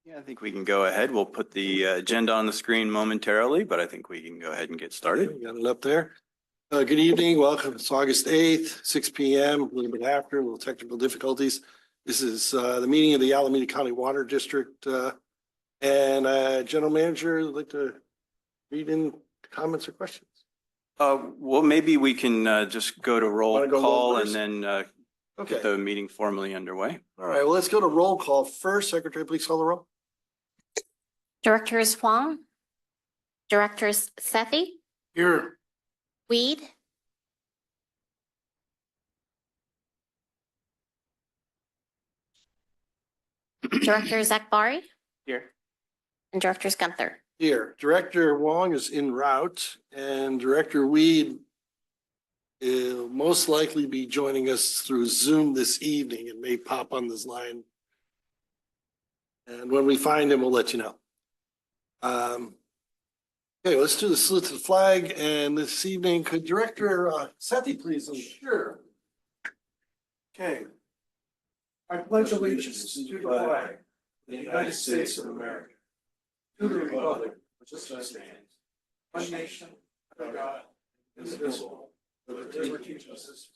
Yeah, I think we can go ahead. We'll put the agenda on the screen momentarily, but I think we can go ahead and get started. We got it up there. Good evening. Welcome. It's August 8th, 6 p.m., a little bit after, a little technical difficulties. This is the meeting of the Alameda County Water District. General Manager, would like to read in comments or questions. Well, maybe we can just go to roll call and then get the meeting formally underway. All right, well, let's go to roll call first. Secretary, please call the roll. Directors Huang, Directors Sethy, Here. Weed, Directors Akbari, Here. and Directors Gunther. Here. Director Huang is en route, and Director Weed will most likely be joining us through Zoom this evening and may pop on this line. And when we find him, we'll let you know. Okay, let's do the salute to the flag. And this evening, could Director Sethy please? Sure. Okay. I pledge allegiance to the flag of the United States of America, to the republic which stands, one nation, under God, indivisible, with liberty and justice.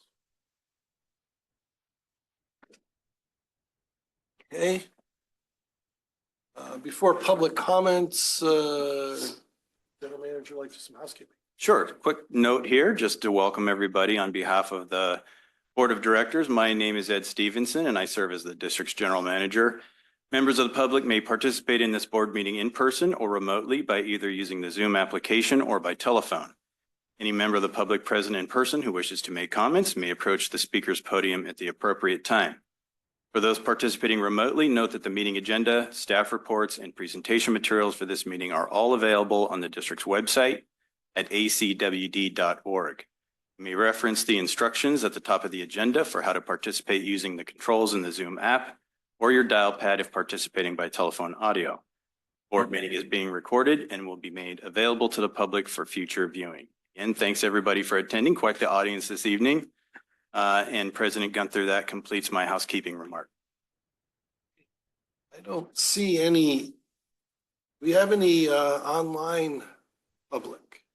Okay. Before public comments, General Manager, like some housekeeping. Sure. Quick note here, just to welcome everybody on behalf of the Board of Directors. My name is Ed Stevenson, and I serve as the district's general manager. Members of the public may participate in this board meeting in person or remotely by either using the Zoom application or by telephone. Any member of the public present in person who wishes to make comments may approach the speaker's podium at the appropriate time. For those participating remotely, note that the meeting agenda, staff reports, and presentation materials for this meeting are all available on the district's website at acwd.org. You may reference the instructions at the top of the agenda for how to participate using the controls in the Zoom app or your dial pad if participating by telephone audio. Board meeting is being recorded and will be made available to the public for future viewing. Again, thanks everybody for attending. Quite the audience this evening. And President Gunther, that completes my housekeeping remark. I don't see any. Do we have any online public?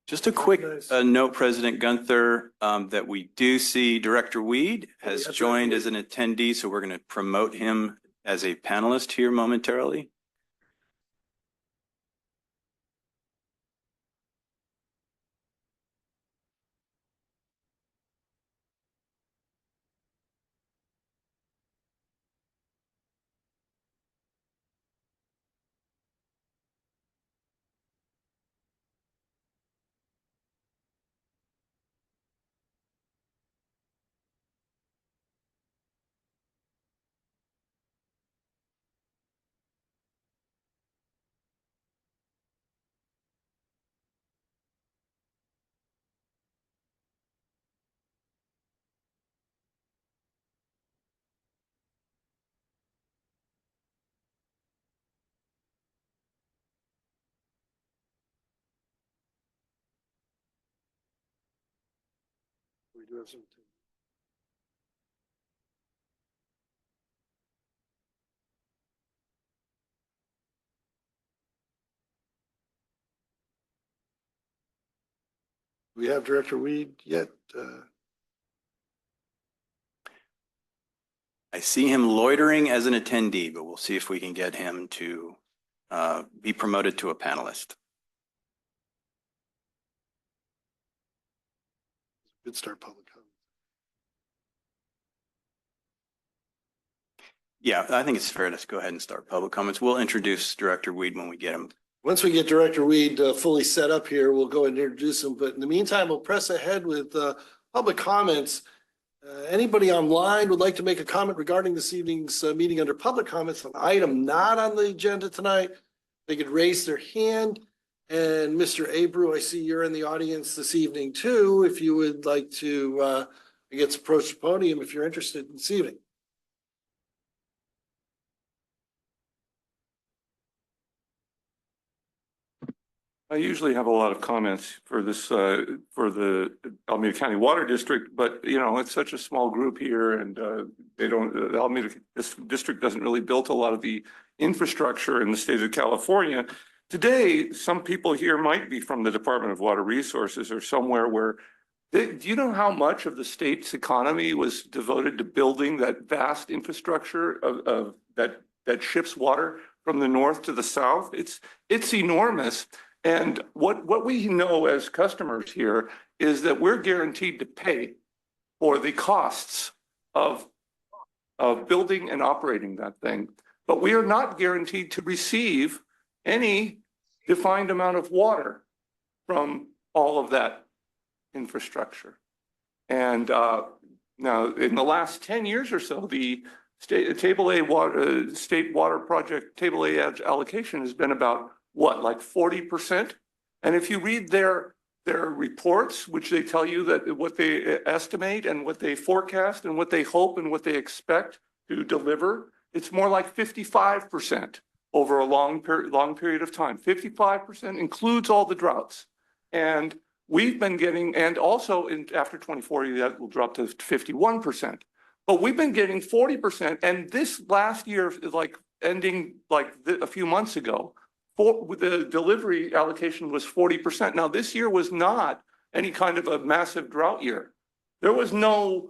Just a quick note, President Gunther, that we do see Director Weed has joined as an attendee, so we're going to promote him as a panelist here momentarily. We do have some. We have Director Weed yet? I see him loitering as an attendee, but we'll see if we can get him to be promoted to a panelist. Good start, public comment. Yeah, I think it's fair to go ahead and start public comments. We'll introduce Director Weed when we get him. Once we get Director Weed fully set up here, we'll go and introduce him. But in the meantime, we'll press ahead with public comments. Anybody online would like to make a comment regarding this evening's meeting under public comments, an item not on the agenda tonight, they could raise their hand. And Mr. Abreu, I see you're in the audience this evening too. If you would like to, I guess, approach the podium if you're interested in this evening. I usually have a lot of comments for this, for the Alameda County Water District, but you know, it's such a small group here and they don't, this district doesn't really build a lot of the infrastructure in the state of California. Today, some people here might be from the Department of Water Resources or somewhere where, do you know how much of the state's economy was devoted to building that vast infrastructure of that ships water from the north to the south? It's enormous. And what we know as customers here is that we're guaranteed to pay for the costs of building and operating that thing, but we are not guaranteed to receive any defined amount of water from all of that infrastructure. And now in the last 10 years or so, the Table A water, state water project, Table A allocation has been about what, like 40%? And if you read their reports, which they tell you that what they estimate and what they forecast and what they hope and what they expect to deliver, it's more like 55% over a long period of time. 55% includes all the droughts. And we've been getting, and also after 2040, that will drop to 51%. But we've been getting 40%. And this last year is like ending like a few months ago. The delivery allocation was 40%. Now, this year was not any kind of a massive drought year. There was no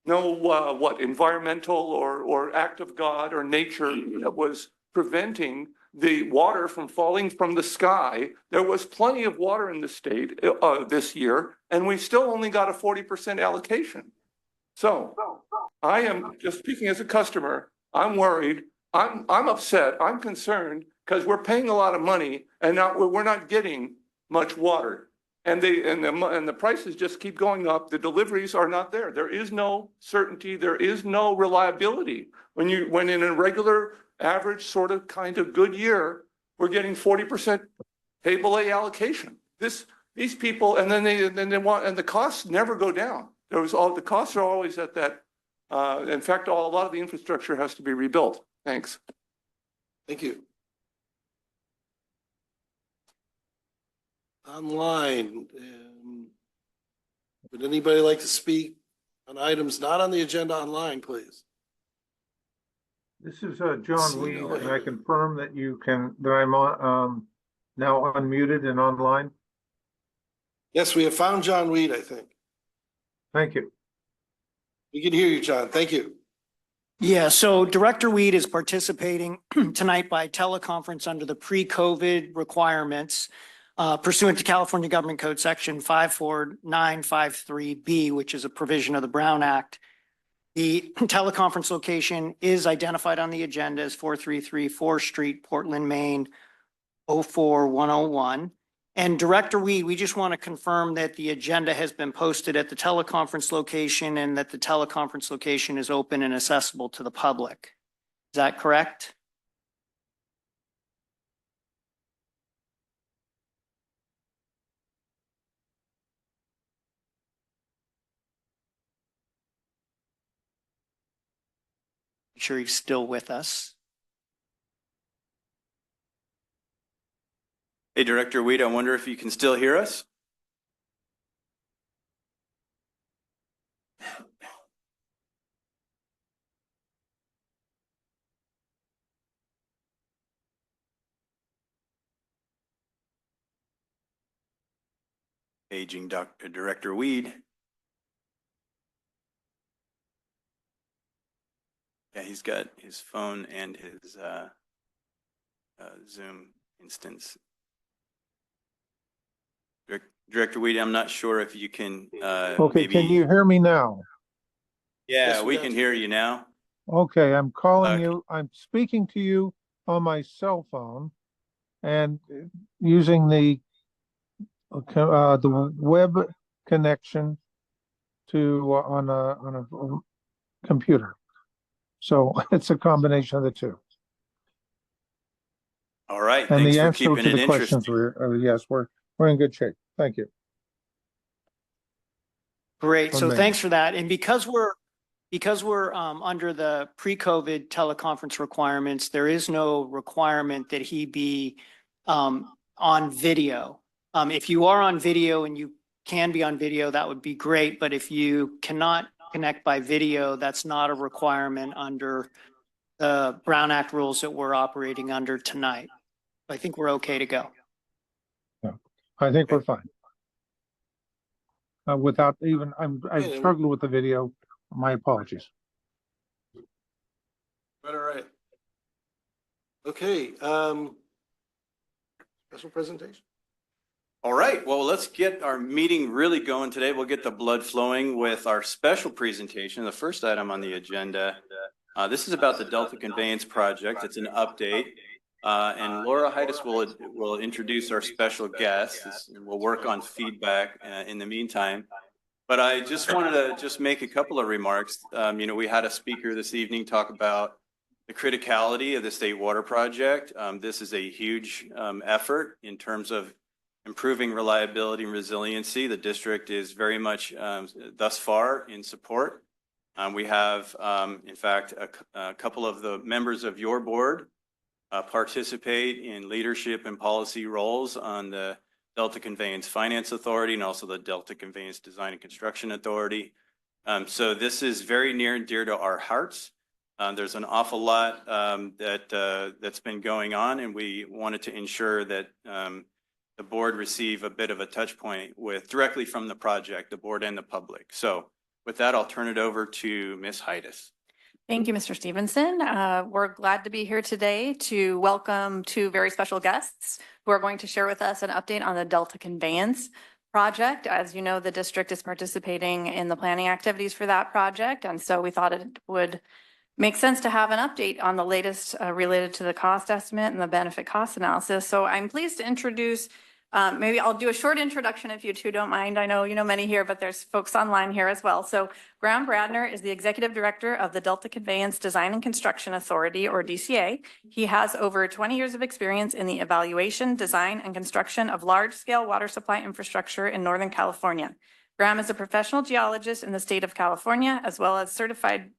environmental or act of God or nature that was preventing the water from falling from the sky. There was plenty of water in the state this year, and we still only got a 40% allocation. So I am just speaking as a customer. I'm worried. I'm upset. I'm concerned because we're paying a lot of money and we're not getting much water, and the prices just keep going up. The deliveries are not there. There is no certainty. There is no reliability. When in a regular, average, sort of, kind of good year, we're getting 40% Table A allocation. These people, and then they want, and the costs never go down. The costs are always at that. In fact, a lot of the infrastructure has to be rebuilt. Thanks. Thank you. Online, would anybody like to speak on items not on the agenda online, please? This is John Weed, and I confirm that I'm now unmuted and online. Yes, we have found John Weed, I think. Thank you. We can hear you, John. Thank you. Yeah, so Director Weed is participating tonight by teleconference under the pre-COVID requirements pursuant to California Government Code Section 54953B, which is a provision of the Brown Act. The teleconference location is identified on the agenda as 433 4th Street, Portland, Maine, 04101. And Director Weed, we just want to confirm that the agenda has been posted at the teleconference location and that the teleconference location is open and accessible to the public. Is that correct? I'm sure he's still with us. Hey, Director Weed, I wonder if you can still hear us? Aging Director Weed. Yeah, he's got his phone and his Zoom instance. Director Weed, I'm not sure if you can Okay, maybe... can you hear me now? Yeah, Yes, we can hear you now. Okay, I'm calling you. I'm speaking to you on my cell phone and using the web connection to on a computer. So it's a combination of the two. All right, And thanks the for answer keeping to it the questions interesting. were yes, we're in good shape. Thank you. Great. So Amen. thanks for that. And because we're under the pre-COVID teleconference requirements, there is no requirement that he be on video. If you are on video and you can be on video, that would be great. But if you cannot connect by video, that's not a requirement under the Brown Act rules that we're operating under tonight. I think we're okay to go. I think we're fine. Without even, I Yeah. struggled with the video. My apologies. All right. Okay, special presentation. All right, well, let's get our meeting really going today. We'll get the blood flowing with our special presentation. The first item on the agenda, this is about the Delta Conveyance Project. It's an update. And Laura Heides will introduce our special guest, and we'll work on feedback in the meantime. But I just wanted to make a couple of remarks. We had a speaker this evening talk about the criticality of the State Water Project. This is a huge effort in terms of improving reliability and resiliency. The district is very much thus far in support. We have, in fact, a couple of the members of your board participate in leadership and policy roles on the Delta Conveyance Finance Authority and also the Delta Conveyance Design and Construction Authority. So this is very near and dear to our hearts. There's an awful lot that's been going on, and we wanted to ensure that the board receive a bit of a touch point directly from the project, the board and the public. So with that, I'll turn it over to Ms. Heides. Thank you, Mr. Stevenson. We're glad to be here today to welcome two very special guests who are going to share with us an update on the Delta Conveyance Project. As you know, the district is participating in the planning activities for that project. And so we thought it would make sense to have an update on the latest related to the cost estimate and the benefit cost analysis. So I'm pleased to introduce maybe I'll do a short introduction if you two don't mind. I know you know many here, but there's folks online here as well. So Graham Bradner is the Executive Director of the Delta Conveyance Design and Construction Authority, or DCA. He has over 20 years of experience in the evaluation, design, and construction of large-scale water supply infrastructure in Northern California. Graham is a professional geologist in the state of California, as well as certified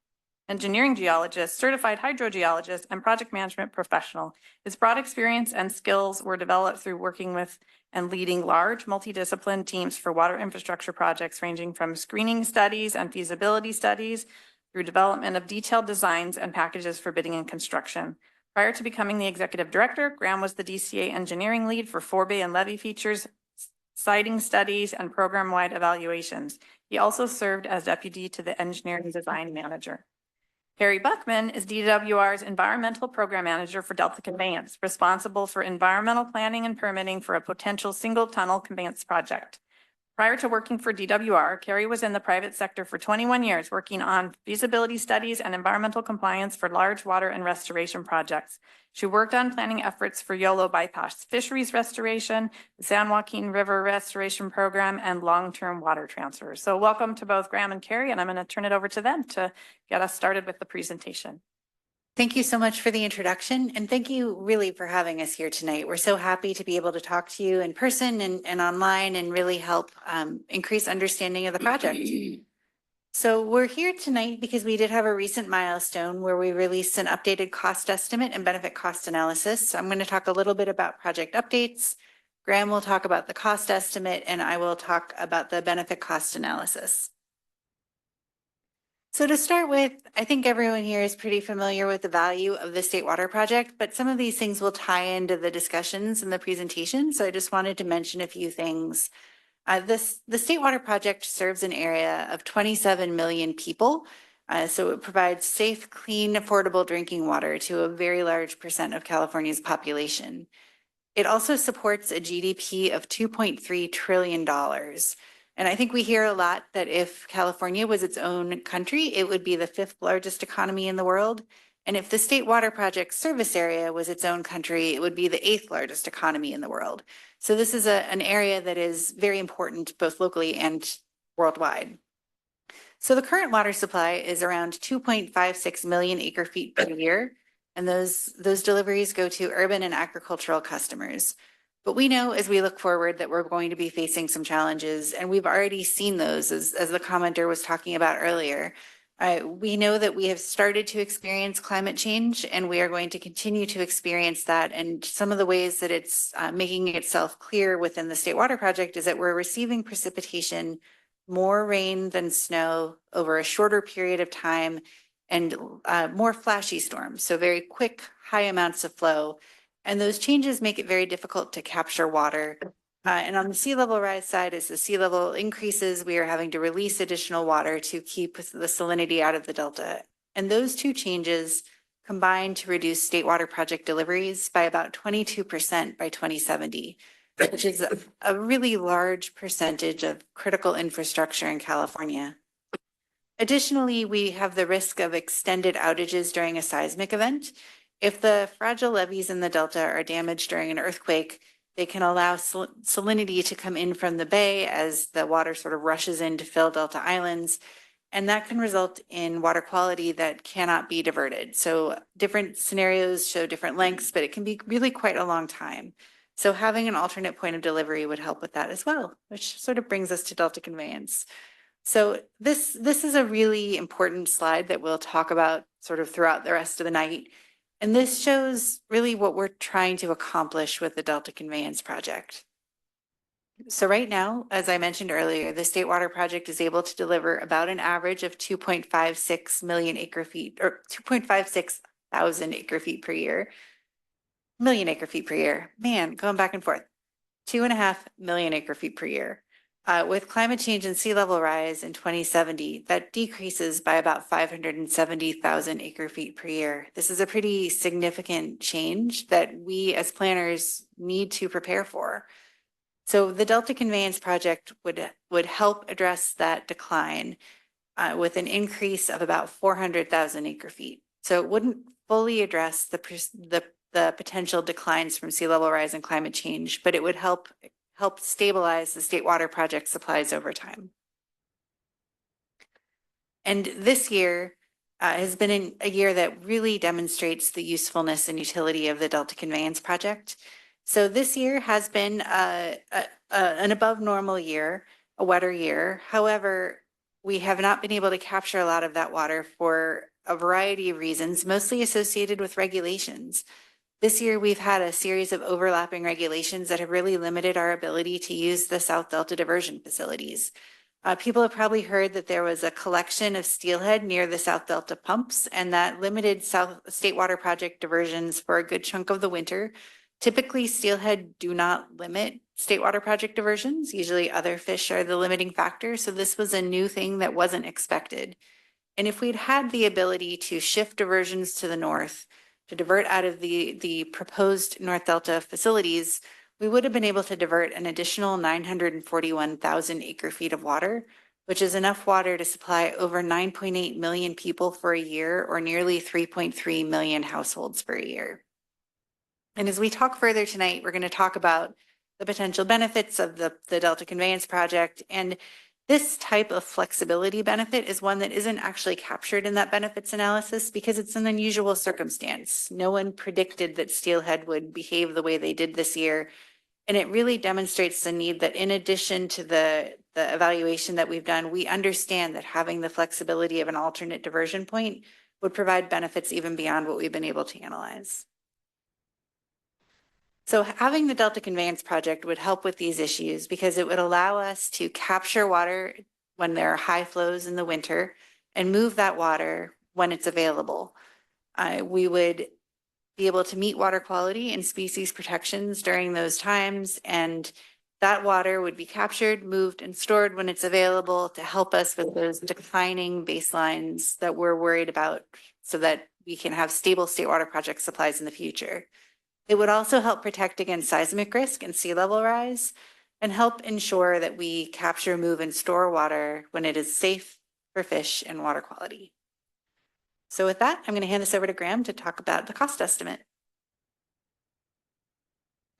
engineering geologist, certified hydrogeologist, and project management professional. His broad experience and skills were developed through working with and leading large multidiscipline teams for water infrastructure projects ranging from screening studies and feasibility studies through development of detailed designs and packages for bidding and construction. Prior to becoming the executive director, Graham was the DCA engineering lead for forebay and levee features, siting studies, and program-wide evaluations. He also served as deputy to the engineering design manager. Harry Buckman is DWR's Environmental Program Manager for Delta Conveyance, responsible for environmental planning and permitting for a potential single tunnel conveyance project. Prior to working for DWR, Carrie was in the private sector for 21 years, working on feasibility studies and environmental compliance for large water and restoration projects. She worked on planning efforts for Yolo Bypass Fisheries Restoration, the San Joaquin River Restoration Program, and long-term water transfers. So welcome to both Graham and Carrie, and I'm going to turn it over to them to get us started with the presentation. Thank you so much for the introduction, and thank you really for having us here tonight. We're so happy to be able to talk to you in person and online and really help increase understanding of the project. So we're here tonight because we did have a recent milestone where we released an updated cost estimate and benefit cost analysis. So I'm going to talk a little bit about project updates. Graham will talk about the cost estimate, and I will talk about the benefit cost analysis. So to start with, I think everyone here is pretty familiar with the value of the State Water Project, but some of these things will tie into the discussions in the presentation. So I just wanted to mention a few things. The State Water Project serves an area of 27 million people. So it provides safe, clean, affordable drinking water to a very large percent of California's population. It also supports a GDP of $2.3 trillion. And I think we hear a lot that if California was its own country, it would be the 5th largest economy in the world. And if the State Water Project service area was its own country, it would be the 8th largest economy in the world. So this is an area that is very important both locally and worldwide. So the current water supply is around 2.56 million acre feet per year. And those deliveries go to urban and agricultural customers. But we know as we look forward that we're going to be facing some challenges, and we've already seen those as the commenter was talking about earlier. We know that we have started to experience climate change and we are going to continue to experience that. And some of the ways that it's making itself clear within the State Water Project is that we're receiving precipitation, more rain than snow over a shorter period of time, and more flashy storms. So very quick, high amounts of flow. And those changes make it very difficult to capture water. And on the sea level rise side, as the sea level increases, we are having to release additional water to keep the salinity out of the delta. And those two changes combine to reduce State Water Project deliveries by about 22% by 2070, which is a really large percentage of critical infrastructure in California. Additionally, we have the risk of extended outages during a seismic event. If the fragile levees in the delta are damaged during an earthquake, they can allow salinity to come in from the bay as the water sort of rushes in to fill delta islands. And that can result in water quality that cannot be diverted. So different scenarios show different lengths, but it can be really quite a long time. So having an alternate point of delivery would help with that as well, which sort of brings us to delta conveyance. So this is a really important slide that we'll talk about sort of throughout the rest of the night. And this shows really what we're trying to accomplish with the Delta Conveyance Project. So right now, as I mentioned earlier, the State Water Project is able to deliver about an average of 2.56 million acre feet, or 2.56 thousand acre feet per year. Million acre feet per year. Man, going back and forth. 2.5 million acre feet per year. With climate change and sea level rise in 2070, that decreases by about 570,000 acre feet per year. This is a pretty significant change that we as planners need to prepare for. So the Delta Conveyance Project would help address that decline with an increase of about 400,000 acre feet. So it wouldn't fully address the potential declines from sea level rise and climate change, but it would help stabilize the State Water Project supplies over time. And this year has been a year that really demonstrates the usefulness and utility of the Delta Conveyance Project. So this year has been an above normal year, a wetter year. However, we have not been able to capture a lot of that water for a variety of reasons, mostly associated with regulations. This year, we've had a series of overlapping regulations that have really limited our ability to use the South Delta diversion facilities. People have probably heard that there was a collection of steelhead near the South Delta pumps, and that limited State Water Project diversions for a good chunk of the winter. Typically, steelhead do not limit State Water Project diversions. Usually other fish are the limiting factor. So this was a new thing that wasn't expected. And if we'd had the ability to shift diversions to the north, to divert out of the proposed North Delta facilities, we would have been able to divert an additional 941,000 acre feet of water, which is enough water to supply over 9.8 million people for a year, or nearly 3.3 million households per year. And as we talk further tonight, we're going to talk about the potential benefits of the Delta Conveyance Project. And this type of flexibility benefit is one that isn't actually captured in that benefits analysis because it's an unusual circumstance. No one predicted that steelhead would behave the way they did this year. And it really demonstrates the need that in addition to the evaluation that we've done, we understand that having the flexibility of an alternate diversion point would provide benefits even beyond what we've been able to analyze. So having the Delta Conveyance Project would help with these issues because it would allow us to capture water when there are high flows in the winter and move that water when it's available. We would be able to meet water quality and species protections during those times, and that water would be captured, moved, and stored when it's available to help us with those declining baselines that we're worried about so that we can have stable State Water Project supplies in the future. It would also help protect against seismic risk and sea level rise and help ensure that we capture, move, and store water when it is safe for fish and water quality. So with that, I'm going to hand this over to Graham to talk about the cost estimate.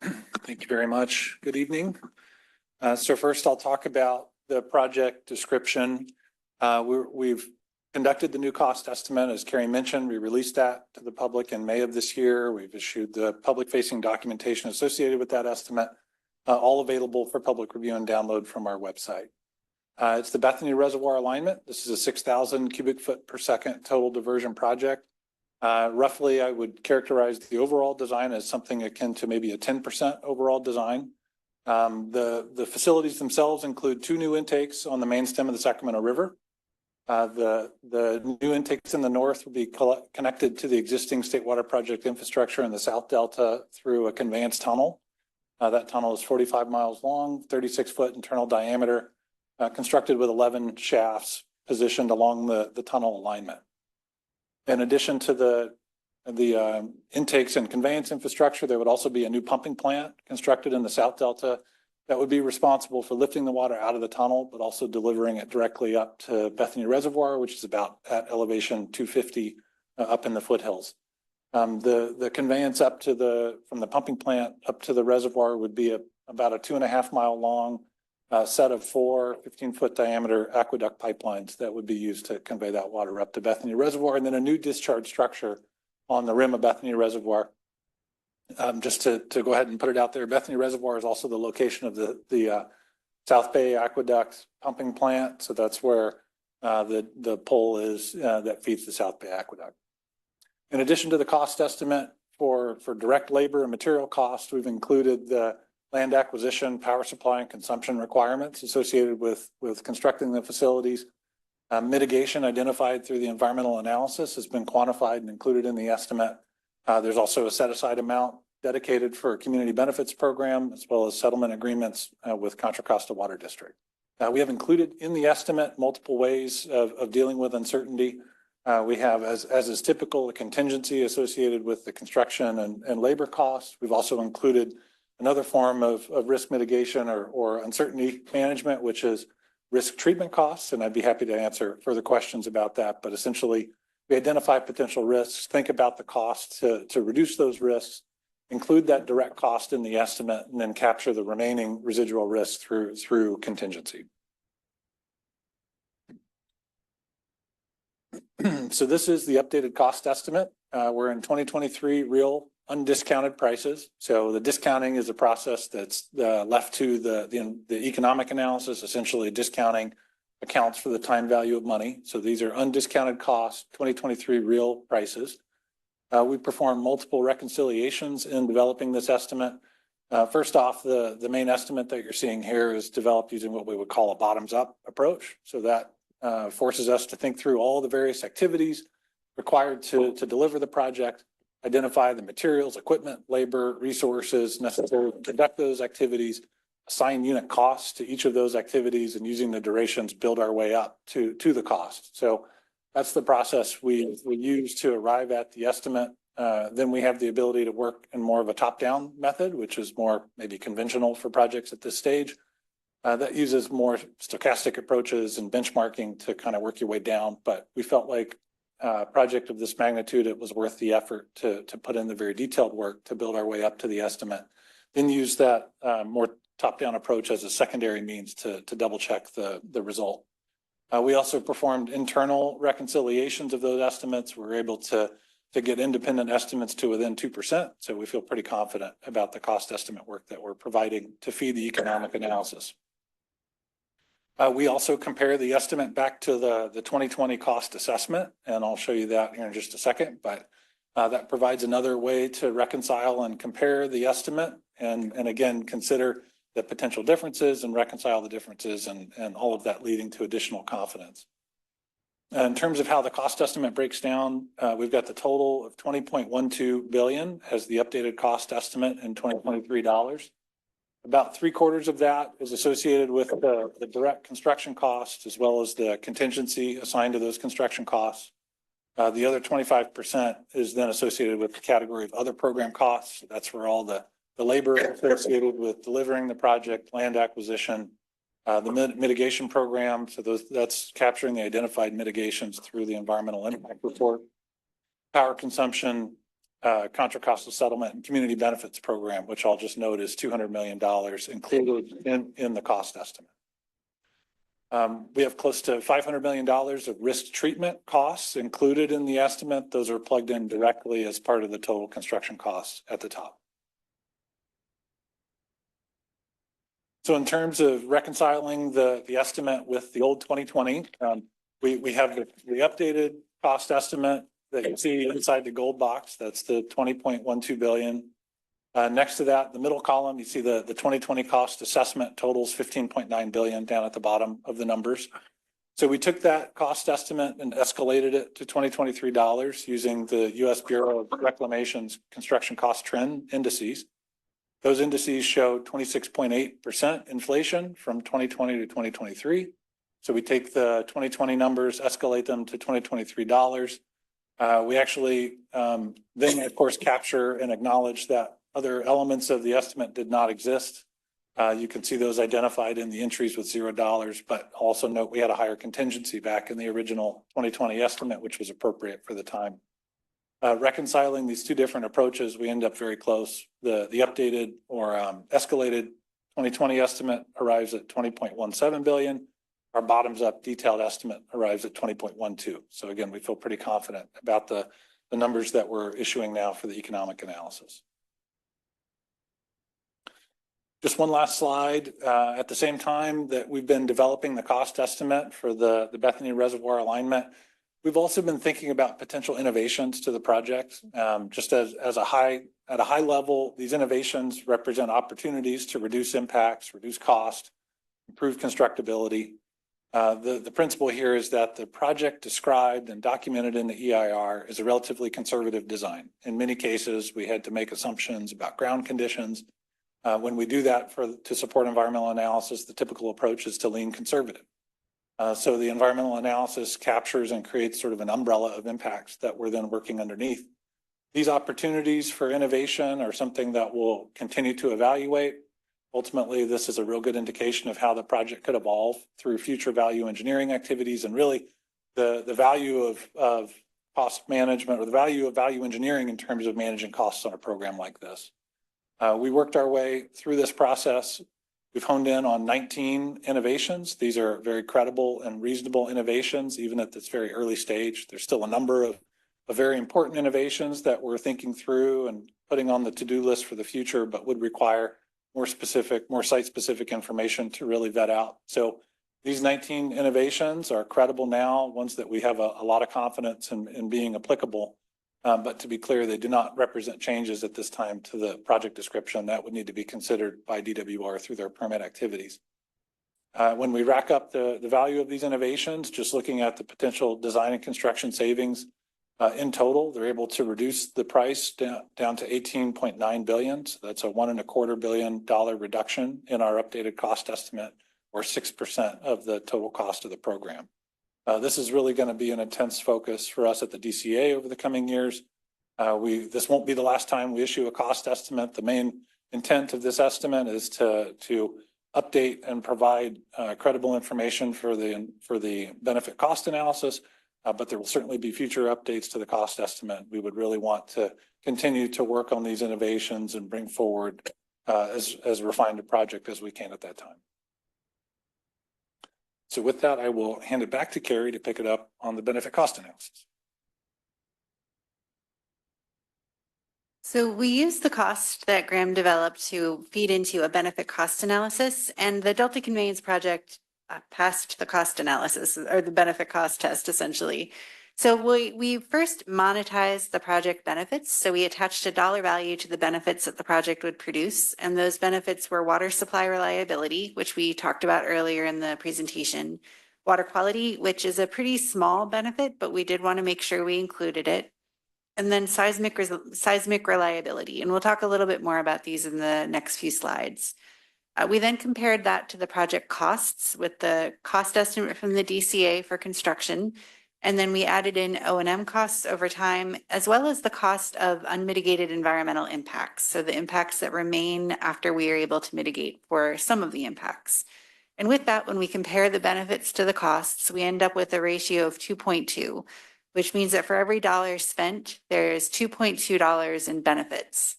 Thank you very much. Good evening. So first I'll talk about the project description. We've conducted the new cost estimate. As Carrie mentioned, we released that to the public in May of this year. We've issued the public facing documentation associated with that estimate, all available for public review and download from our website. It's the Bethany Reservoir alignment. This is a 6,000 cubic foot per second total diversion project. Roughly, I would characterize the overall design as something akin to maybe a 10% overall design. The facilities themselves include 2 new intakes on the main stem of the Sacramento River. The new intakes in the north will be connected to the existing State Water Project infrastructure in the South Delta through a conveyance tunnel. That tunnel is 45 miles long, 36-foot internal diameter, constructed with 11 shafts positioned along the tunnel alignment. In addition to the intakes and conveyance infrastructure, there would also be a new pumping plant constructed in the South Delta that would be responsible for lifting the water out of the tunnel, but also delivering it directly up to Bethany Reservoir, which is about at elevation 250 up in the foothills. The conveyance up to from the pumping plant up to the reservoir would be about a 2.5 mile long set of 4 15-foot diameter aqueduct pipelines that would be used to convey that water up to Bethany Reservoir, and then a new discharge structure on the rim of Bethany Reservoir. Just to go ahead and put it out there, Bethany Reservoir is also the location of the South Bay Aqueduct pumping plant. So that's where the pole is that feeds the South Bay Aqueduct. In addition to the cost estimate for direct labor and material costs, we've included the land acquisition, power supply, and consumption requirements associated with constructing the facilities. Mitigation identified through the environmental analysis has been quantified and included in the estimate. There's also a set-aside amount dedicated for a community benefits program, as well as settlement agreements with Contra Costa Water District. We have included in the estimate multiple ways of dealing with uncertainty. We have, as is typical, a contingency associated with the construction and labor costs. We've also included another form of risk mitigation or uncertainty management, which is risk treatment costs. And I'd be happy to answer further questions about that. But essentially, we identify potential risks, think about the cost to reduce those risks, include that direct cost in the estimate, and then capture the remaining residual risk through contingency. So this is the updated cost estimate. We're in 2023 real undiscounted prices. So the discounting is a process that's left to the economic analysis, essentially discounting accounts for the time value of money. So these are undiscounted costs, 2023 real prices. We performed multiple reconciliations in developing this estimate. First off, the main estimate that you're seeing here is developed using what we would call a bottoms-up approach. So that forces us to think through all the various activities required to deliver the project, identify the materials, equipment, labor, resources necessary to conduct those activities, assign unit costs to each of those activities, and using the durations build our way up to the cost. So that's the process we use to arrive at the estimate. Then we have the ability to work in more of a top-down method, which is more maybe conventional for projects at this stage. That uses more stochastic approaches and benchmarking to kind of work your way down. But we felt like a project of this magnitude, it was worth the effort to put in the very detailed work to build our way up to the estimate. Then use that more top-down approach as a secondary means to double check the result. We also performed internal reconciliations of those estimates. We were able to get independent estimates to within 2%. So we feel pretty confident about the cost estimate work that we're providing to feed the economic analysis. We also compare the estimate back to the 2020 cost assessment, and I'll show you that here in just a second, but that provides another way to reconcile and compare the estimate and again, consider the potential differences and reconcile the differences and all of that leading to additional confidence. In terms of how the cost estimate breaks down, we've got the total of 20.12 billion as the updated cost estimate in 2023 dollars. About 3/4 of that is associated with the direct construction costs as well as the contingency assigned to those construction costs. The other 25% is then associated with the category of other program costs. That's where all the labor associated with delivering the project, land acquisition, the mitigation program. So that's capturing the identified mitigations through the environmental impact report, power consumption, Contra Costa settlement, and community benefits program, which I'll just note is $200 million included in the cost estimate. We have close to $500 million of risk treatment costs included in the estimate. Those are plugged in directly as part of the total construction costs at the top. So in terms of reconciling the estimate with the old 2020, we have the updated cost estimate that you see inside the gold box. That's the 20.12 billion. Next to that, the middle column, you see the 2020 cost assessment totals 15.9 billion down at the bottom of the numbers. So we took that cost estimate and escalated it to $2023 using the U.S. Bureau of Reclamation's construction cost trend indices. Those indices showed 26.8% inflation from 2020 to 2023. So we take the 2020 numbers, escalate them to $2023. We actually then, of course, capture and acknowledge that other elements of the estimate did not exist. You can see those identified in the entries with $0, but also note we had a higher contingency back in the original 2020 estimate, which was appropriate for the time. Reconciling these two different approaches, we end up very close. The updated or escalated 2020 estimate arrives at 20.17 billion. Our bottoms up detailed estimate arrives at 20.12. So again, we feel pretty confident about the numbers that we're issuing now for the economic analysis. Just one last slide. At the same time that we've been developing the cost estimate for the Bethany Reservoir alignment, we've also been thinking about potential innovations to the project. Just at a high level, these innovations represent opportunities to reduce impacts, reduce cost, improve constructability. The principle here is that the project described and documented in the EIR is a relatively conservative design. In many cases, we had to make assumptions about ground conditions. When we do that to support environmental analysis, the typical approach is to lean conservative. So the environmental analysis captures and creates sort of an umbrella of impacts that we're then working underneath. These opportunities for innovation are something that we'll continue to evaluate. Ultimately, this is a real good indication of how the project could evolve through future value engineering activities and really the value of cost management or the value of value engineering in terms of managing costs on a program like this. We worked our way through this process. We've honed in on 19 innovations. These are very credible and reasonable innovations, even at this very early stage. There's still a number of very important innovations that we're thinking through and putting on the to-do list for the future, but would require more site-specific information to really vet out. So these 19 innovations are credible now, ones that we have a lot of confidence in being applicable. But to be clear, they do not represent changes at this time to the project description that would need to be considered by DWR through their permit activities. When we rack up the value of these innovations, just looking at the potential design and construction savings in total, they're able to reduce the price down to 18.9 billion. So that's a $1.25 billion reduction in our updated cost estimate, or 6% of the total cost of the program. This is really going to be an intense focus for us at the DCA over the coming years. This won't be the last time we issue a cost estimate. The main intent of this estimate is to update and provide credible information for the benefit cost analysis, but there will certainly be future updates to the cost estimate. We would really want to continue to work on these innovations and bring forward as refined a project as we can at that time. So with that, I will hand it back to Carrie to pick it up on the benefit cost analysis. So we used the cost that Graham developed to feed into a benefit cost analysis, and the Delta Conveyance project passed the cost analysis or the benefit cost test essentially. So we first monetized the project benefits. So we attached a dollar value to the benefits that the project would produce. And those benefits were water supply reliability, which we talked about earlier in the presentation, water quality, which is a pretty small benefit, but we did want to make sure we included it. And then seismic reliability. And we'll talk a little bit more about these in the next few slides. We then compared that to the project costs with the cost estimate from the DCA for construction. And then we added in O&M costs over time, as well as the cost of unmitigated environmental impacts. So the impacts that remain after we are able to mitigate for some of the impacts. And with that, when we compare the benefits to the costs, we end up with a ratio of 2.2, which means that for every dollar spent, there's $2.2 in benefits.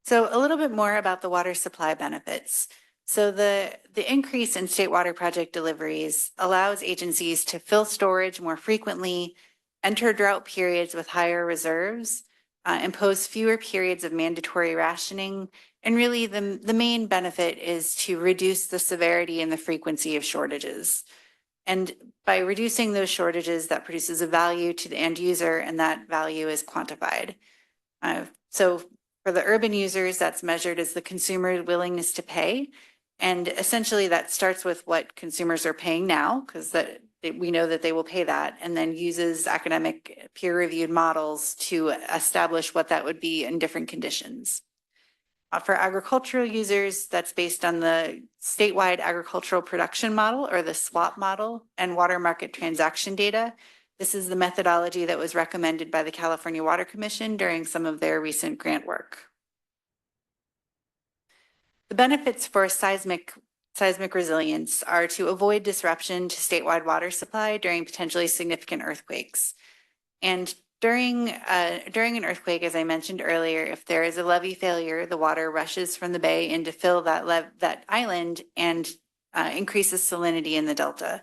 So a little bit more about the water supply benefits. So the increase in state water project deliveries allows agencies to fill storage more frequently, enter drought periods with higher reserves, impose fewer periods of mandatory rationing. And really the main benefit is to reduce the severity and the frequency of shortages. And by reducing those shortages, that produces a value to the end user, and that value is quantified. So for the urban users, that's measured as the consumer willingness to pay. And essentially that starts with what consumers are paying now, because we know that they will pay that, and then uses academic peer-reviewed models to establish what that would be in different conditions. For agricultural users, that's based on the statewide agricultural production model, or the SWAP model, and water market transaction data. This is the methodology that was recommended by the California Water Commission during some of their recent grant work. The benefits for seismic resilience are to avoid disruption to statewide water supply during potentially significant earthquakes. And during an earthquake, as I mentioned earlier, if there is a levee failure, the water rushes from the bay in to fill that island and increases salinity in the delta.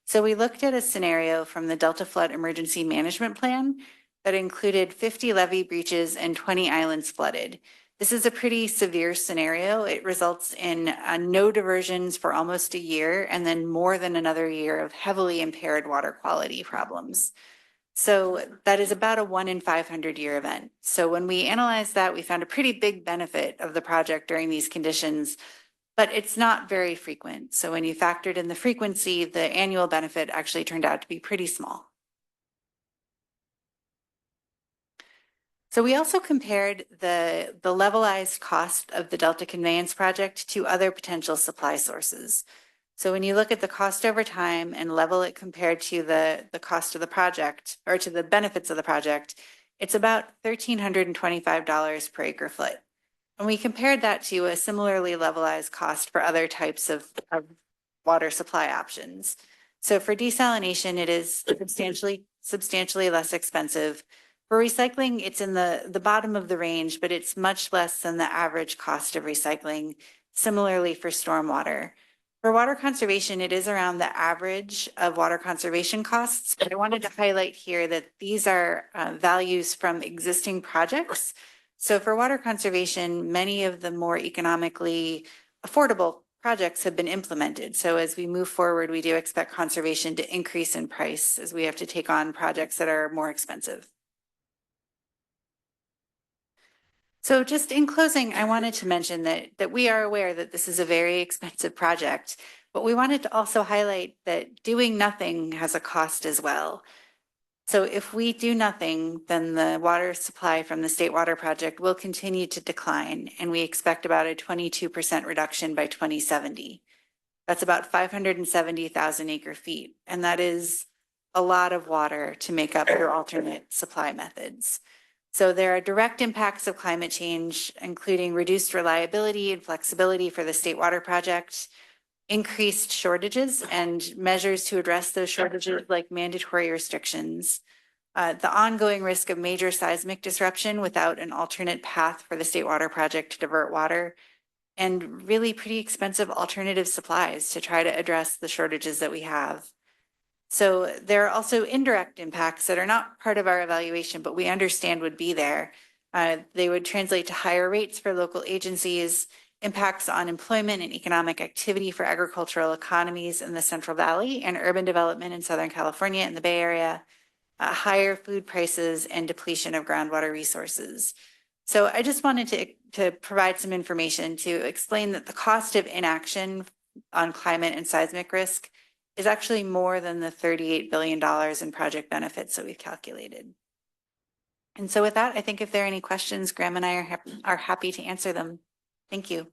So we looked at a scenario from the Delta Flood Emergency Management Plan that included 50 levee breaches and 20 islands flooded. This is a pretty severe scenario. It results in no diversions for almost a year, and then more than another year of heavily impaired water quality problems. So that is about a 1 in 500 year event. So when we analyzed that, we found a pretty big benefit of the project during these conditions, but it's not very frequent. So when you factored in the frequency, the annual benefit actually turned out to be pretty small. So we also compared the levelized cost of the Delta Conveyance project to other potential supply sources. So when you look at the cost over time and level it compared to the cost of the project, or to the benefits of the project, it's about $1,325 per acre foot. And we compared that to a similarly levelized cost for other types of water supply options. So for desalination, it is substantially less expensive. For recycling, it's in the bottom of the range, but it's much less than the average cost of recycling. Similarly for stormwater. For water conservation, it is around the average of water conservation costs, but I wanted to highlight here that these are values from existing projects. So for water conservation, many of the more economically affordable projects have been implemented. So as we move forward, we do expect conservation to increase in price as we have to take on projects that are more expensive. So just in closing, I wanted to mention that we are aware that this is a very expensive project, but we wanted to also highlight that doing nothing has a cost as well. So if we do nothing, then the water supply from the State Water Project will continue to decline, and we expect about a 22% reduction by 2070. That's about 570,000 acre feet, and that is a lot of water to make up your alternate supply methods. So there are direct impacts of climate change, including reduced reliability and flexibility for the State Water Project, increased shortages and measures to address those shortages like mandatory restrictions, the ongoing risk of major seismic disruption without an alternate path for the State Water Project to divert water, and really pretty expensive alternative supplies to try to address the shortages that we have. So there are also indirect impacts that are not part of our evaluation, but we understand would be there. They would translate to higher rates for local agencies, impacts on employment and economic activity for agricultural economies in the Central Valley, and urban development in Southern California and the Bay Area, higher food prices, and depletion of groundwater resources. So I just wanted to provide some information to explain that the cost of inaction on climate and seismic risk is actually more than the $38 billion in project benefits that we've calculated. And so with that, I think if there are any questions, Graham and I are happy to answer them. Thank you.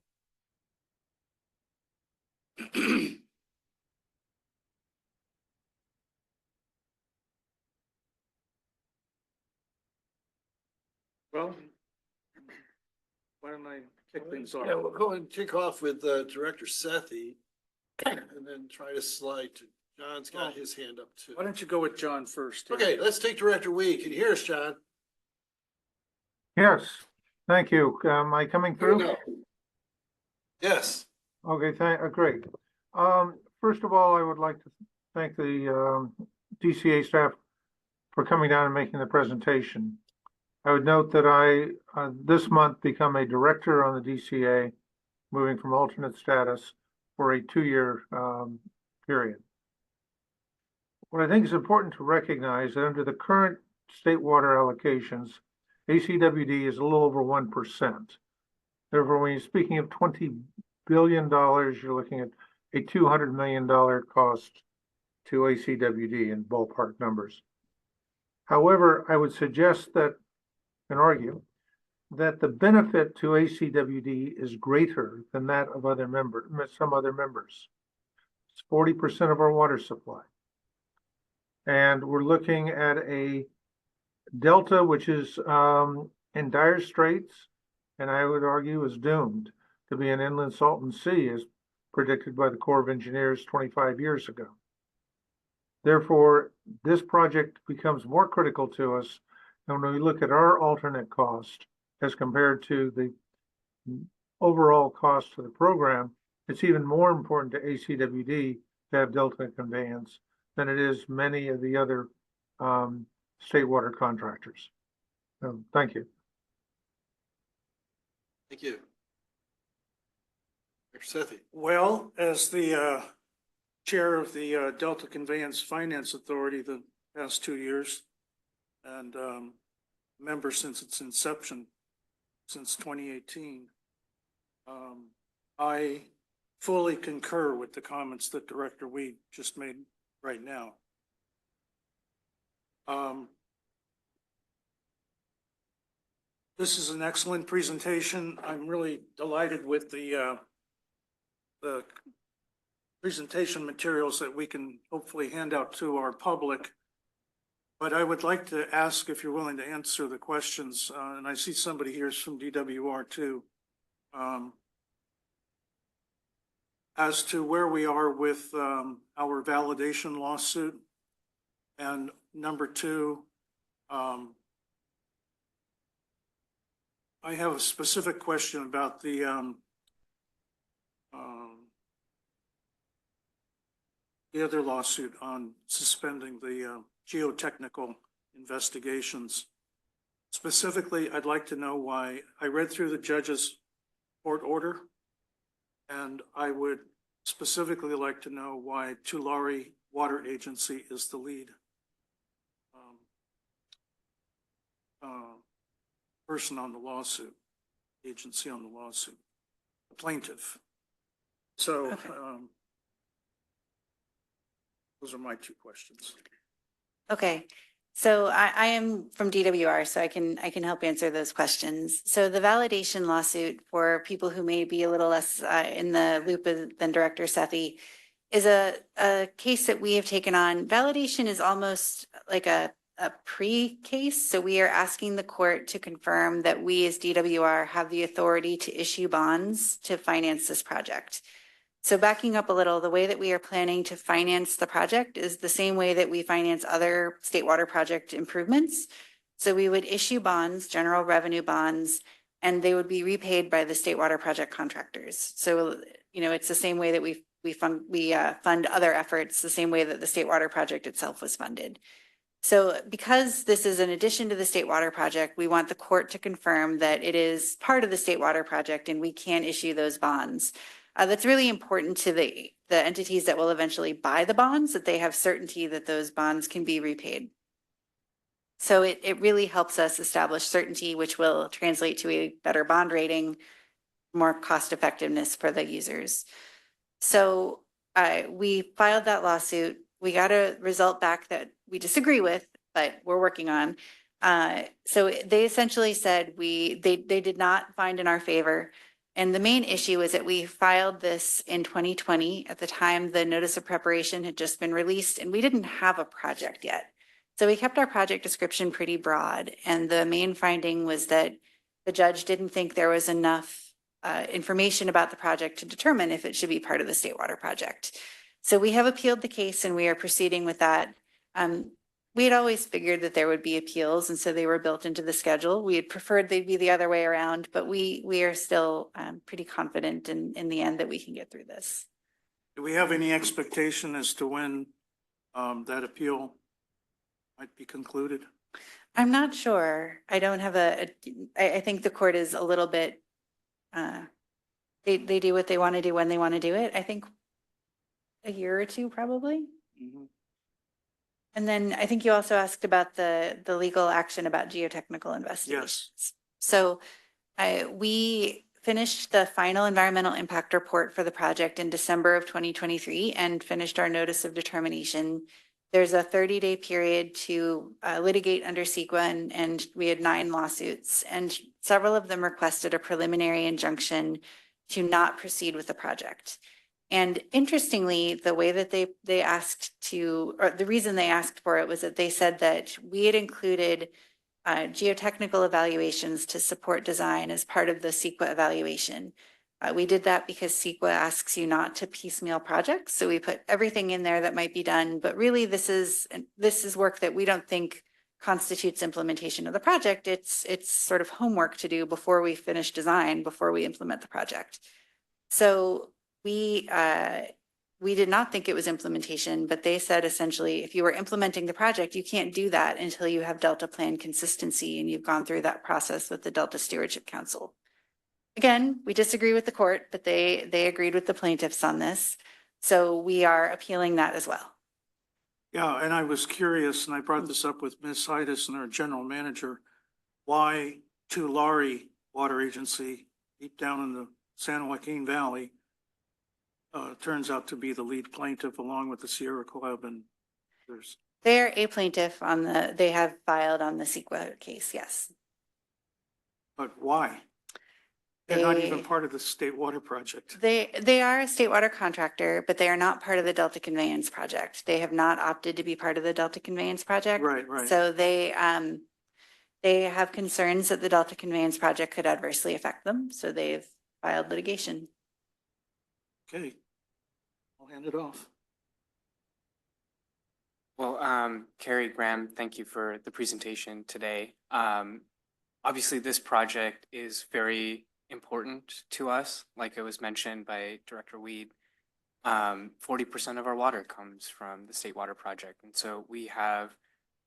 Well, why don't I kick things off? Yeah, we'll go and kick off with Director Sethy and then try to slide to John's got his hand up too. Why don't you go with John first? Okay, let's take Director Weed. Can you hear us, John? Yes, thank you. Am I coming through? Yes. Okay, great. First of all, I would like to thank the DCA staff for coming down and making the presentation. I would note that I, this month, become a director on the DCA, moving from alternate status for a 2-year period. What I think is important to recognize that under the current state water allocations, ACWD is a little over 1%. Therefore, when you're speaking of $20 billion, you're looking at a $200 million cost to ACWD in ballpark numbers. However, I would suggest that and argue that the benefit to ACWD is greater than that of some other members. It's 40% of our water supply. And we're looking at a delta which is in dire straits, and I would argue is doomed to be an inland salton sea as predicted by the Corps of Engineers 25 years ago. Therefore, this project becomes more critical to us. And when we look at our alternate cost as compared to the overall cost to the program, it's even more important to ACWD to have delta conveyance than it is many of the other state water contractors. Thank you. Thank you. Dr. Sethy. Well, as the chair of the Delta Conveyance Finance Authority the past 2 years and member since its inception, since 2018, I fully concur with the comments that Director Weed just made right now. This is an excellent presentation. I'm really delighted with the presentation materials that we can hopefully hand out to our public. But I would like to ask if you're willing to answer the questions, and I see somebody here is from DWR too, as to where we are with our validation lawsuit. And number two, I have a specific question about the other lawsuit on suspending the geotechnical investigations. Specifically, I'd like to know why. I read through the judge's court order, and I would specifically like to know why Tulare Water Agency is the lead person on the lawsuit, agency on the lawsuit, the plaintiff. So Okay. Those are my two questions. Okay, so I am from DWR, so I can help answer those questions. So the validation lawsuit, for people who may be a little less in the loop than Director Sethy, is a case that we have taken on. Validation is almost like a pre-case. So we are asking the court to confirm that we as DWR have the authority to issue bonds to finance this project. So backing up a little, the way that we are planning to finance the project is the same way that we finance other state water project improvements. So we would issue bonds, general revenue bonds, and they would be repaid by the state water project contractors. So, you know, it's the same way that we fund other efforts, the same way that the state water project itself was funded. So because this is an addition to the state water project, we want the court to confirm that it is part of the state water project and we can issue those bonds. That's really important to the entities that will eventually buy the bonds, that they have certainty that those bonds can be repaid. So it really helps us establish certainty, which will translate to a better bond rating, more cost effectiveness for the users. So we filed that lawsuit. We got a result back that we disagree with, but we're working on. So they essentially said they did not find in our favor. And the main issue is that we filed this in 2020. At the time, the notice of preparation had just been released and we didn't have a project yet. So we kept our project description pretty broad. And the main finding was that the judge didn't think there was enough information about the project to determine if it should be part of the state water project. So we have appealed the case and we are proceeding with that. We had always figured that there would be appeals, and so they were built into the schedule. We had preferred they'd be the other way around, but we are still pretty confident in the end that we can get through this. Do we have any expectation as to when that appeal might be concluded? I'm not sure. I don't have I think the court is a little bit, they do what they want to do when they want to do it. I think a year or two probably. And then I think you also asked about the legal action about geotechnical investigations. So we finished the final environmental impact report for the project in December of 2023 and finished our notice of determination. There's a 30-day period to litigate under CEQA, and we had 9 lawsuits, and several of them requested a preliminary injunction to not proceed with the project. And interestingly, the way that they asked to, or the reason they asked for it was that they said that we had included geotechnical evaluations to support design as part of the CEQA evaluation. We did that because CEQA asks you not to piecemeal projects. So we put everything in there that might be done, but really this is work that we don't think constitutes implementation of the project. It's sort of homework to do before we finish design, before we implement the project. So we did not think it was implementation, but they said essentially, if you were implementing the project, you can't do that until you have Delta plan consistency and you've gone through that process with the Delta Stewardship Council. Again, we disagree with the court, but they agreed with the plaintiffs on this. So we are appealing that as well. Yeah, and I was curious, and I brought this up with Ms. Sidis and our general manager, why Tulare Water Agency, deep down in the San Joaquin Valley, turns out to be the lead plaintiff along with the Sierra Club and others. They're a plaintiff on they have filed on the CEQA case, yes. But why? They're not even part of the state water project. They are a state water contractor, but they are not part of the Delta Conveyance Project. They have not opted to be part of the Delta Conveyance Project. Right. So they have concerns that the Delta Conveyance Project could adversely affect them. So they've filed litigation. Okay, I'll hand it off. Well, Carrie, Graham, thank you for the presentation today. Obviously, this project is very important to us. Like it was mentioned by Director Weed, 40% of our water comes from the State Water Project. And so we have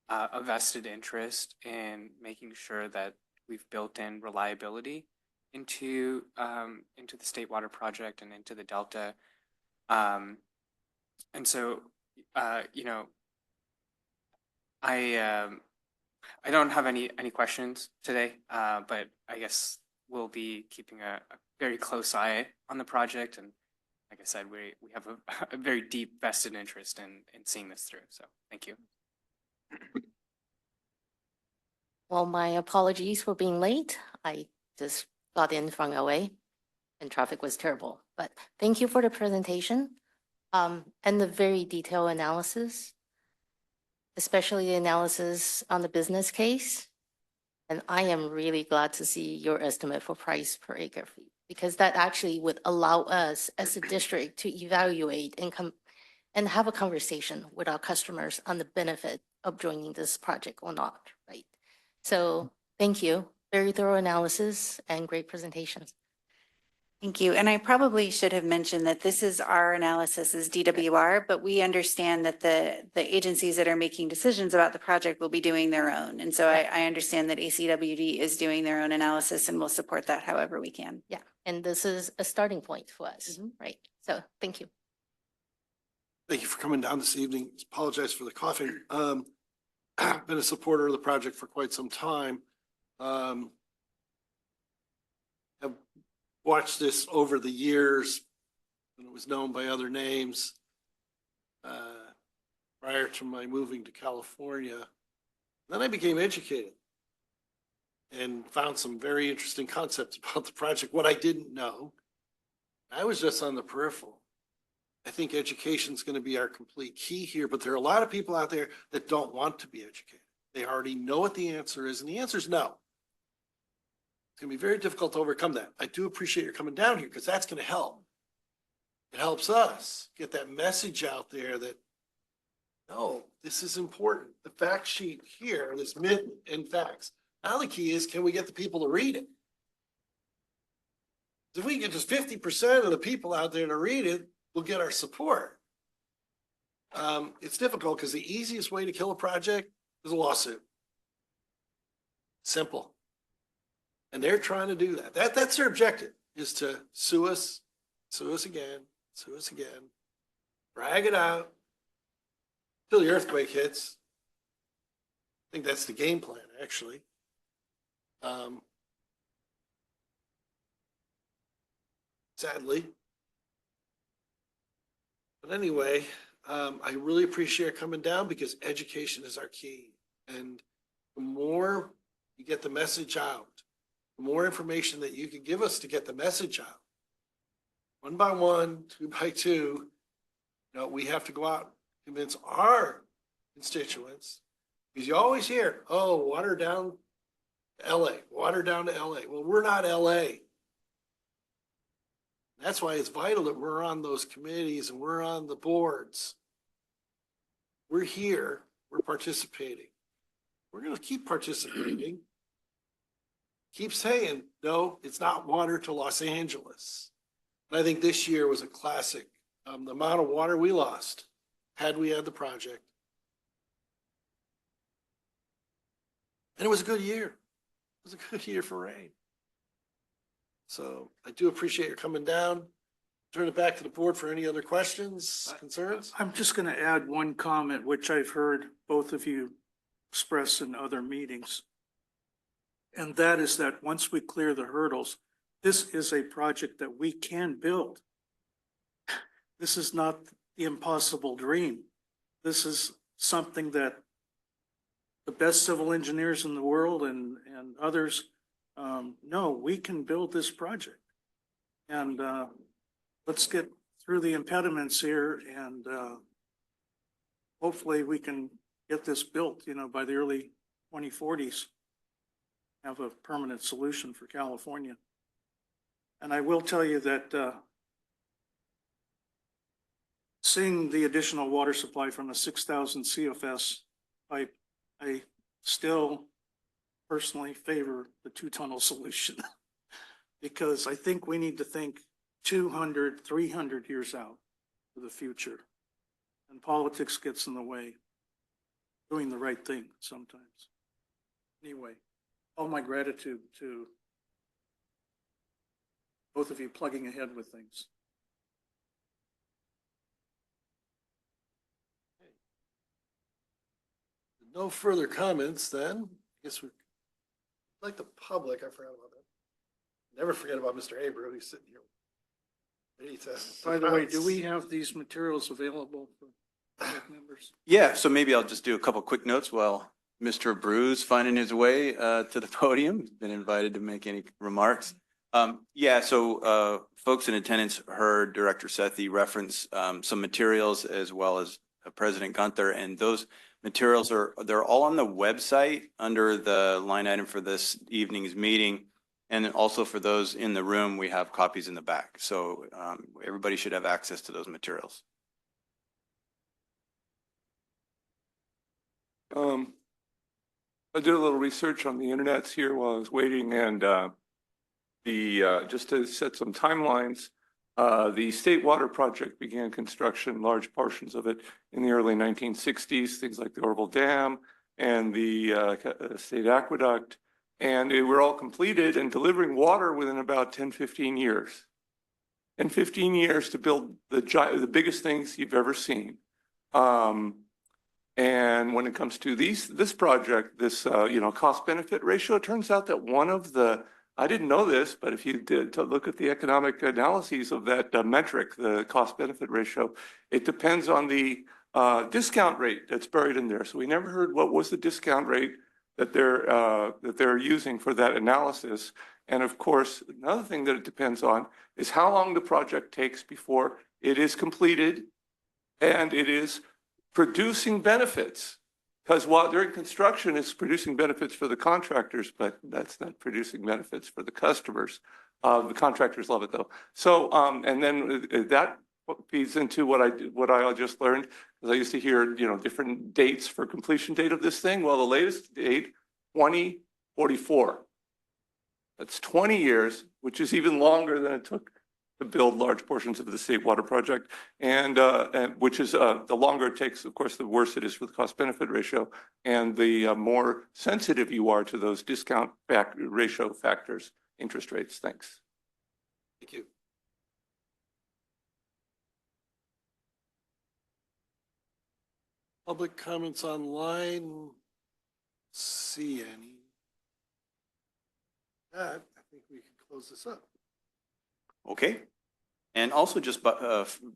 a vested interest in making sure that we've built in reliability into the State Water Project and into the Delta. And so, you know, I don't have any questions today, but I guess we'll be keeping a very close eye on the project. And like I said, we have a very deep vested interest in seeing this through. So thank you. Well, my apologies for being late. I just got in from LA and traffic was terrible, but thank you for the presentation and the very detailed analysis, especially the analysis on the business case. And I am really glad to see your estimate for price per acre feet, because that actually would allow us as a district to evaluate and have a conversation with our customers on the benefit of joining this project or not, right? So thank you. Very thorough analysis and great presentation. Thank you. And I probably should have mentioned that this is our analysis as DWR, but we understand that the agencies that are making decisions about the project will be doing their own. And so I understand that ACWD is doing their own analysis and we'll support that however we can. Yeah, and this is a starting point for us, right? So thank you. Thank you for coming down this evening. Apologize for the coughing. I've been a supporter of the project for quite some time. Have watched this over the years when it was known by other names. Prior to my moving to California, then I became educated and found some very interesting concepts about the project. What I didn't know, I was just on the peripheral. I think education is going to be our complete key here, but there are a lot of people out there that don't want to be educated. They already know what the answer is, and the answer is no. It's going to be very difficult to overcome that. I do appreciate your coming down here because that's going to help. It helps us get that message out there that, no, this is important. The fact sheet here, this myth and facts. Now the key is, can we get the people to read it? If we get just 50% of the people out there to read it, we'll get our support. It's difficult because the easiest way to kill a project is a lawsuit. Simple. And they're trying to do that. That's their objective, is to sue us again, drag it out till the earthquake hits. I think that's the game plan, actually. Sadly. But anyway, I really appreciate coming down because education is our key. And the more you get the message out, the more information that you can give us to get the message out, one by one, two by two, we have to go out and convince our constituents, because you always hear, oh, water down to LA, water down to LA. Well, we're not LA. That's why it's vital that we're on those committees and we're on the boards. We're here, we're participating. We're going to keep participating. Keep saying, no, it's not water to Los Angeles. And I think this year was a classic. The amount of water we lost had we had the project. And it was a good year. It was a good year for rain. So I do appreciate your coming down. Turn it back to the board for any other questions, concerns? I'm just going to add one comment, which I've heard both of you express in other meetings. And that is that once we clear the hurdles, this is a project that we can build. This is not the impossible dream. This is something that the best civil engineers in the world and others know we can build this project. And let's get through the impediments here, and hopefully we can get this built, by the early 2040s, have a permanent solution for California. And I will tell you that seeing the additional water supply from a 6,000 CFS pipe, I still personally favor the 2-tunnel solution because I think we need to think 200, 300 years out for the future. And politics gets in the way, doing the right thing sometimes. Anyway, all my gratitude to both of you plugging ahead with things. No further comments then. I guess we'd like the public, I forgot about that. Never forget about Mr. Abreu, who's sitting here. By the way, do we have these materials available for public members? Yeah, so maybe I'll just do a couple quick notes while Mr. Abreu's finding his way to the podium. He's been invited to make any remarks. So folks in attendance heard Director Sethy reference some materials as well as President Gunther, and those materials they're all on the website under the line item for this evening's meeting. And also for those in the room, we have copies in the back. So everybody should have access to those materials. I did a little research on the internet here while I was waiting, and just to set some timelines, the State Water Project began construction, large portions of it, in the early 1960s, things like the Orville Dam and the State Aqueduct. And they were all completed and delivering water within about 10, 15 years. And 15 years to build the biggest things you've ever seen. And when it comes to this project, this cost benefit ratio, it turns out that one of the, I didn't know this, but if you did to look at the economic analyses of that metric, the cost benefit ratio, it depends on the discount rate that's buried in there. So we never heard what was the discount rate that they're using for that analysis. And of course, another thing that it depends on is how long the project takes before it is completed and it is producing benefits. Because while during construction, it's producing benefits for the contractors, but that's not producing benefits for the customers. The contractors love it though. So, and then that feeds into what I just learned, because I used to hear, different dates for completion date of this thing. Well, the latest date, 2044. That's 20 years, which is even longer than it took to build large portions of the state water project. And which is, the longer it takes, of course, the worse it is for the cost benefit ratio. And the more sensitive you are to those discount ratio factors, interest rates. Thanks. Thank you. Public comments online. See any? I think we can close this up. Okay. And also just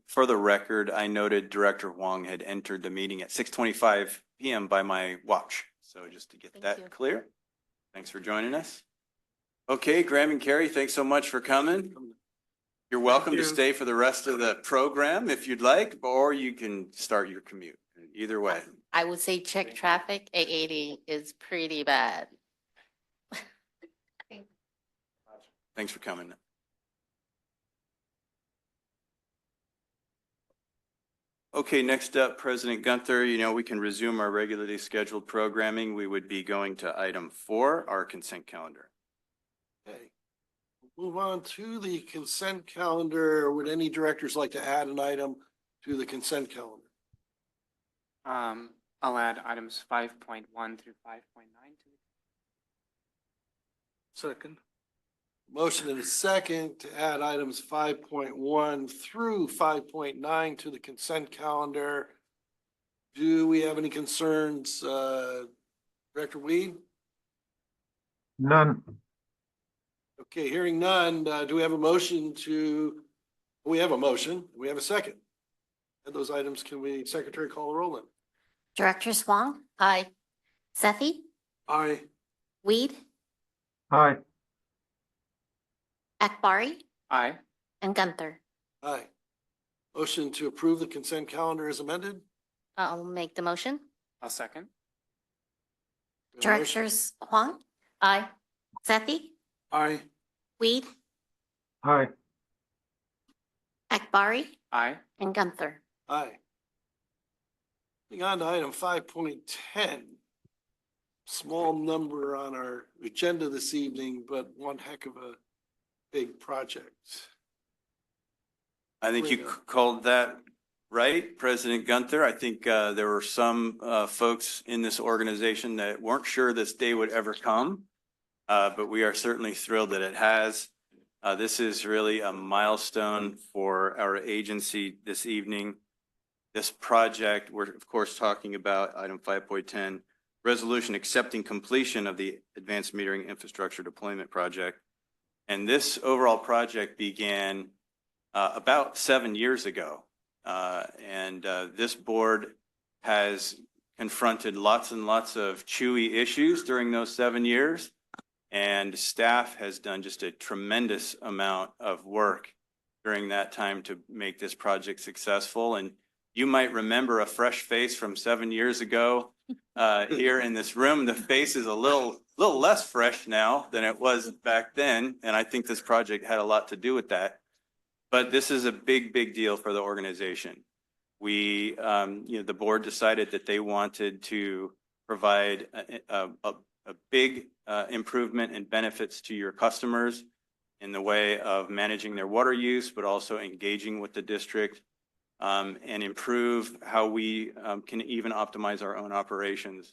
for the record, I noted Director Huang had entered the meeting at 6:25 p.m. by my watch. So just to get Thank that you. clear. Thanks for joining us. Okay, Graham and Carrie, thanks so much for coming. You're welcome to you. stay for the rest of the program if you'd like, or you can start your commute. Either way. I would say check traffic, 880 is pretty bad. Thanks for coming. Okay, next up, President Gunther, we can resume our regularly scheduled programming. We would be going to item 4, our consent calendar. Okay. Move on to the consent calendar. Would any directors like to add an item to the consent calendar? I'll add items 5.1 through 5.9 to Second. Motion and a second to add items 5.1 through 5.9 to the consent calendar. Do we have any concerns, Director Weed? None. Okay, hearing none, do we have a motion to, we have a motion, we have a second. And those items, can we, Secretary, call the roll in? Directors Huang? Aye. Sethy? Aye. Weed? Aye. Akbari? Aye. And Gunther? Aye. Motion to approve the consent calendar is amended? I'll make the motion. I'll second. We have a motion. Directors Huang? Aye. Sethy? Aye. Weed? Aye. Akbari? Aye. And Gunther? Aye. Moving on to item 5.10. Small number on our agenda this evening, but one heck of a big project. I think you called that right, President Gunther. I think there were some folks in this organization that weren't sure this day would ever come, but we are certainly thrilled that it has. This is really a milestone for our agency this evening. This project, we're of course talking about item 5.10, resolution accepting completion of the advanced metering infrastructure deployment project. And this overall project began about 7 years ago. This board has confronted lots and lots of chewy issues during those 7 years. And staff has done just a tremendous amount of work during that time to make this project successful. And you might remember a fresh face from 7 years ago here in this room. The face is a little less fresh now than it was back then. And I think this project had a lot to do with that. But this is a big, big deal for the organization. We, the board decided that they wanted to provide a big improvement and benefits to your customers in the way of managing their water use, but also engaging with the district and improve how we can even optimize our own operations.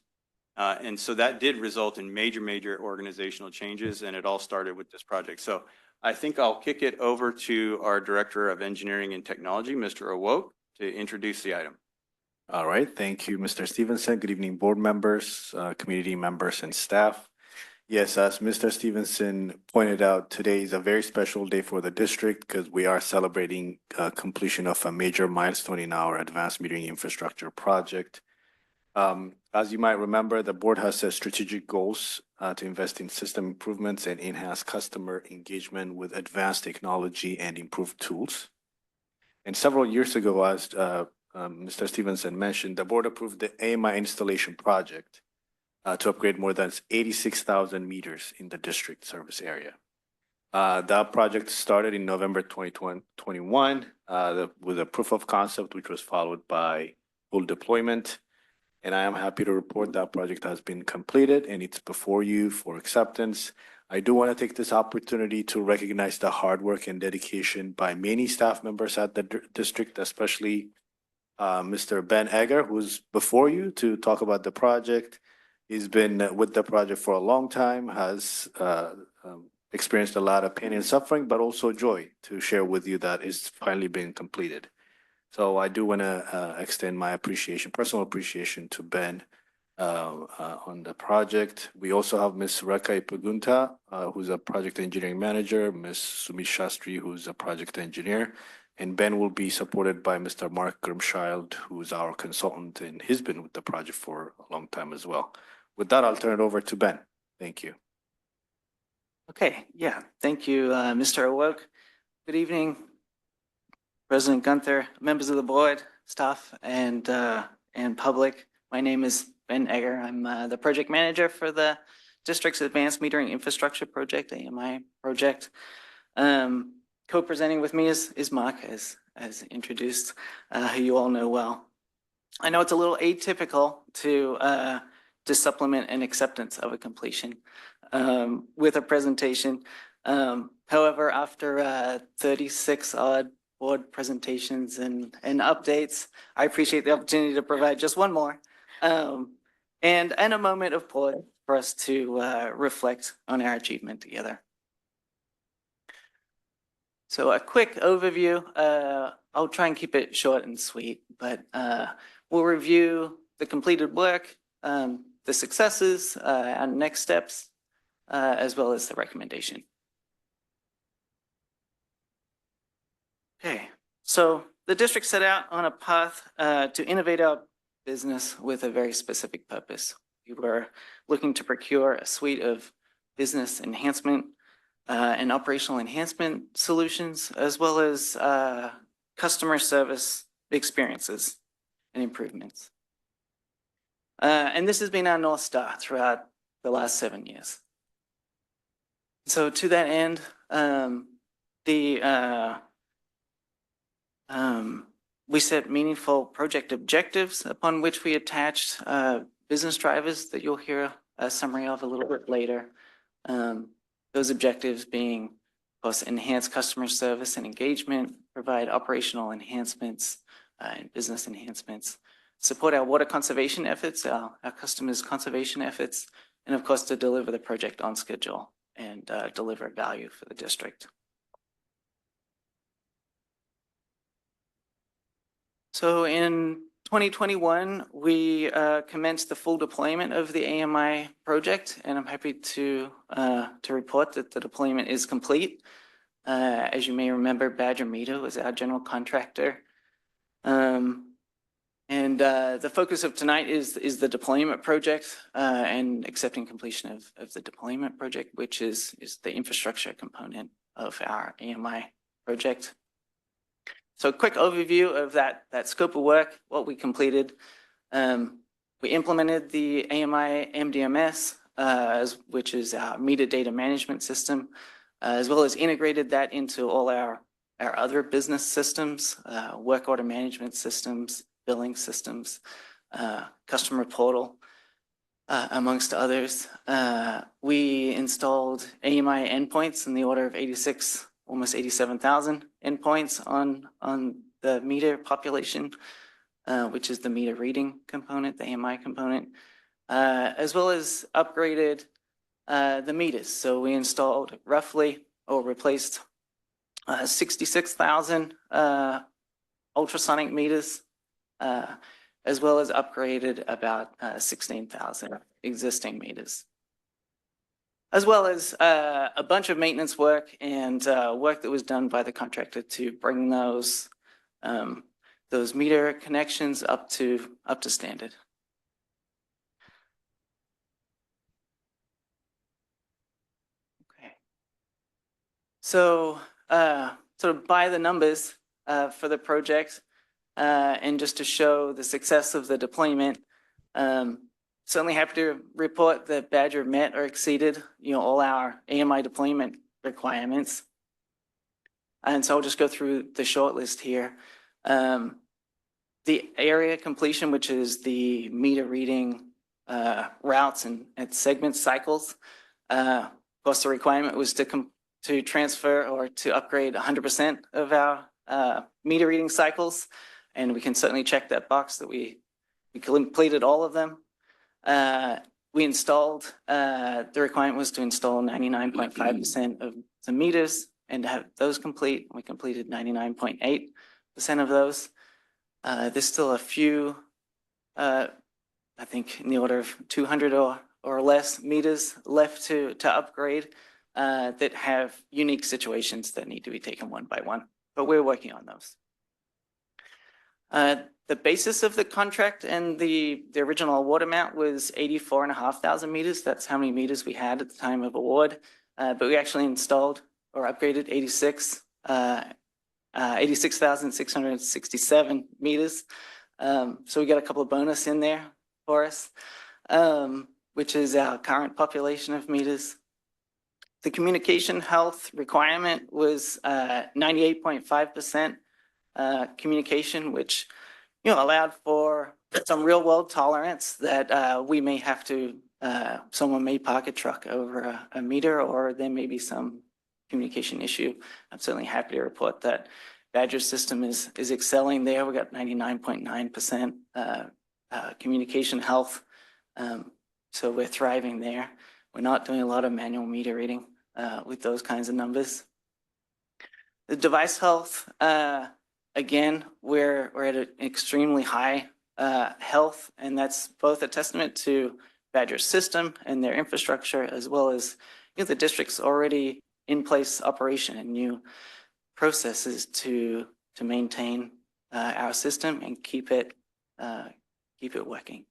And so that did result in major organizational changes, and it all started with this project. So I think I'll kick it over to our Director of Engineering and Technology, Mr. Awoke, to introduce the item. All right, thank you, Mr. Stevenson. Good evening, board members, community members, and staff. Yes, as Mr. Stevenson pointed out, today is a very special day for the district because we are celebrating completion of a major milestone in our advanced metering infrastructure project. As you might remember, the board has set strategic goals to invest in system improvements and enhance customer engagement with advanced technology and improved tools. And several years ago, as Mr. Stevenson mentioned, the board approved the AMI installation project to upgrade more than 86,000 meters in the district service area. That project started in November 2021 with a proof of concept, which was followed by full deployment. And I am happy to report that project has been completed and it's before you for acceptance. I do want to take this opportunity to recognize the hard work and dedication by many staff members at the district, especially Mr. Ben Egger, who's before you to talk about the project. He's been with the project for a long time, has experienced a lot of pain and suffering, but also joy to share with you that it's finally been completed. So I do want to extend my appreciation, personal appreciation to Ben on the project. We also have Ms. Rekai Pagunta, who's a project engineering manager, Ms. Sumi Shastri, who's a project engineer, and Ben will be supported by Mr. Mark Grimschild, who's our consultant, and he's been with the project for a long time as well. With that, I'll turn it over to Ben. Thank you. Okay, yeah, thank you, Mr. Awoke. Good evening, President Gunther, members of the board, staff, and public. My name is Ben Egger. I'm the project manager for the district's Advanced Metering Infrastructure Project, AMI project. Co-presenting with me is Mark, as introduced, who you all know well. I know it's a little atypical to supplement an acceptance of a completion with a presentation. However, after 36 odd board presentations and updates, I appreciate the opportunity to provide just one more and a moment of pause for us to reflect on our achievement together. So a quick overview. I'll try and keep it short and sweet, but we'll review the completed work, the successes, and next steps, as well as the recommendation. Okay, so the district set out on a path to innovate our business with a very specific purpose. We were looking to procure a suite of business enhancement and operational enhancement solutions, as well as customer service experiences and improvements. And this has been our North Star throughout the last 7 years. So to that end, we set meaningful project objectives upon which we attached business drivers that you'll hear a summary of a little bit later. Those objectives being, of course, enhance customer service and engagement, provide operational enhancements and business enhancements, support our water conservation efforts, our customers' conservation efforts, and of course, to deliver the project on schedule and deliver value for the district. So in 2021, we commenced the full deployment of the AMI project, and I'm happy to report that the deployment is complete. As you may remember, Badger Meter was our general contractor. And the focus of tonight is the deployment project and accepting completion of the deployment project, which is the infrastructure component of our AMI project. So a quick overview of that scope of work, what we completed. We implemented the AMI MDMS, which is our meter data management system, as well as integrated that into all our other business systems, work order management systems, billing systems, customer portal, amongst others. We installed AMI endpoints in the order of 86, almost 87,000 endpoints on the meter population, which is the meter reading component, the AMI component, as well as upgraded the meters. So we installed roughly or replaced 66,000 ultrasonic meters, as well as upgraded about 16,000 existing meters, as well as a bunch of maintenance work and work that was done by the contractor to bring those meter connections up to standard. Okay. So sort of by the numbers for the project, and just to show the success of the deployment, certainly happy to report that Badger met or exceeded, all our AMI deployment requirements. And so I'll just go through the short list here. The area completion, which is the meter reading routes and segment cycles, course, the requirement was to transfer or to upgrade 100% of our meter reading cycles. And we can certainly check that box that we completed all of them. We installed, the requirement was to install 99.5% of the meters and have those complete. We completed 99.8% of those. There's still a few, I think in the order of 200 or less meters left to upgrade that have unique situations that need to be taken one by one, but we're working on those. The basis of the contract and the original award amount was 84,500 meters. That's how many meters we had at the time of award. But we actually installed or upgraded 86,667 meters. So we got a couple of bonus in there for us, which is our current population of meters. The communication health requirement was 98.5% communication, which allowed for some real world tolerance that we may have to, someone may park a truck over a meter, or there may be some communication issue. I'm certainly happy to report that Badger's system is excelling there. We got 99.9% communication health. So we're thriving there. We're not doing a lot of manual meter reading with those kinds of numbers. The device health, again, we're at an extremely high health, and that's both a testament to Badger's system and their infrastructure, as well as the district's already in place operation and new processes to maintain our system and keep it working.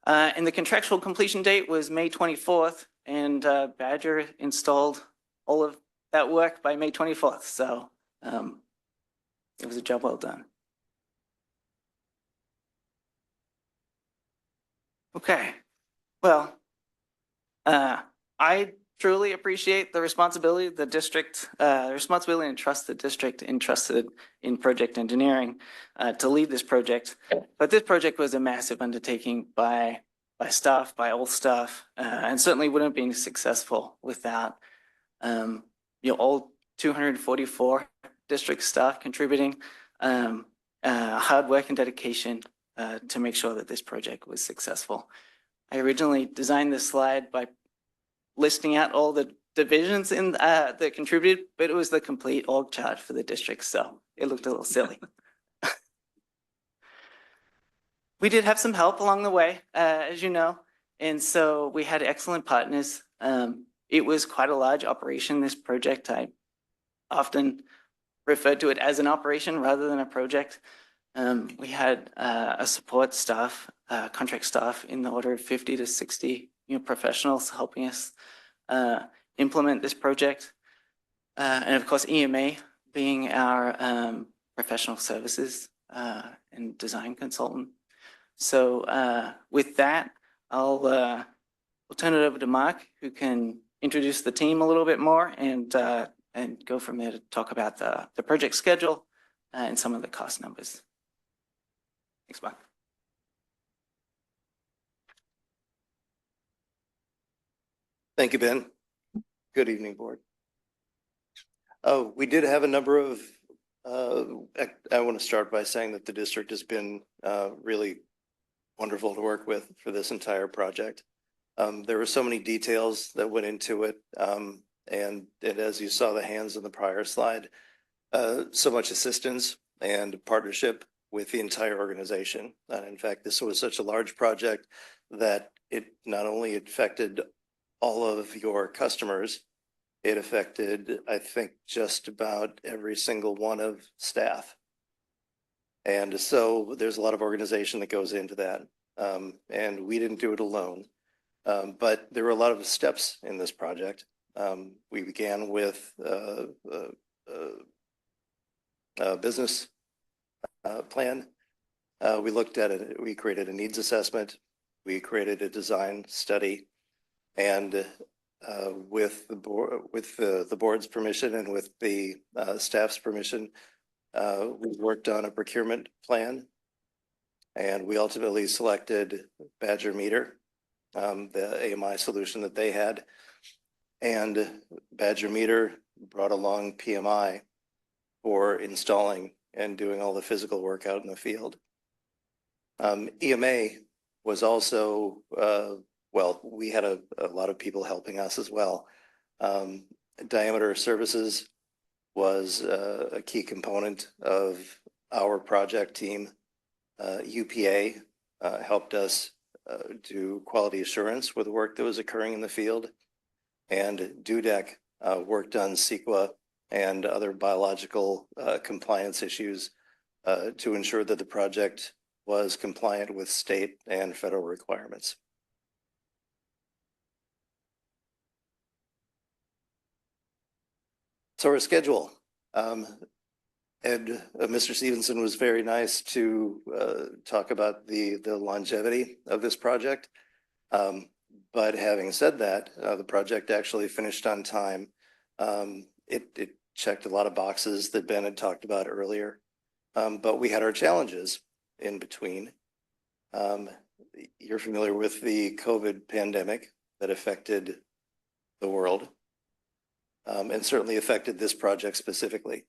And the contractual completion date was May 24th, and Badger installed all of that work by May 24th. So it was a job well done. Okay, well, I truly appreciate the responsibility the district, responsibility and trust the district entrusted in project engineering to lead this project. But this project was a massive undertaking by staff, by all staff, and certainly wouldn't have been successful without all 244 district staff contributing hard work and dedication to make sure that this project was successful. I originally designed this slide by listing out all the divisions that contributed, but it was the complete org chart for the district, so it looked a little silly. We did have some help along the way, as you know, and so we had excellent partners. It was quite a large operation, this project. I often referred to it as an operation rather than a project. We had a support staff, contract staff in the order of 50 to 60 professionals helping us implement this project. And of course, EMA being our professional services and design consultant. So with that, we'll turn it over to Mark, who can introduce the team a little bit more and go from there to talk about the project schedule and some of the cost numbers. Thanks, Mark. Thank you, Ben. Good evening, board. Oh, we did have a number of, I want to start by saying that the district has been really wonderful to work with for this entire project. There were so many details that went into it. And as you saw the hands in the prior slide, so much assistance and partnership with the entire organization. In fact, this was such a large project that it not only affected all of your customers, it affected, I think, just about every single one of staff. And so there's a lot of organization that goes into that. And we didn't do it alone. But there were a lot of steps in this project. We began with a business plan. We looked at it, we created a needs assessment, we created a design study, and with the board's permission and with the staff's permission, we worked on a procurement plan, and we ultimately selected Badger Meter, the AMI solution that they had. And Badger Meter brought along PMI for installing and doing all the physical work out in the field. EMA was also, well, we had a lot of people helping us as well. Diameter Services was a key component of our project team. UPA helped us do quality assurance with the work that was occurring in the field. And DUDEC worked on CEQA and other biological compliance issues to ensure that the project was compliant with state and federal requirements. So our schedule, Mr. Stevenson was very nice to talk about the longevity of this project. But having said that, the project actually finished on time. It checked a lot of boxes that Ben had talked about earlier, but we had our challenges in between. You're familiar with the COVID pandemic that affected the world and certainly affected this project specifically.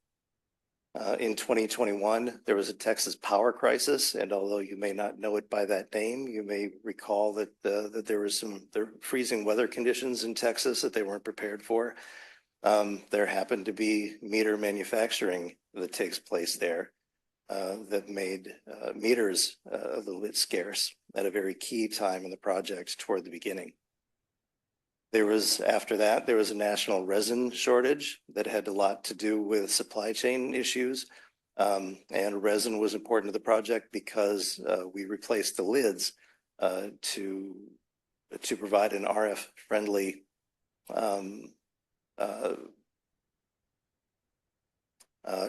In 2021, there was a Texas power crisis, and although you may not know it by that name, you may recall that there was some freezing weather conditions in Texas that they weren't prepared for. There happened to be meter manufacturing that takes place there that made meters a little bit scarce at a very key time in the project toward the beginning. After that, there was a national resin shortage that had a lot to do with supply chain issues. And resin was important to the project because we replaced the lids to provide an RF friendly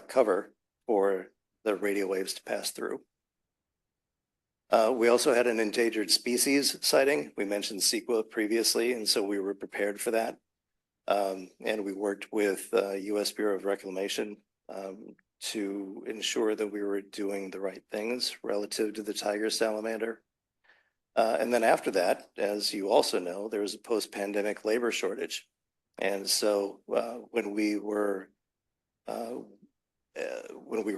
cover for the radio waves to pass through. We also had an endangered species sighting. We mentioned CEQA previously, and so we were prepared for that. And we worked with U.S. Bureau of Reclamation to ensure that we were doing the right things relative to the tiger salamander. And then after that, as you also know, there was a post-pandemic labor shortage. And so when we were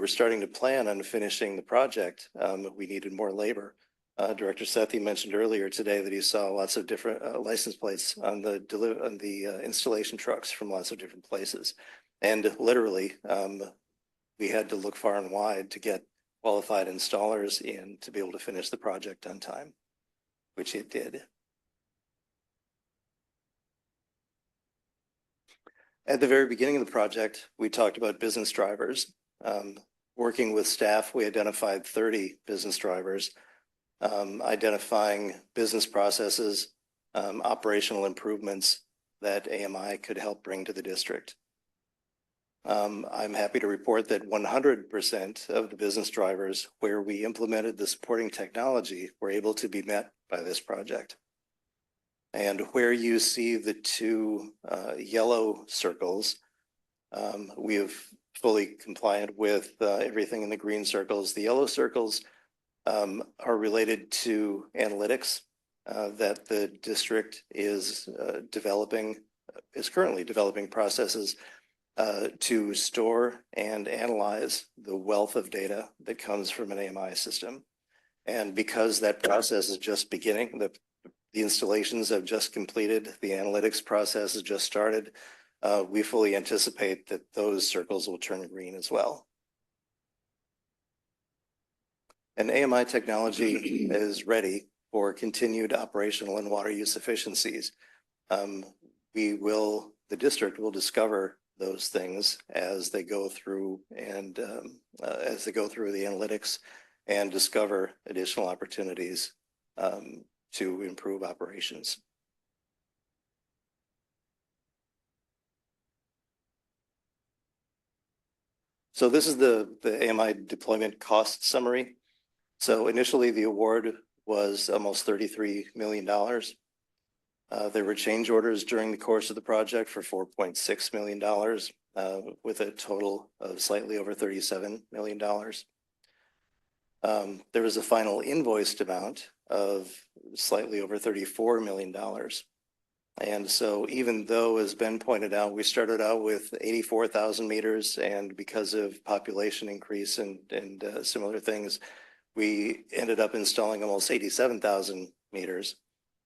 starting to plan on finishing the project, we needed more labor. Director Sethy mentioned earlier today that he saw lots of different license plates on the installation trucks from lots of different places. And literally, we had to look far and wide to get qualified installers in to be able to finish the project on time, which it did. At the very beginning of the project, we talked about business drivers. Working with staff, we identified 30 business drivers, identifying business processes, operational improvements that AMI could help bring to the district. I'm happy to report that 100% of the business drivers where we implemented the supporting technology were able to be met by this project. And where you see the two yellow circles, we have fully compliant with everything in the green circles. The yellow circles are related to analytics that the district is currently developing processes to store and analyze the wealth of data that comes from an AMI system. And because that process is just beginning, the installations have just completed, the analytics process has just started, we fully anticipate that those circles will turn green as well. And AMI technology is ready for continued operational and water use efficiencies. The district will discover those things as they go through and as they go through the analytics and discover additional opportunities to improve operations. So this is the AMI deployment cost summary. So initially the award was almost $33 million. There were change orders during the course of the project for $4.6 million with a total of slightly over $37 million. There was a final invoiced amount of slightly over $34 million. And so even though, as Ben pointed out, we started out with 84,000 meters, and because of population increase and similar things, we ended up installing almost 87,000 meters.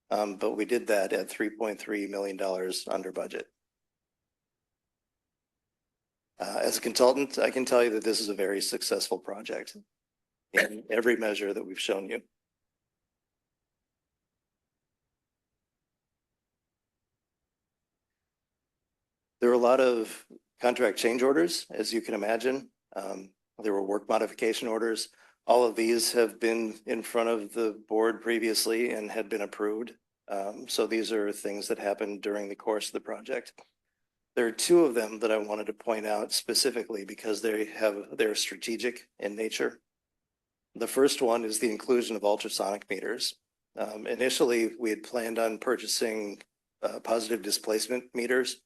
But we did that at $3.3 million under budget. As a consultant, I can tell you that this is a very successful project in every measure that we've shown you. There are a lot of contract change orders, as you can imagine. There were work modification orders. All of these have been in front of the board previously and had been approved. So these are things that happened during the course of the project. There are two of them that I wanted to point out specifically because they're strategic in nature. The first one is the inclusion of ultrasonic meters. Initially, we had planned on purchasing positive displacement meters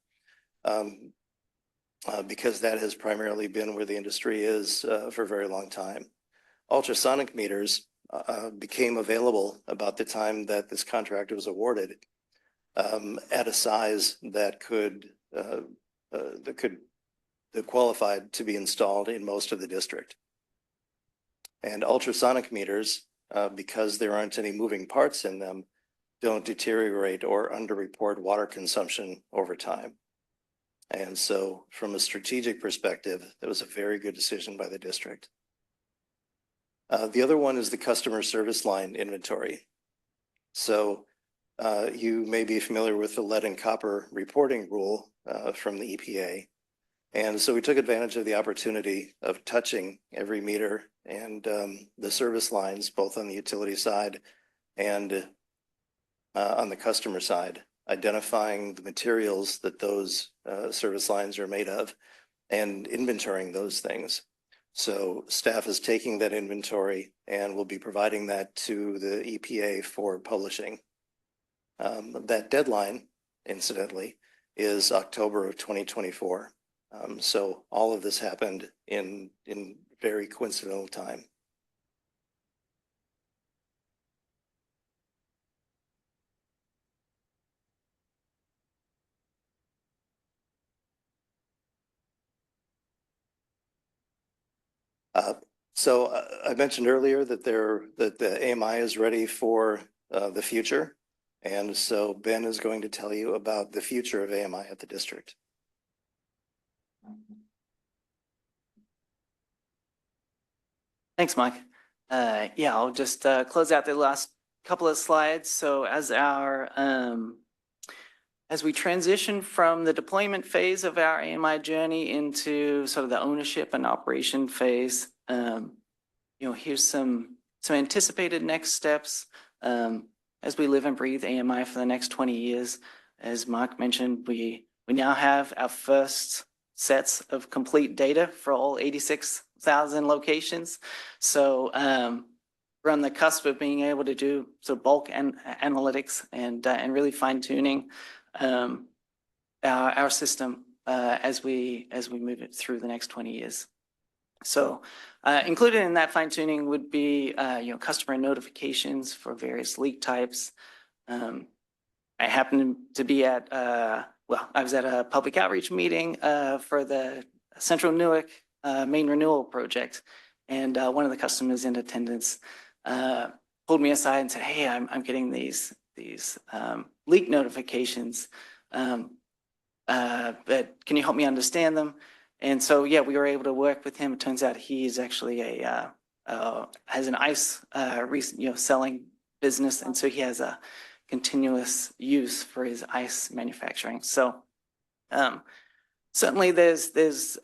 because that has primarily been where the industry is for a very long time. Ultrasonic meters became available about the time that this contract was awarded at a size that qualified to be installed in most of the district. And ultrasonic meters, because there aren't any moving parts in them, don't deteriorate or underreport water consumption over time. And so from a strategic perspective, that was a very good decision by the district. The other one is the customer service line inventory. So you may be familiar with the lead and copper reporting rule from the EPA. And so we took advantage of the opportunity of touching every meter and the service lines, both on the utility side and on the customer side, identifying the materials that those service lines are made of and inventorying those things. So staff is taking that inventory and will be providing that to the EPA for publishing. That deadline, incidentally, is October of 2024. So all of this happened in very coincidental time. I mentioned earlier that the AMI is ready for the future. And so Ben is going to tell you about the future of AMI at the district. Thanks, Mike. Yeah, I'll just close out the last couple of slides. So as we transition from the deployment phase of our AMI journey into sort of the ownership and operation phase, here's some anticipated next steps as we live and breathe AMI for the next 20 years. As Mark mentioned, we now have our first sets of complete data for all 86,000 locations. So we're on the cusp of being able to do bulk analytics and really fine tuning our system as we move it through the next 20 years. So included in that fine tuning would be customer notifications for various leak types. I happened to be at I was at a public outreach meeting for the Central Newark main renewal project, and one of the customers in attendance pulled me aside and said, "Hey, I'm getting these leak notifications, but can you help me understand them?" And so, yeah, we were able to work with him. It turns out he's actually has an ice selling business, and so he has a continuous use for his ice manufacturing. So certainly there's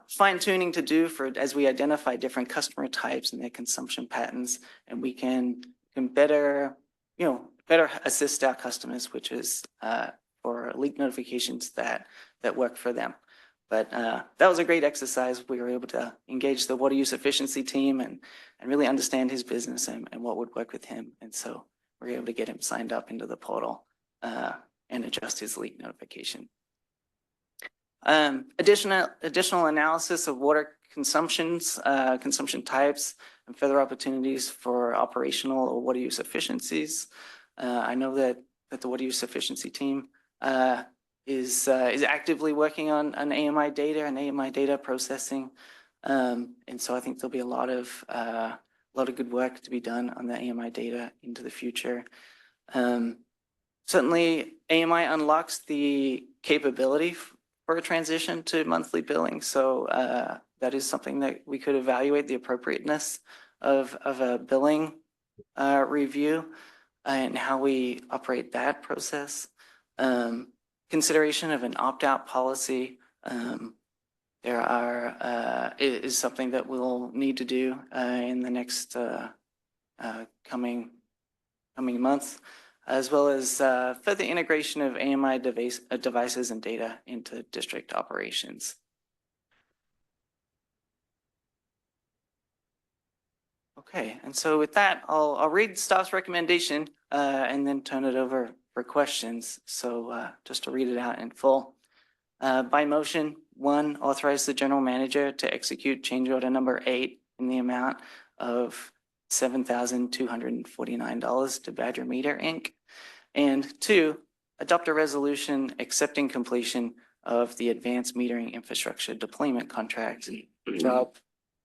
fine tuning to do as we identify different customer types and their consumption patterns, and we can better assist our customers, which is for leak notifications that work for them. But that was a great exercise. We were able to engage the water use efficiency team and really understand his business and what would work with him. And so we were able to get him signed up into the portal and adjust his leak notification. Additional analysis of water consumption types, and further opportunities for operational or water use efficiencies. I know that that the water use efficiency team is actively working on AMI data and AMI data processing. And so I think there'll be a lot of good work to be done on the AMI data into the future. Certainly, AMI unlocks the capability for a transition to monthly billing. So that is something that we could evaluate the appropriateness of a billing review and how we operate that process. Consideration of an opt-out policy is something that we'll need to do in the next coming months, as well as further integration of AMI devices and data into district operations. Okay, and so with that, I'll read staff's recommendation and then turn it over for questions. So just to read it out in full. By motion, 1, authorize the general manager to execute change order number 8 in the amount of $7,249 to Badger Meter, Inc. And 2, adopt a resolution accepting completion of the advanced metering infrastructure deployment contract, job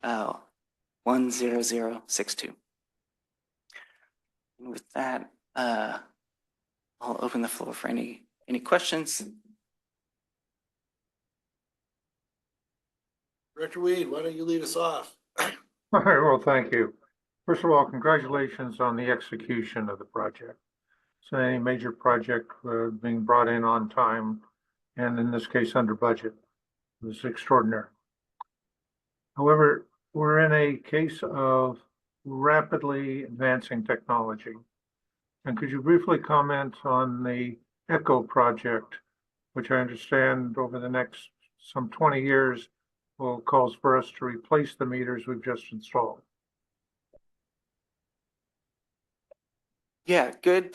10062. And with that, I'll open the floor for any questions. Director Weed, why don't you lead us off? All right, well, thank you. First of all, congratulations on the execution of the project. So any major project being brought in on time, and in this case, under budget, was extraordinary. However, we're in a case of rapidly advancing technology. And could you briefly comment on the ECHO project, which I understand over the next some 20 years will cause for us to replace the meters we've just installed? Yeah, good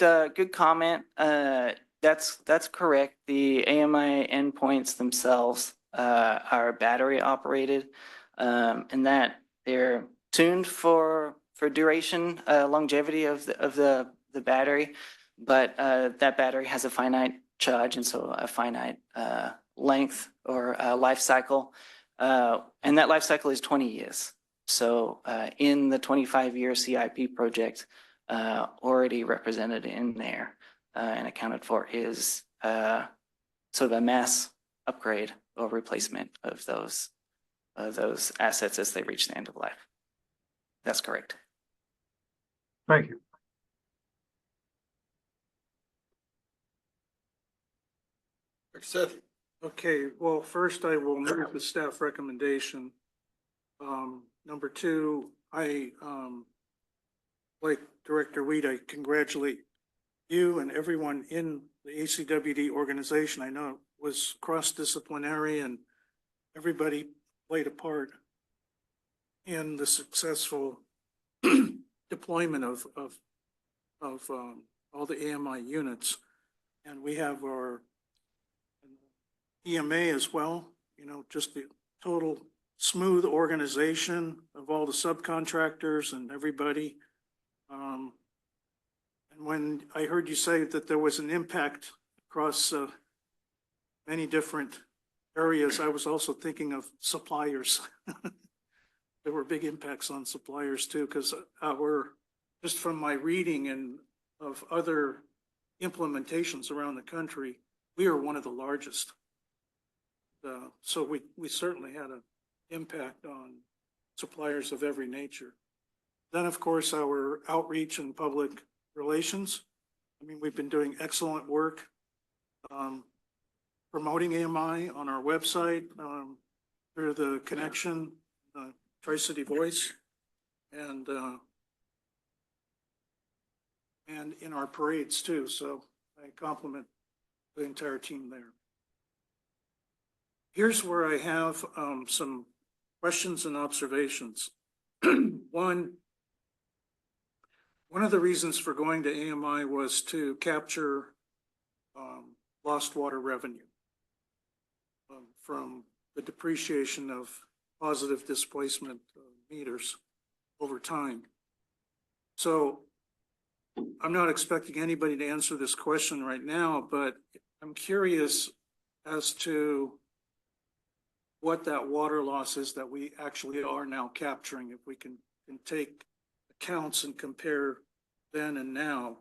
comment. That's correct. The AMI endpoints themselves are battery operated, and that they're tuned for duration, longevity of the battery, but that battery has a finite charge, and so a finite length or life cycle, and that life cycle is 20 years. So in the 25-year CIP project, already represented in there and accounted for is sort of a mass upgrade or replacement of those assets as they reach the end of life. That's correct. Thank you. Sethy. Okay, well, first I will move the staff recommendation. Number 2, I, like Director Weed, I congratulate you and everyone in the ACWD organization. I know it was cross-disciplinary and everybody played a part in the successful deployment of all the AMI units. And we have our EMA as well, you know, just the total smooth organization of all the subcontractors and everybody. And when I heard you say that there was an impact across many different areas, I was also thinking of suppliers. There were big impacts on suppliers too, because just from my reading and of other implementations around the country, we are one of the largest. So we certainly had an impact on suppliers of every nature. Then, of course, our outreach and public relations. I mean, we've been doing excellent work promoting AMI on our website through the connection, Tri-City Voice, and in our parades too. So I compliment the entire team there. Here's where I have some questions and observations. One of the reasons for going to AMI was to capture lost water revenue from the depreciation of positive displacement meters over time. So I'm not expecting anybody to answer this question right now, but I'm curious as to what that water loss is that we actually are now capturing. If we can take accounts and compare then and now,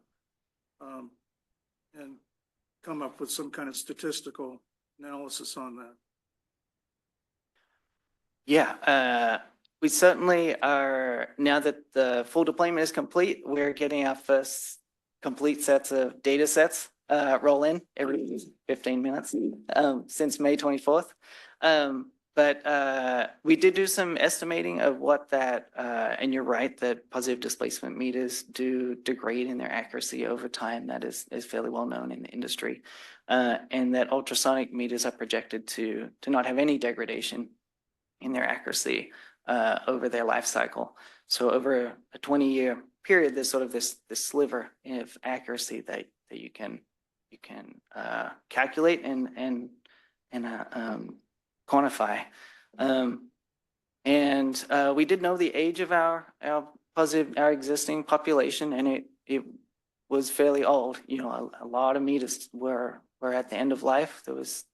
and come up with some kind of statistical analysis on that. Yeah, we certainly are, now that the full deployment is complete, we're getting our first complete sets of data sets roll in every 15 minutes since May 24th. But we did do some estimating of what that, and you're right, that positive displacement meters do degrade in their accuracy over time. That is fairly well known in the industry. And that ultrasonic meters are projected to not have any degradation in their accuracy over their life cycle. So over a 20-year period, there's sort of this sliver of accuracy that you can calculate and quantify. And we did know the age of our existing population, and it was fairly old. You know, a lot of meters were at the end of life. There was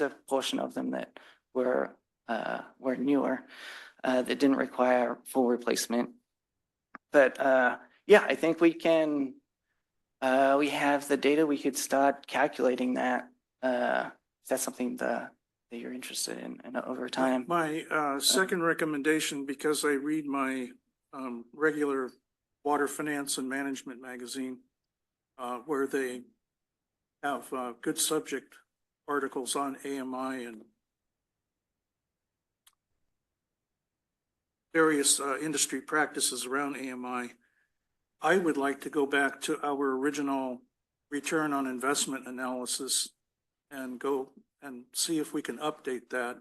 a portion of them that were newer that didn't require full replacement. But yeah, I think we can. We have the data. We could start calculating that. If that's something that you're interested in over time. My second recommendation, because I read my regular water finance and management magazine, where they have good subject articles on AMI and various industry practices around AMI. I would like to go back to our original return on investment analysis and go and see if we can update that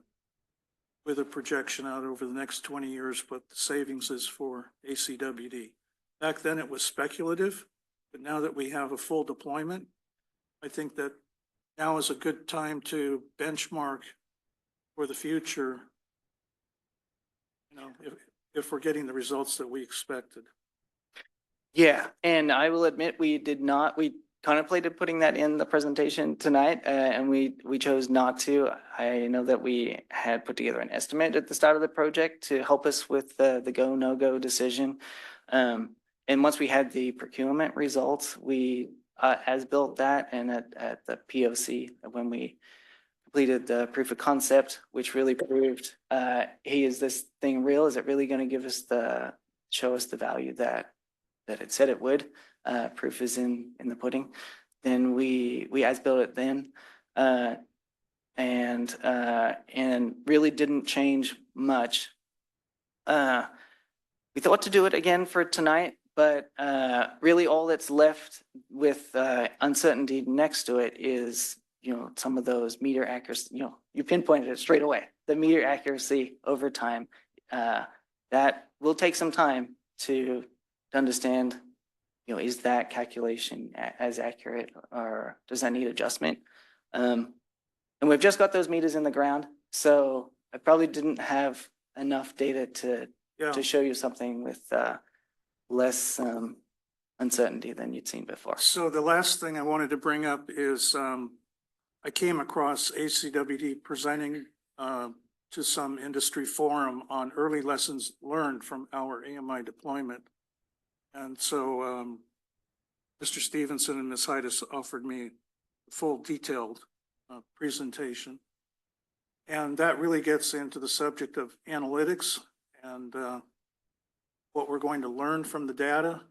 with a projection out over the next 20 years, what the savings is for ACWD. Back then it was speculative, but now that we have a full deployment, I think that now is a good time to benchmark for the future, you know, if we're getting the results that we expected. Yeah, and I will admit we contemplated putting that in the presentation tonight, and we chose not to. I know that we had put together an estimate at the start of the project to help us with the go, no-go decision. And once we had the procurement results, we as built that, and at the POC, when we completed the proof of concept, which really proved, hey, is this thing real? Is it really going to give us show us the value that it said it would? Proof is in the pudding. Then we as built it then, and really didn't change much. We thought to do it again for tonight, but really all that's left with uncertainty next to it is, you know, some of those meter accuracy. You know, you pinpointed it straight away. The meter accuracy over time, that will take some time to understand. You know, is that calculation as accurate, or does that need adjustment? And we've just got those meters in the ground, so I probably didn't have enough data to show you something with less uncertainty than you'd seen before. So the last thing I wanted to bring up is I came across ACWD presenting to some industry forum on early lessons learned from our AMI deployment. And so Mr. Stevenson and Ms. Heides offered me a full detailed presentation. And that really gets into the subject of analytics and what we're going to learn from the data.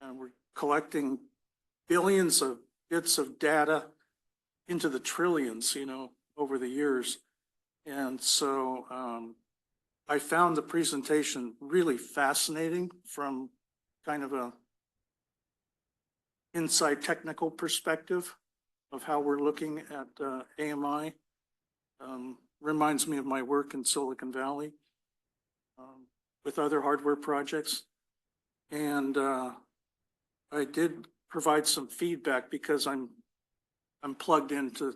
And we're collecting billions of bits of data into the trillions, you know, over the years. And so I found the presentation really fascinating from kind of a inside technical perspective of how we're looking at AMI. Reminds me of my work in Silicon Valley with other hardware projects. And I did provide some feedback because I'm plugged into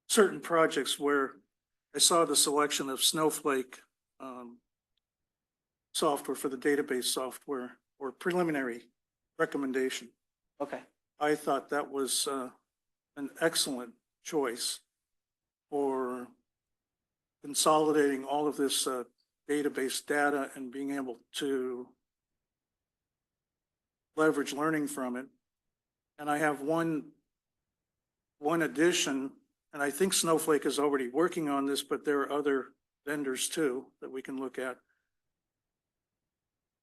certain projects where I saw the selection of Snowflake software for the database software, or preliminary recommendation. Okay. I thought that was an excellent choice for consolidating all of this database data and being able to leverage learning from it. And I have one addition, and I think Snowflake is already working on this, but there are other vendors too that we can look at.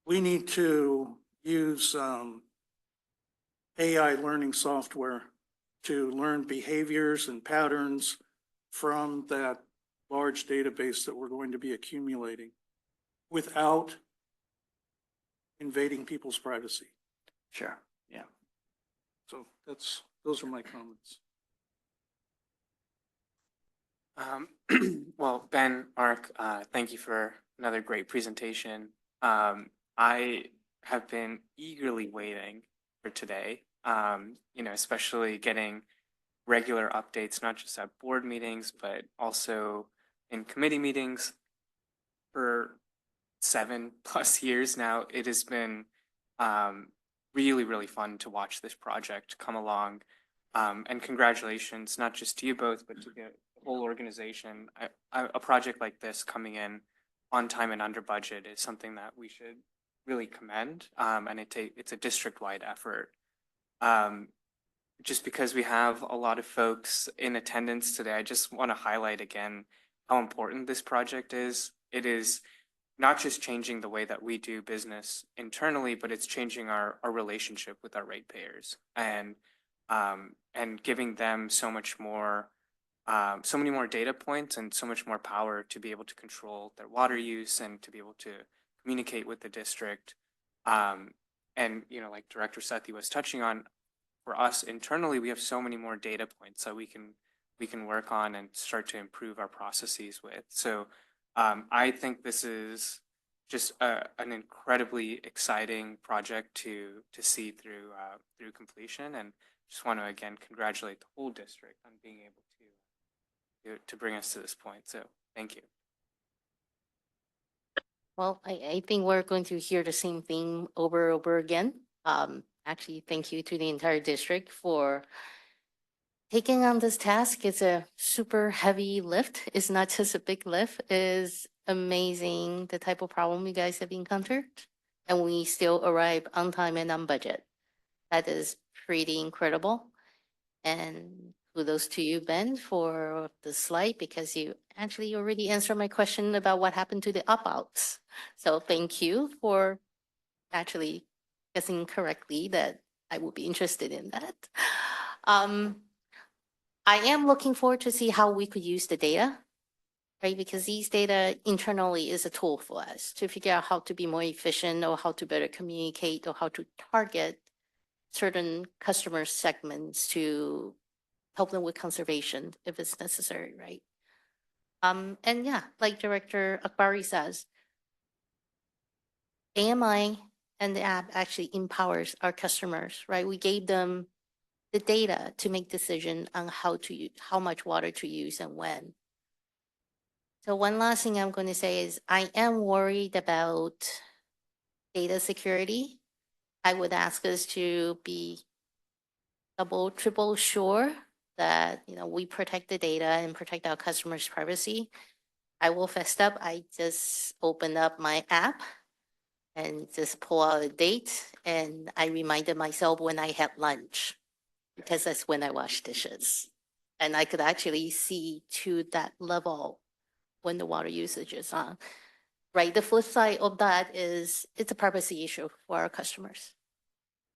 We need to use AI learning software to learn behaviors and patterns from that large database that we're going to be accumulating without invading people's privacy. Sure. Yeah. So those are my comments. Well, Ben, Mark, thank you for another great presentation. I have been eagerly waiting for today, especially getting regular updates, not just at board meetings, but also in committee meetings for 7+ years now. It has been really, really fun to watch this project come along. And congratulations, not just to you both, but to the whole organization. A project like this coming in on time and under budget is something that we should really commend. And it's a district-wide effort. Just because we have a lot of folks in attendance today, I just want to highlight again how important this project is. It is not just changing the way that we do business internally, but it's changing our relationship with our ratepayers and giving them so much more, so many more data points and so much more power to be able to control their water use and to be able to communicate with the district. And like Director Sethy was touching on, for us internally, we have so many more data points that we can work on and start to improve our processes with. So I think this is just an incredibly exciting project to see through completion, and just want to again congratulate the whole district on being able to bring us to this point. So thank you. Well, I think we're going to hear the same thing over and over again. Actually, thank you to the entire district for taking on this task. It's a super heavy lift. It's not just a big lift. It's amazing the type of problem you guys have encountered, and we still arrive on time and on budget. That is pretty incredible. And kudos to you, Ben, for the slide, because you actually already answered my question about what happened to the opt-outs. So thank you for actually guessing correctly that I would be interested in that. I am looking forward to see how we could use the data, right? Because these data internally is a tool for us to figure out how to be more efficient or how to better communicate or how to target certain customer segments to help them with conservation if it's necessary, right? And yeah, like Director Akbari says, AMI and the app actually empowers our customers, right? We gave them the data to make decision on how much water to use and when. So one last thing I'm going to say is I am worried about data security. I would ask us to be double, triple sure that we protect the data and protect our customers' privacy. I will fess up. I just opened up my app and just pull out a date, and I reminded myself when I had lunch, because that's when I wash dishes. And I could actually see to that level when the water usage is on. Right, the flip side of that is it's a privacy issue for our customers.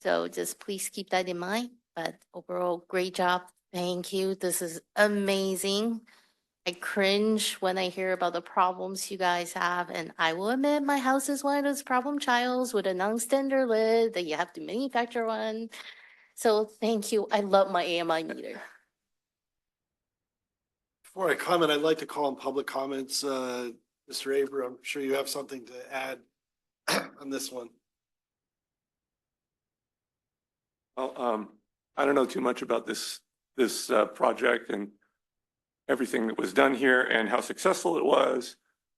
So just please keep that in mind. But overall, great job. Thank you. This is amazing. I cringe when I hear about the problems you guys have. And I will admit my house is one of those problem childs with a non-standard lid that you have to manufacture one. So thank you. I love my AMI meter. Before I comment, I'd like to call on public comments. Mr. Aber, I'm sure you have something to add on this one. Well, I don't know too much about this project and everything that was done here and how successful it was.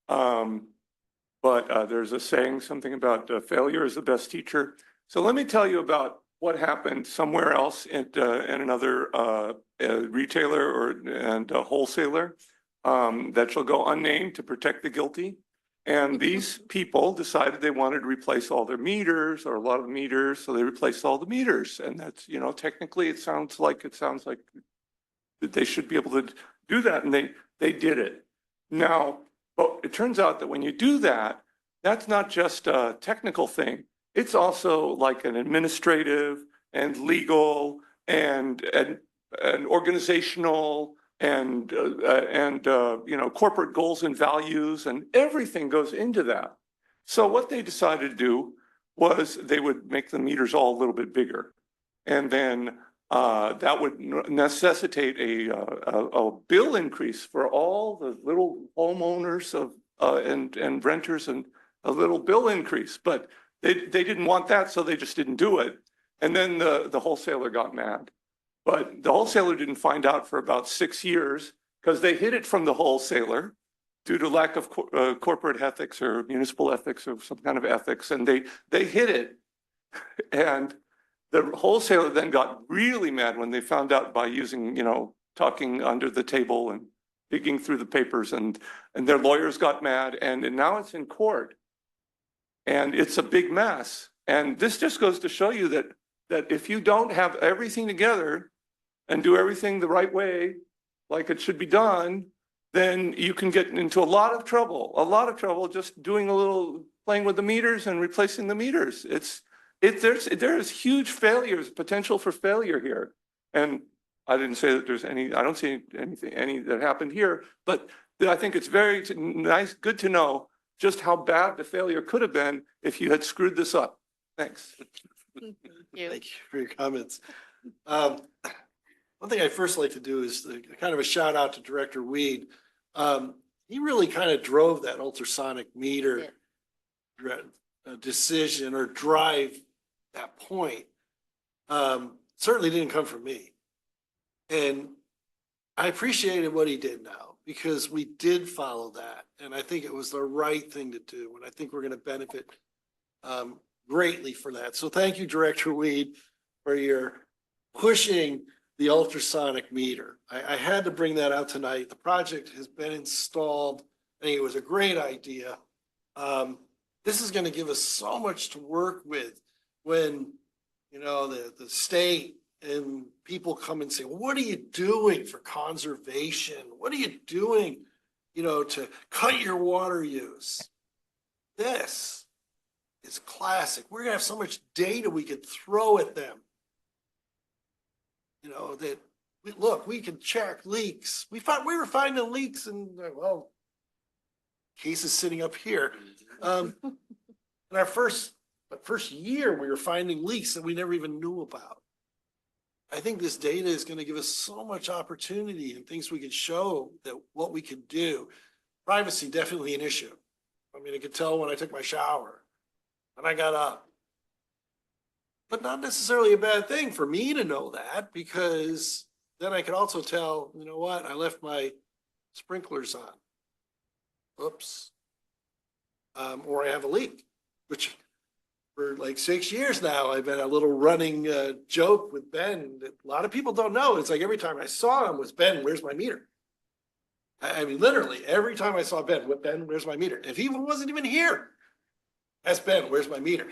But there's a saying, something about failure is the best teacher. So let me tell you about what happened somewhere else at another retailer and a wholesaler that shall go unnamed to protect the guilty. And these people decided they wanted to replace all their meters or a lot of the meters, so they replaced all the meters. And that's, you know, technically it sounds like that they should be able to do that, and they did it. Now, but it turns out that when you do that, that's not just a technical thing. It's also like an administrative and legal and organizational and you know, corporate goals and values, and everything goes into that. So what they decided to do was they would make the meters all a little bit bigger, and then that would necessitate a bill increase for all the little homeowners of and renters, and a little bill increase. But they didn't want that, so they just didn't do it. And then the wholesaler got mad. But the wholesaler didn't find out for about 6 years because they hid it from the wholesaler due to lack of corporate ethics or municipal ethics or some kind of ethics. And they hid it. And the wholesaler then got really mad when they found out by using, you know, talking under the table and digging through the papers, and their lawyers got mad, and now it's in court. And it's a big mess. And this just goes to show you that if you don't have everything together and do everything the right way, like it should be done, then you can get into a lot of trouble just doing a little, playing with the meters and replacing the meters. There's huge failures, potential for failure here. And I didn't say that there's any, I don't see any that happened here, but I think it's very nice, good to know just how bad the failure could have been if you had screwed this up. Thanks. Thank you. Thank you for your comments. One thing I'd first like to do is kind of a shout out to Director Weed. He really kind of drove that ultrasonic meter decision or drive that point. Certainly didn't come from me. And I appreciated what he did now, because we did follow that. And I think it was the right thing to do. And I think we're going to benefit greatly for that. So thank you, Director Weed, for your pushing the ultrasonic meter. I had to bring that out tonight. The project has been installed. I think it was a great idea. This is going to give us so much to work with when, you know, the state and people come and say, well, what are you doing for conservation? What are you doing, you know, to cut your water use? This is classic. We're going to have so much data we could throw at them. You know, that look, we can check leaks. We were finding leaks, and well, cases sitting up here. In our first year, we were finding leaks that we never even knew about. I think this data is going to give us so much opportunity and things we could show that what we could do. Privacy, definitely an issue. I mean, I could tell when I took my shower, when I got up. But not necessarily a bad thing for me to know that, because then I could also tell, you know what, I left my sprinklers on. Oops. Or I have a leak, which for like 6 years now, I've been a little running joke with Ben that a lot of people don't know. It's like every time I saw him was, Ben, where's my meter? I mean, literally every time I saw Ben, where's my meter? If he wasn't even here, ask Ben, where's my meter?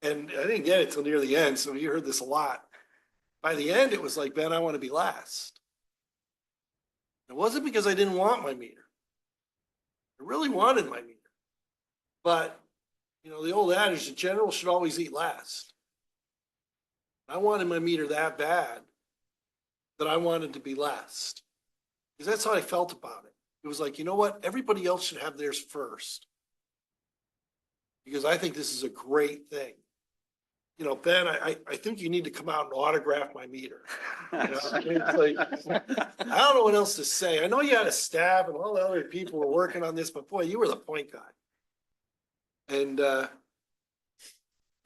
And I didn't get it till near the end, so you heard this a lot. By the end, it was like, Ben, I want to be last. It wasn't because I didn't want my meter. I really wanted my meter. But, you know, the old adage, the general should always eat last. I wanted my meter that bad that I wanted to be last. Because that's how I felt about it. It was like, you know what? Everybody else should have theirs first. Because I think this is a great thing. You know, Ben, I think you need to come out and autograph my meter. You know? It's like, I don't know what else to say. I know you had a staff and all the other people were working on this, but boy, you were the point guy. And it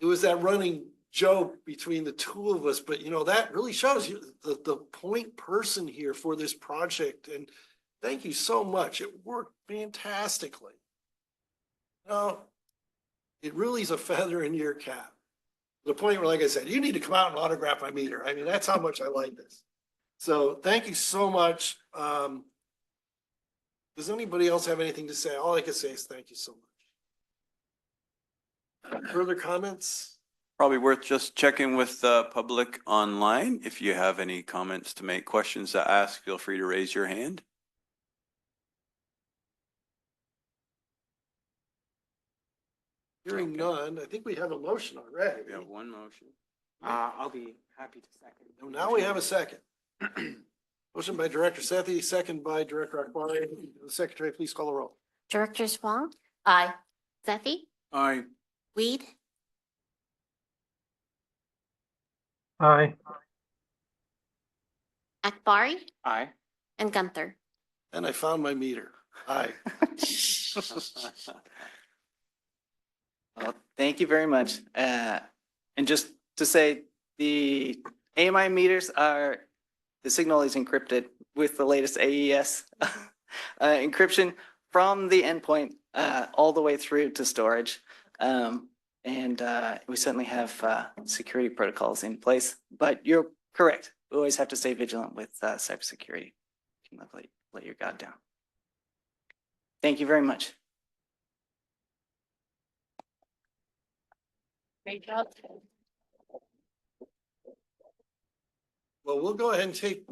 was that running joke between the two of us, but you know, that really shows you the point person here for this project. And thank you so much. It worked fantastically. You know, it really is a feather in your cap. To the point where, like I said, you need to come out and autograph my meter. I mean, that's how much I like this. So thank you so much. Does anybody else have anything to say? All I can say is thank you so much. Further comments? Probably worth just checking with the public online. If you have any comments to make, questions to ask, feel free to raise your hand. Hearing none, I think we have a motion already. We have one motion. I'll be happy to second. Now we have a second. Motion by Director Sethy, second by Director Akbari. Secretary, please call the roll. Directors Huang? Aye. Sethy? Aye. Weed? Aye. Akbari? Aye. And Gunther? And I found my meter. Aye. Well, thank you very much. And just to say, the AMI meters are, the signal is encrypted with the latest AES encryption from the endpoint all the way through to storage. And we certainly have security protocols in place, but you're correct. We always have to stay vigilant with cybersecurity. You can let your guard down. Thank you very much. Great job. Well, we'll go ahead and take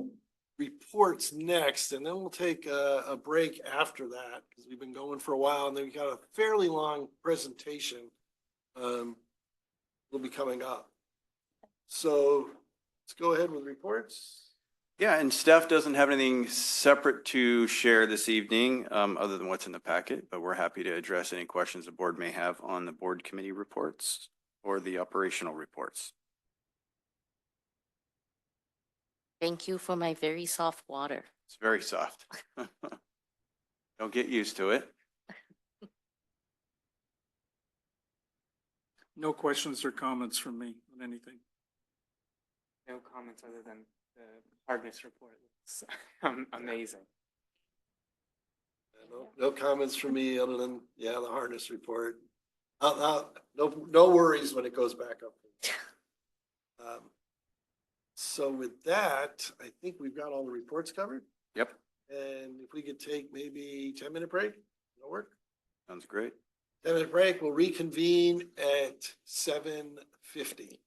reports next, and then we'll take a break after that because we've been going for a while, and then we got a fairly long presentation will be coming up. So let's go ahead with reports. Yeah, and staff doesn't have anything separate to share this evening, other than what's in the packet, but we're happy to address any questions the board may have on the board committee reports or the operational reports. Thank you for my very soft water. It's very soft. Don't get used to it. No questions or comments from me on anything. No comments other than the hardness report. It's amazing. No comments from me other than, yeah, the harness report. No worries when it goes back up. So with that, I think we've got all the reports covered. Yep, And if we could take maybe 10-minute break, that'll work. sounds great. 10-minute break, we'll reconvene at 7:50.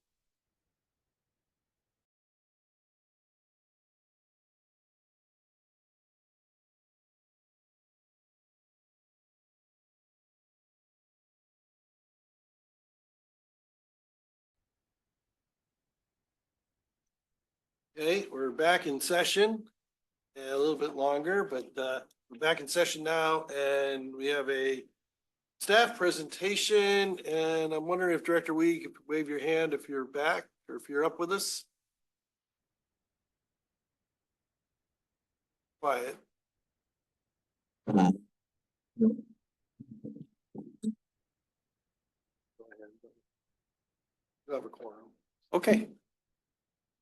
Okay, we're back in session. A little bit longer, but we're back in session now, and we have a staff presentation, and I'm wondering if Director Wee could wave your hand if you're back or if you're up with us. Quiet. Go ahead. You have a quorum. Okay.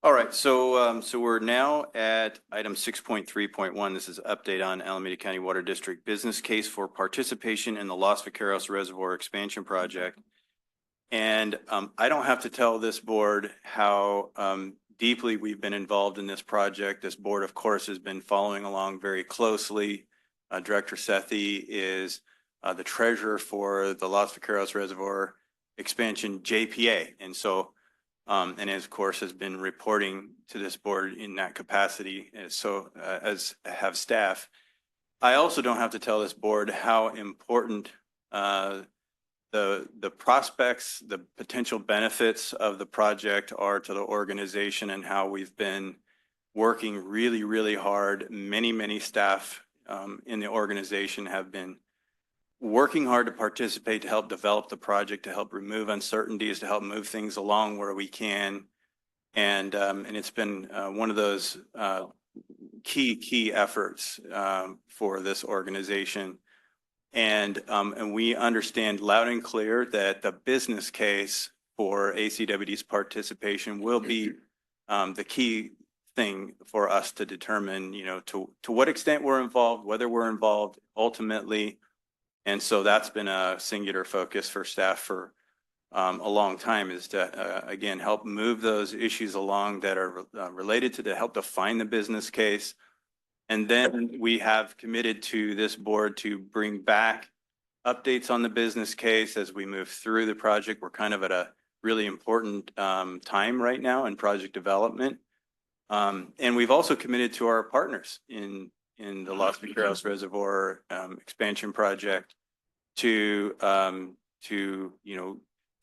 All right, so we're now at item 6.3.1. This is update on Alameda County Water District business case for participation in the Los Vaqueros Reservoir Expansion Project. And I don't have to tell this board how deeply we've been involved in this project. This board, of course, has been following along very closely. Director Sethy is the treasurer for the Los Vaqueros Reservoir Expansion JPA. And so and of course has been reporting to this board in that capacity. And so as have staff. I also don't have to tell this board how important the prospects, the potential benefits of the project are to the organization, and how we've been working really, really hard. Many staff in the organization have been working hard to participate, to help develop the project, to help remove uncertainties, to help move things along where we can. And it's been one of those key efforts for this organization. And we understand loud and clear that the business case for ACWD's participation will be the key thing for us to determine, to what extent we're involved, whether we're involved ultimately. And so that's been a singular focus for staff for a long time, is to, again, help move those issues along that are related to help define the business case. And then we have committed to this board to bring back updates on the business case as we move through the project. We're kind of at a really important time right now in project development. And we've also committed to our partners in the Los Vaqueros Reservoir expansion project to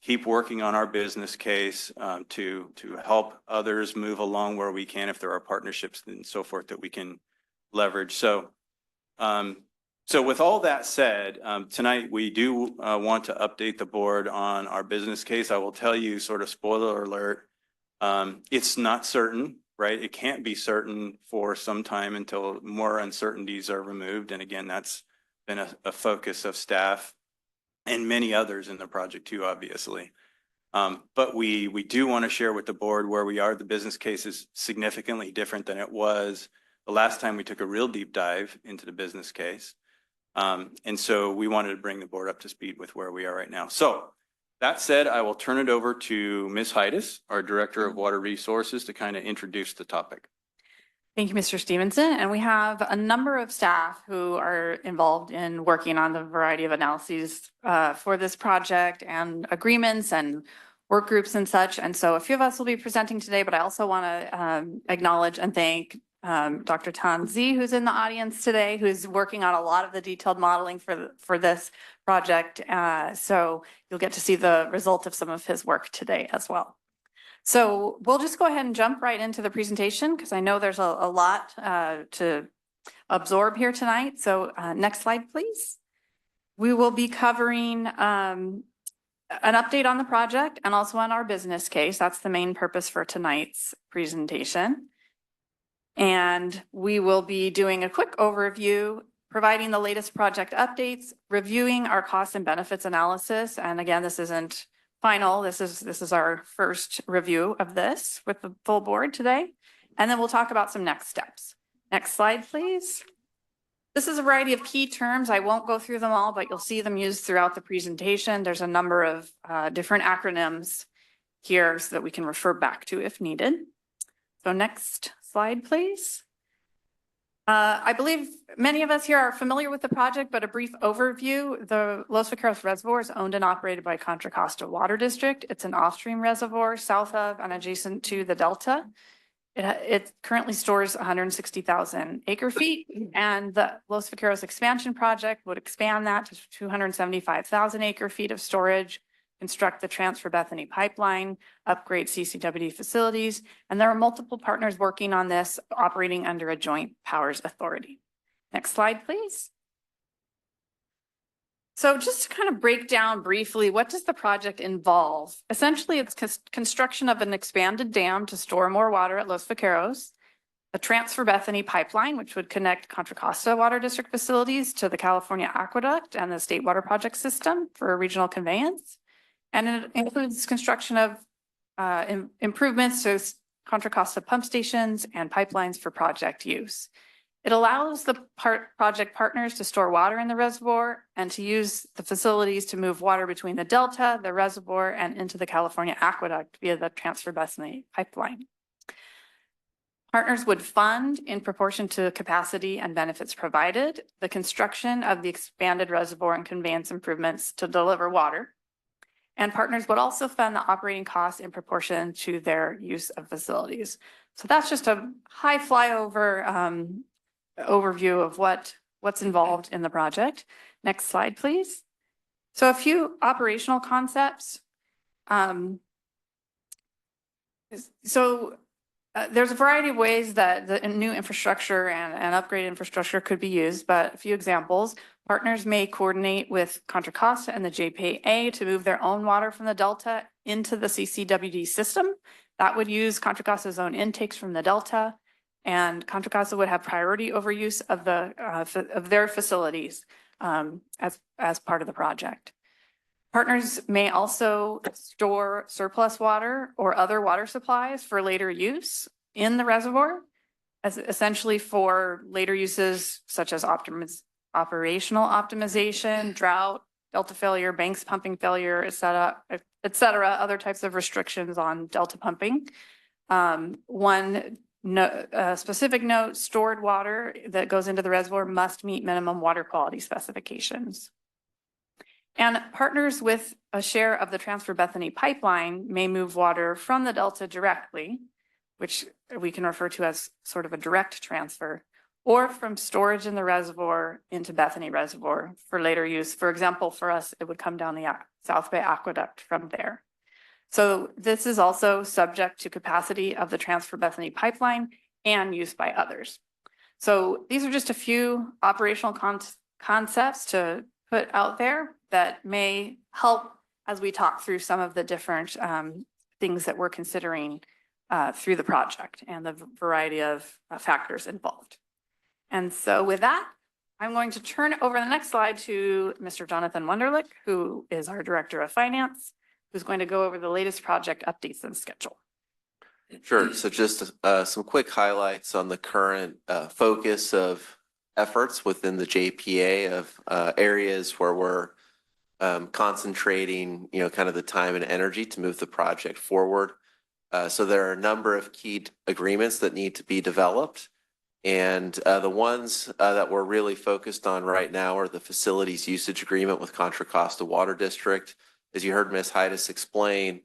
keep working on our business case, to help others move along where we can, if there are partnerships and so forth that we can leverage. So with all that said, tonight we do want to update the board on our business case. I will tell you, sort of spoiler alert, it's not certain, right? It can't be certain for some time until more uncertainties are removed. And again, that's been a focus of staff and many others in the project too, obviously. But we do want to share with the board where we are. The business case is significantly different than it was the last time we took a real deep dive into the business case. And so we wanted to bring the board up to speed with where we are right now. So that said, I will turn it over to Ms. Heides, our Director of Water Resources, to kind of introduce the topic. Thank you, Mr. Stevenson. And we have a number of staff who are involved in working on the variety of analyses for this project and agreements and work groups and such. And so a few of us will be presenting today, but I also want to acknowledge and thank Dr. Tanzi, who's in the audience today, who's working on a lot of the detailed modeling for this project. So you'll get to see the result of some of his work today as well. So we'll just go ahead and jump right into the presentation because I know there's a lot to absorb here tonight. So next slide, please. We will be covering an update on the project and also on our business case. That's the main purpose for tonight's presentation. And we will be doing a quick overview, providing the latest project updates, reviewing our costs and benefits analysis. And again, this isn't final. This is our first review of this with the full board today. And then we'll talk about some next steps. Next slide, please. This is a variety of key terms. I won't go through them all, but you'll see them used throughout the presentation. There's a number of different acronyms here so that we can refer back to if needed. So next slide, please. I believe many of us here are familiar with the project, but a brief overview. The Los Vaqueros Reservoir is owned and operated by Contra Costa Water District. It's an off-stream reservoir south of and adjacent to the Delta. It currently stores 160,000 acre feet, and the Los Vaqueros expansion project would expand that to 275,000 acre feet of storage, construct the Transfer Bethany pipeline, upgrade CCWD facilities, and there are multiple partners working on this, operating under a joint powers authority. Next slide, please. So just to kind of break down briefly, what does the project involve? Essentially, it's construction of an expanded dam to store more water at Los Vaqueros, a Transfer Bethany pipeline, which would connect Contra Costa Water District facilities to the California Aqueduct and the State Water Project system for regional conveyance. And it includes construction of improvements to Contra Costa pump stations and pipelines for project use. It allows the project partners to store water in the reservoir and to use the facilities to move water between the Delta, the reservoir, and into the California Aqueduct via the Transfer Bethany pipeline. Partners would fund, in proportion to capacity and benefits provided, the construction of the expanded reservoir and conveyance improvements to deliver water. And partners would also fund the operating costs in proportion to their use of facilities. So that's just a high flyover overview of what's involved in the project. Next slide, please. So a few operational concepts. There's a variety of ways that the new infrastructure and upgraded infrastructure could be used, but a few examples. Partners may coordinate with Contra Costa and the JPA to move their own water from the Delta into the CCWD system. That would use Contra Costa's own intakes from the Delta, and Contra Costa would have priority over use of their facilities as part of the project. Partners may also store surplus water or other water supplies for later use in the reservoir, as essentially for later uses such as operational optimization, drought, delta failure, banks pumping failure, et cetera, other types of restrictions on delta pumping. Specific note, stored water that goes into the reservoir must meet minimum water quality specifications. And partners with a share of the Transfer Bethany pipeline may move water from the delta directly, which we can refer to as sort of a direct transfer, or from storage in the reservoir into Bethany Reservoir for later use. For example, for us, it would come down the South Bay Aqueduct from there. So this is also subject to capacity of the Transfer Bethany pipeline and use by others. So these are just a few operational concepts to put out there that may help as we talk through some of the different things that we're considering through the project and the variety of factors involved. And so with that, I'm going to turn over the next slide to Mr. Jonathan Wunderlich, who is our Director of Finance, who's going to go over the latest project updates and schedule. Sure. So just some quick highlights on the current focus of efforts within the JPA of areas where we're concentrating, kind of the time and energy to move the project forward. So there are a number of key agreements that need to be developed. And the ones that we're really focused on right now are the facilities usage agreement with Contra Costa Water District. As you heard Ms. Heides explain,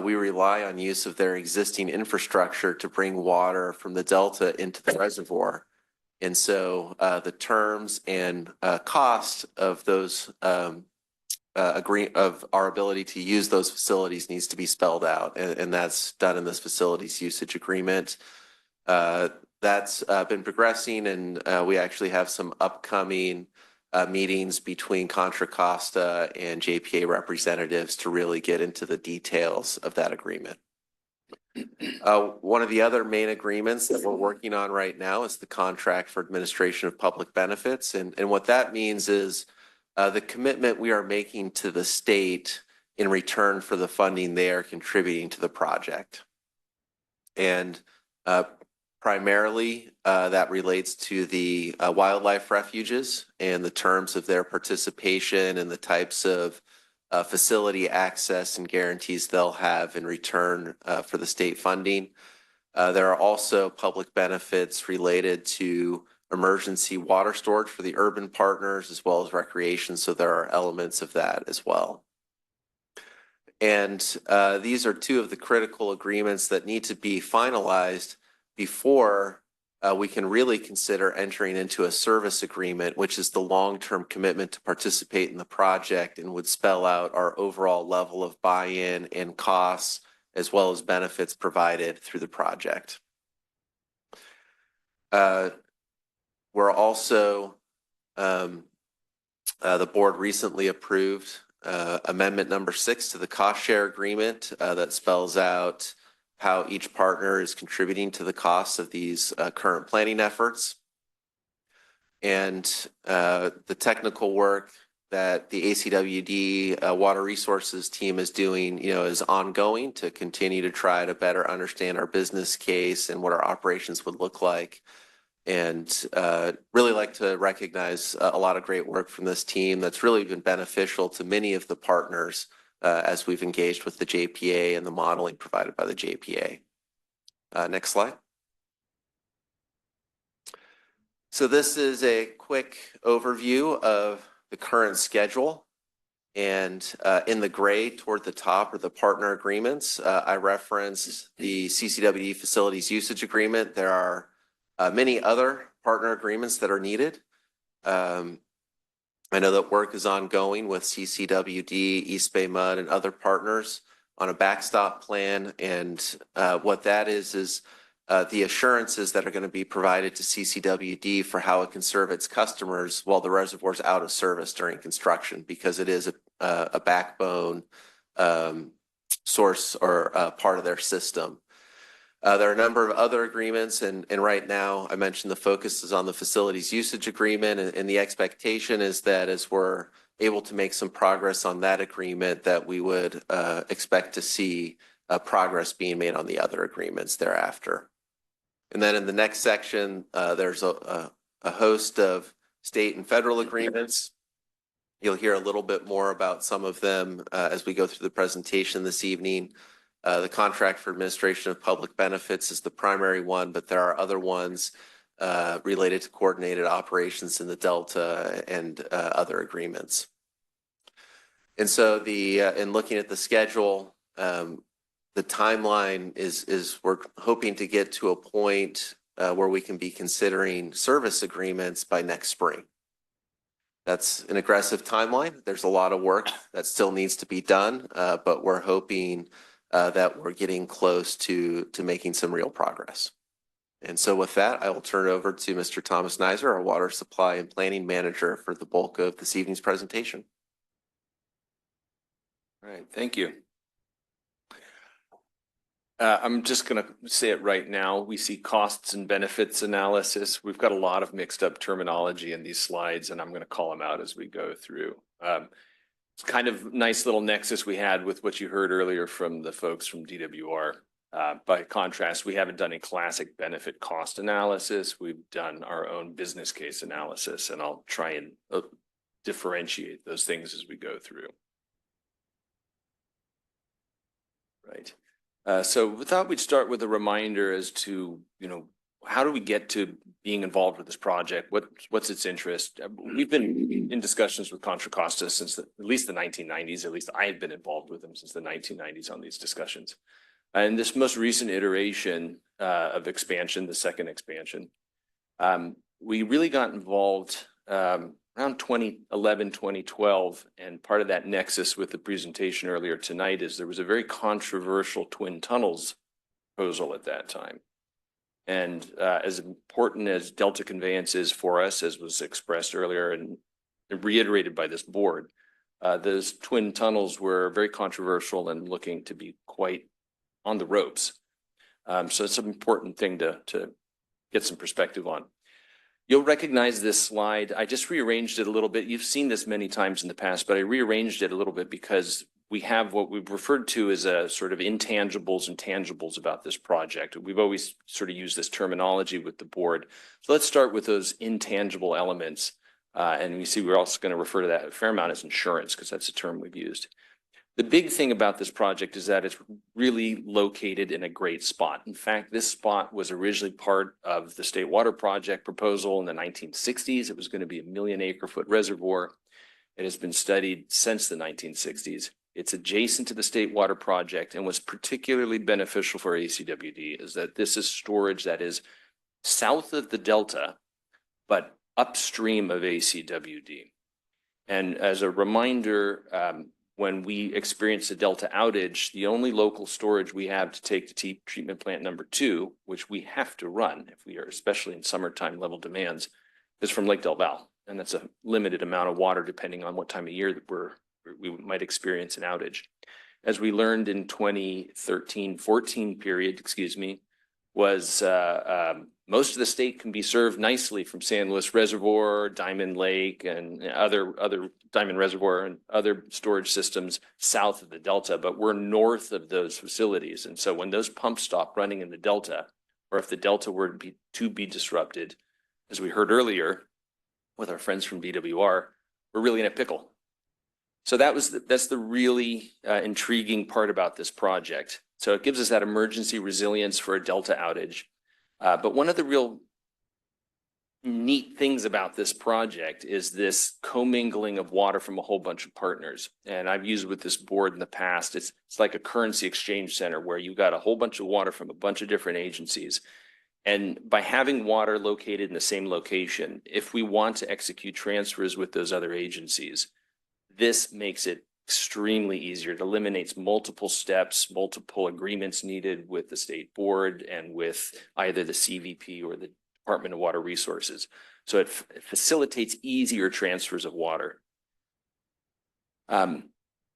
we rely on use of their existing infrastructure to bring water from the Delta into the reservoir. And so the terms and cost of those of our ability to use those facilities needs to be spelled out. And that's done in this facilities usage agreement. That's been progressing, and we actually have some upcoming meetings between Contra Costa and JPA representatives to really get into the details of that agreement. One of the other main agreements that we're working on right now is the contract for administration of public benefits. And what that means is the commitment we are making to the state in return for the funding they are contributing to the project. And primarily, that relates to the wildlife refuges and the terms of their participation and the types of facility access and guarantees they'll have in return for the state funding. There are also public benefits related to emergency water storage for the urban partners as well as recreation. So there are elements of that as well. And these are two of the critical agreements that need to be finalized before we can really consider entering into a service agreement, which is the long-term commitment to participate in the project and would spell out our overall level of buy-in and costs, as well as benefits provided through the project. We're also, the board recently approved amendment number 6 to the cost share agreement that spells out how each partner is contributing to the costs of these current planning efforts. And the technical work that the ACWD Water Resources team is doing, is ongoing to continue to try to better understand our business case and what our operations would look like. And really like to recognize a lot of great work from this team that's really been beneficial to many of the partners as we've engaged with the JPA and the modeling provided by the JPA. Next slide. So this is a quick overview of the current schedule. And in the gray toward the top are the partner agreements. I referenced the CCWD facilities usage agreement. There are many other partner agreements that are needed. I know that work is ongoing with CCWD, East Bay Mud, and other partners on a backstop plan. And what that is the assurances that are going to be provided to CCWD for how it can serve its customers while the reservoir is out of service during construction, because it is a backbone source or part of their system. There are a number of other agreements, and right now I mentioned the focus is on the facilities usage agreement, and the expectation is that as we're able to make some progress on that agreement, that we would expect to see progress being made on the other agreements thereafter. And then in the next section, there's a host of state and federal agreements. You'll hear a little bit more about some of them as we go through the presentation this evening. The contract for administration of public benefits is the primary one, but there are other ones related to coordinated operations in the Delta and other agreements. And so in looking at the schedule, the timeline is we're hoping to get to a point where we can be considering service agreements by next spring. That's an aggressive timeline. There's a lot of work that still needs to be done, but we're hoping that we're getting close to making some real progress. And so with that, I will turn it over to Mr. Thomas Nizer, our Water Supply and Planning Manager, for the bulk of this evening's presentation. All right, thank you. I'm just going to say it right now. We see costs and benefits analysis. We've got a lot of mixed up terminology in these slides, and I'm going to call them out as we go through. It's kind of nice little nexus we had with what you heard earlier from the folks from DWR. By contrast, we haven't done a classic benefit cost analysis. We've done our own business case analysis, and I'll try and differentiate those things as we go through. Right. So we thought we'd start with a reminder as to, how do we get to being involved with this project? What's its interest? We've been in discussions with Contra Costa since at least the 1990s. At least I've been involved with them since the 1990s on these discussions. And this most recent iteration of expansion, the second expansion, we really got involved around 2011, 2012, and part of that nexus with the presentation earlier tonight is there was a very controversial twin tunnels proposal at that time. And as important as Delta conveyance is for us, as was expressed earlier and reiterated by this board, those twin tunnels were very controversial and looking to be quite on the ropes. So it's an important thing to get some perspective on. You'll recognize this slide. I just rearranged it a little bit. You've seen this many times in the past, but I rearranged it a little bit because we have what we've referred to as a sort of intangibles and tangibles about this project. We've always sort of used this terminology with the board. So let's start with those intangible elements. And we see we're also going to refer to that a fair amount as insurance because that's a term we've used. The big thing about this project is that it's really located in a great spot. In fact, this spot was originally part of the State Water Project proposal in the 1960s. It was going to be a 1 million acre-foot reservoir. It has been studied since the 1960s. It's adjacent to the State Water Project and was particularly beneficial for ACWD is that this is storage that is south of the Delta, but upstream of ACWD. And as a reminder, when we experience a Delta outage, the only local storage we have to take to treatment plant number 2, which we have to run if we are, especially in summertime level demands, is from Lake Del Valle. And that's a limited amount of water depending on what time of year that we might experience an outage. As we learned in 2013-14 period, was most of the state can be served nicely from San Luis Reservoir, Diamond Lake, and other Diamond Reservoir and other storage systems south of the Delta, but we're north of those facilities. And so when those pumps stop running in the Delta, or if the Delta were to be disrupted, as we heard earlier with our friends from DWR, we're really in a pickle. So that's the really intriguing part about this project. So it gives us that emergency resilience for a Delta outage. But one of the real neat things about this project is this commingling of water from a whole bunch of partners. And I've used with this board in the past, it's like a currency exchange center where you've got a whole bunch of water from a bunch of different agencies. And by having water located in the same location, if we want to execute transfers with those other agencies, this makes it extremely easier. It eliminates multiple steps, multiple agreements needed with the state board and with either the CVP or the Department of Water Resources. So it facilitates easier transfers of water.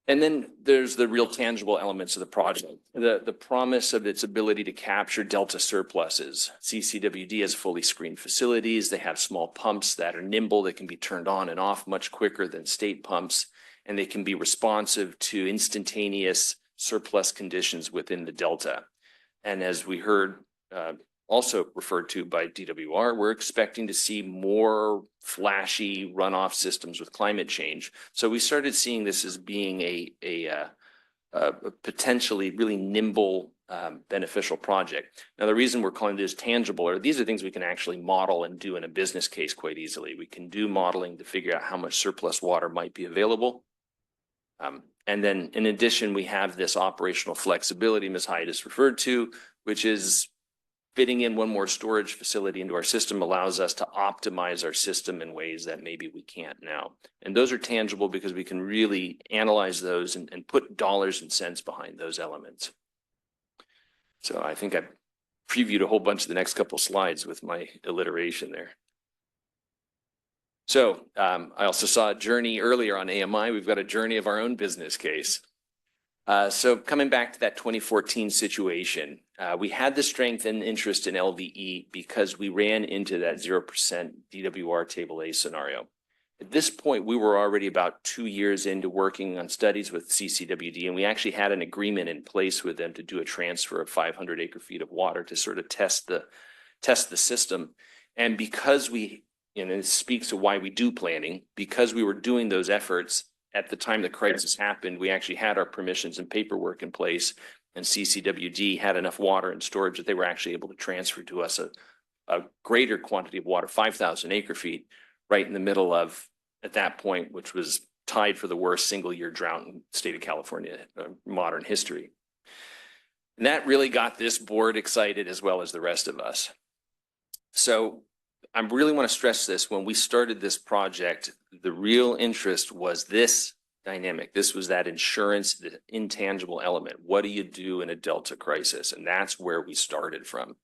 And then there's the real tangible elements of the project. The promise of its ability to capture Delta surpluses. CCWD has fully screened facilities. They have small pumps that are nimble. They can be turned on and off much quicker than state pumps. And they can be responsive to instantaneous surplus conditions within the Delta. And as we heard also referred to by DWR, we're expecting to see more flashy runoff systems with climate change. So we started seeing this as being a potentially really nimble, beneficial project. Now, the reason we're calling this tangible are these are things we can actually model and do in a business case quite easily. We can do modeling to figure out how much surplus water might be available. And then in addition, we have this operational flexibility Ms. Hyde has referred to, which is fitting in one more storage facility into our system allows us to optimize our system in ways that maybe we can't now. And those are tangible because we can really analyze those and put dollars and cents behind those elements. So I think I previewed a whole bunch of the next couple slides with my alliteration there. So I also saw a journey earlier on AMI. We've got a journey of our own business case. So coming back to that 2014 situation, we had the strength and interest in LVE because we ran into that 0% DWR Table A scenario. At this point, we were already about 2 years into working on studies with CCWD, and we actually had an agreement in place with them to do a transfer of 500 acre-feet of water to sort of test the system. And because we, it speaks to why we do planning, because we were doing those efforts at the time the crisis happened, we actually had our permissions and paperwork in place, and CCWD had enough water and storage that they were actually able to transfer to us a greater quantity of water, 5,000 acre-feet, right in the middle of, at that point, which was tied for the worst single-year drought in the state of California, modern history. And that really got this board excited as well as the rest of us. So I really want to stress this. When we started this project, the real interest was this dynamic. This was that insurance, the intangible element. What do you do in a Delta crisis? And that's where we started from.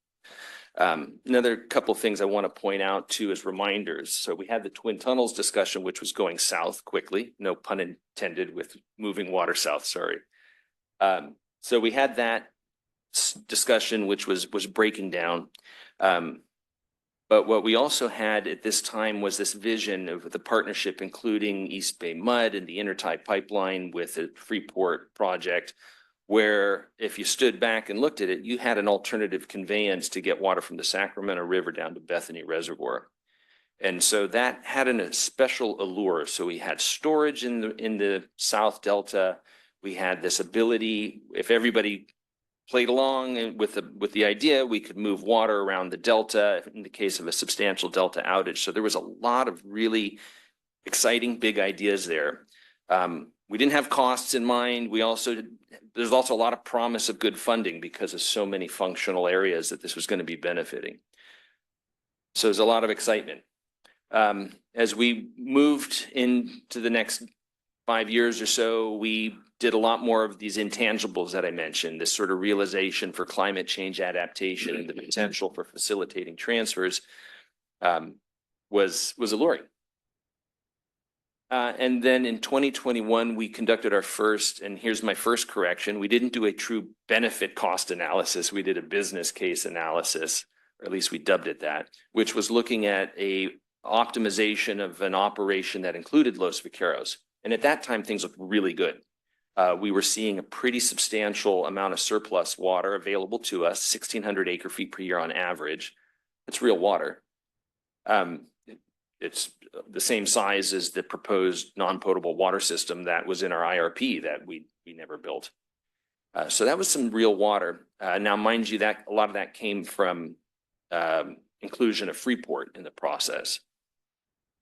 Another couple of things I want to point out too as reminders. So we had the Twin Tunnels discussion, which was going south quickly. No pun intended with moving water south, sorry. So we had that discussion, which was breaking down. But what we also had at this time was this vision of the partnership, including East Bay Mud and the Intertie Pipeline with the Freeport project, where if you stood back and looked at it, you had an alternative conveyance to get water from the Sacramento River down to Bethany Reservoir. And so that had a special allure. So we had storage in the South Delta. We had this ability, if everybody played along with the idea, we could move water around the Delta in the case of a substantial Delta outage. So there was a lot of really exciting big ideas there. We didn't have costs in mind. There's also a lot of promise of good funding because of so many functional areas that this was going to be benefiting. So there's a lot of excitement. As we moved into the next 5 years or so, we did a lot more of these intangibles that I mentioned, this sort of realization for climate change adaptation and the potential for facilitating transfers was alluring. And then in 2021, we conducted our first, and here's my first correction, we didn't do a true benefit cost analysis. We did a business case analysis, or at least we dubbed it that, which was looking at a optimization of an operation that included Los Vaqueros. And at that time, things looked really good. We were seeing a pretty substantial amount of surplus water available to us, 1,600 acre-feet per year on average. It's real water. It's the same size as the proposed non-potable water system that was in our IRP that we never built. So that was some real water. Now, mind you, that a lot of that came from inclusion of Freeport in the process.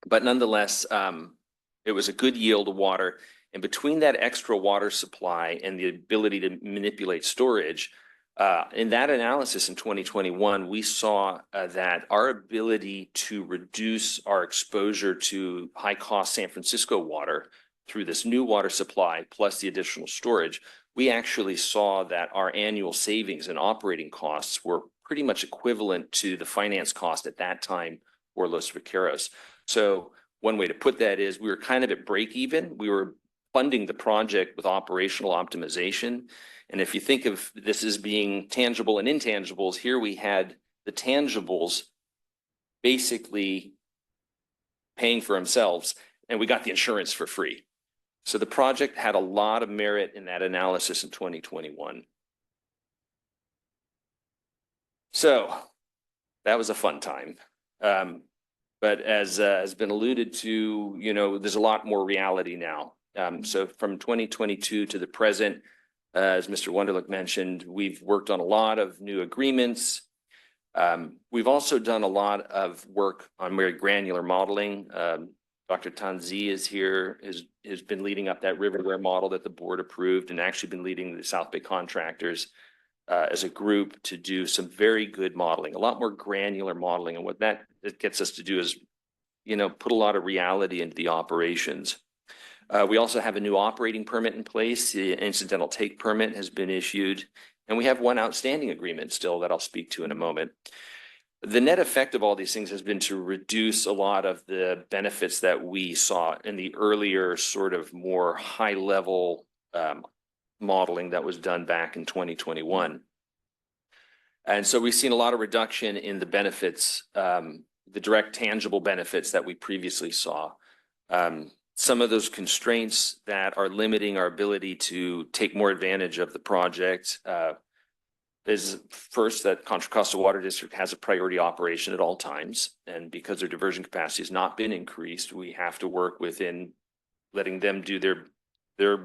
But nonetheless, it was a good yield of water. And between that extra water supply and the ability to manipulate storage, in that analysis in 2021, we saw that our ability to reduce our exposure to high-cost San Francisco water through this new water supply plus the additional storage, we actually saw that our annual savings and operating costs were pretty much equivalent to the finance cost at that time for Los Vaqueros. So one way to put that is we were kind of at break even. We were funding the project with operational optimization. And if you think of this as being tangible and intangibles, here we had the tangibles basically paying for themselves, and we got the insurance for free. So the project had a lot of merit in that analysis in 2021. So that was a fun time. But as has been alluded to, you know, there's a lot more reality now. So from 2022 to the present, as Mr. Wunderlich mentioned, we've worked on a lot of new agreements. We've also done a lot of work on very granular modeling. Dr. Tanzi is here, has been leading up that riverware model that the board approved, and actually been leading the South Bay contractors as a group to do some very good modeling, a lot more granular modeling. And what that gets us to do is, you know, put a lot of reality into the operations. We also have a new operating permit in place. The incidental take permit has been issued, and we have one outstanding agreement still that I'll speak to in a moment. The net effect of all these things has been to reduce a lot of the benefits that we saw in the earlier sort of more high level modeling that was done back in 2021. And so we've seen a lot of reduction in the benefits, the direct tangible benefits that we previously saw. Some of those constraints that are limiting our ability to take more advantage of the project is first that Contra Costa Water District has a priority operation at all times. And because their diversion capacity has not been increased, we have to work within letting them do their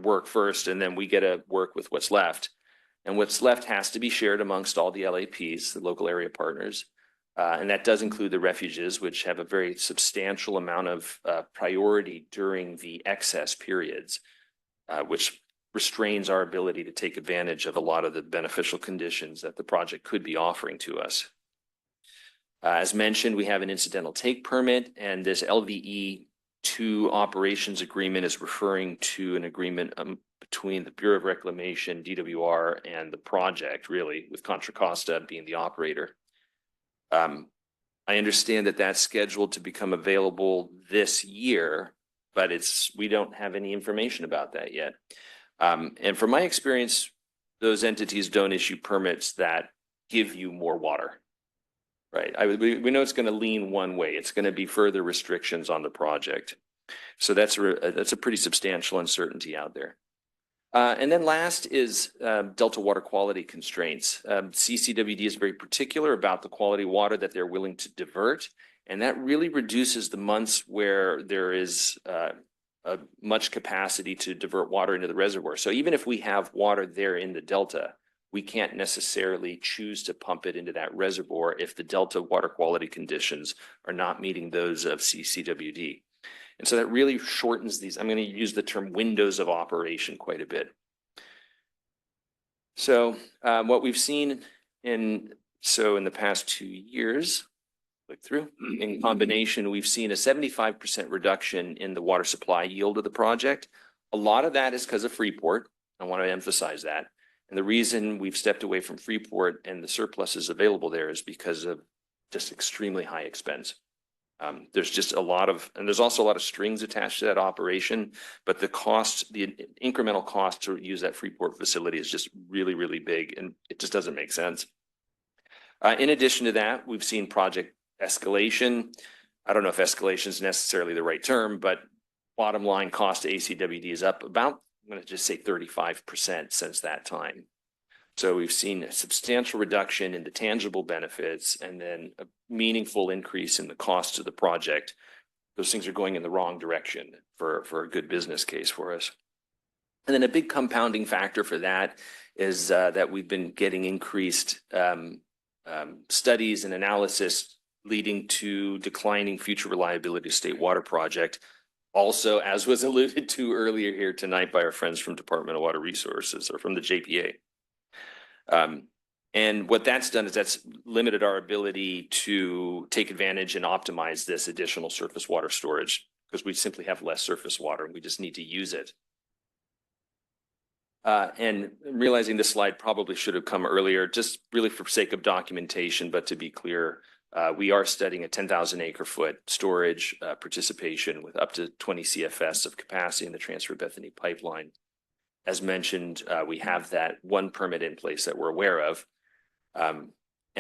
work first, and then we get to work with what's left. And what's left has to be shared amongst all the LAPs, the local area partners. And that does include the refuges, which have a very substantial amount of priority during the excess periods, which restrains our ability to take advantage of a lot of the beneficial conditions that the project could be offering to us. As mentioned, we have an incidental take permit, and this LVE 2 operations agreement is referring to an agreement between the Bureau of Reclamation, DWR, and the project, really, with Contra Costa being the operator. I understand that that's scheduled to become available this year, but we don't have any information about that yet. And from my experience, those entities don't issue permits that give you more water, right? We know it's going to lean one way. It's going to be further restrictions on the project. So that's a pretty substantial uncertainty out there. And then last is Delta water quality constraints. CCWD is very particular about the quality of water that they're willing to divert, and that really reduces the months where there is much capacity to divert water into the reservoir. So even if we have water there in the Delta, we can't necessarily choose to pump it into that reservoir if the Delta water quality conditions are not meeting those of CCWD. And so that really shortens these. I'm going to use the term windows of operation quite a bit. So what we've seen in the past 2 years, click through, in combination, we've seen a 75% reduction in the water supply yield of the project. A lot of that is because of Freeport. I want to emphasize that. And the reason we've stepped away from Freeport and the surpluses available there is because of just extremely high expense. There's just and there's also a lot of strings attached to that operation, but the cost, the incremental cost to use that Freeport facility is just really, really big, and it just doesn't make sense. In addition to that, we've seen project escalation. I don't know if escalation is necessarily the right term, but bottom line cost to ACWD is up about, I'm going to just say 35% since that time. So we've seen a substantial reduction in the tangible benefits and then a meaningful increase in the cost of the project. Those things are going in the wrong direction for a good business case for us. And then a big compounding factor for that is that we've been getting increased studies and analysis leading to declining future reliability of state water project. Also, as was alluded to earlier here tonight by our friends from Department of Water Resources or from the JPA. And what that's done is that's limited our ability to take advantage and optimize this additional surface water storage because we simply have less surface water and we just need to use it. And realizing this slide probably should have come earlier, just really for sake of documentation, but to be clear, we are studying a 10,000 acre foot storage participation with up to 20 CFS of capacity in the Transfer Bethany pipeline. As mentioned, we have that one permit in place that we're aware of. And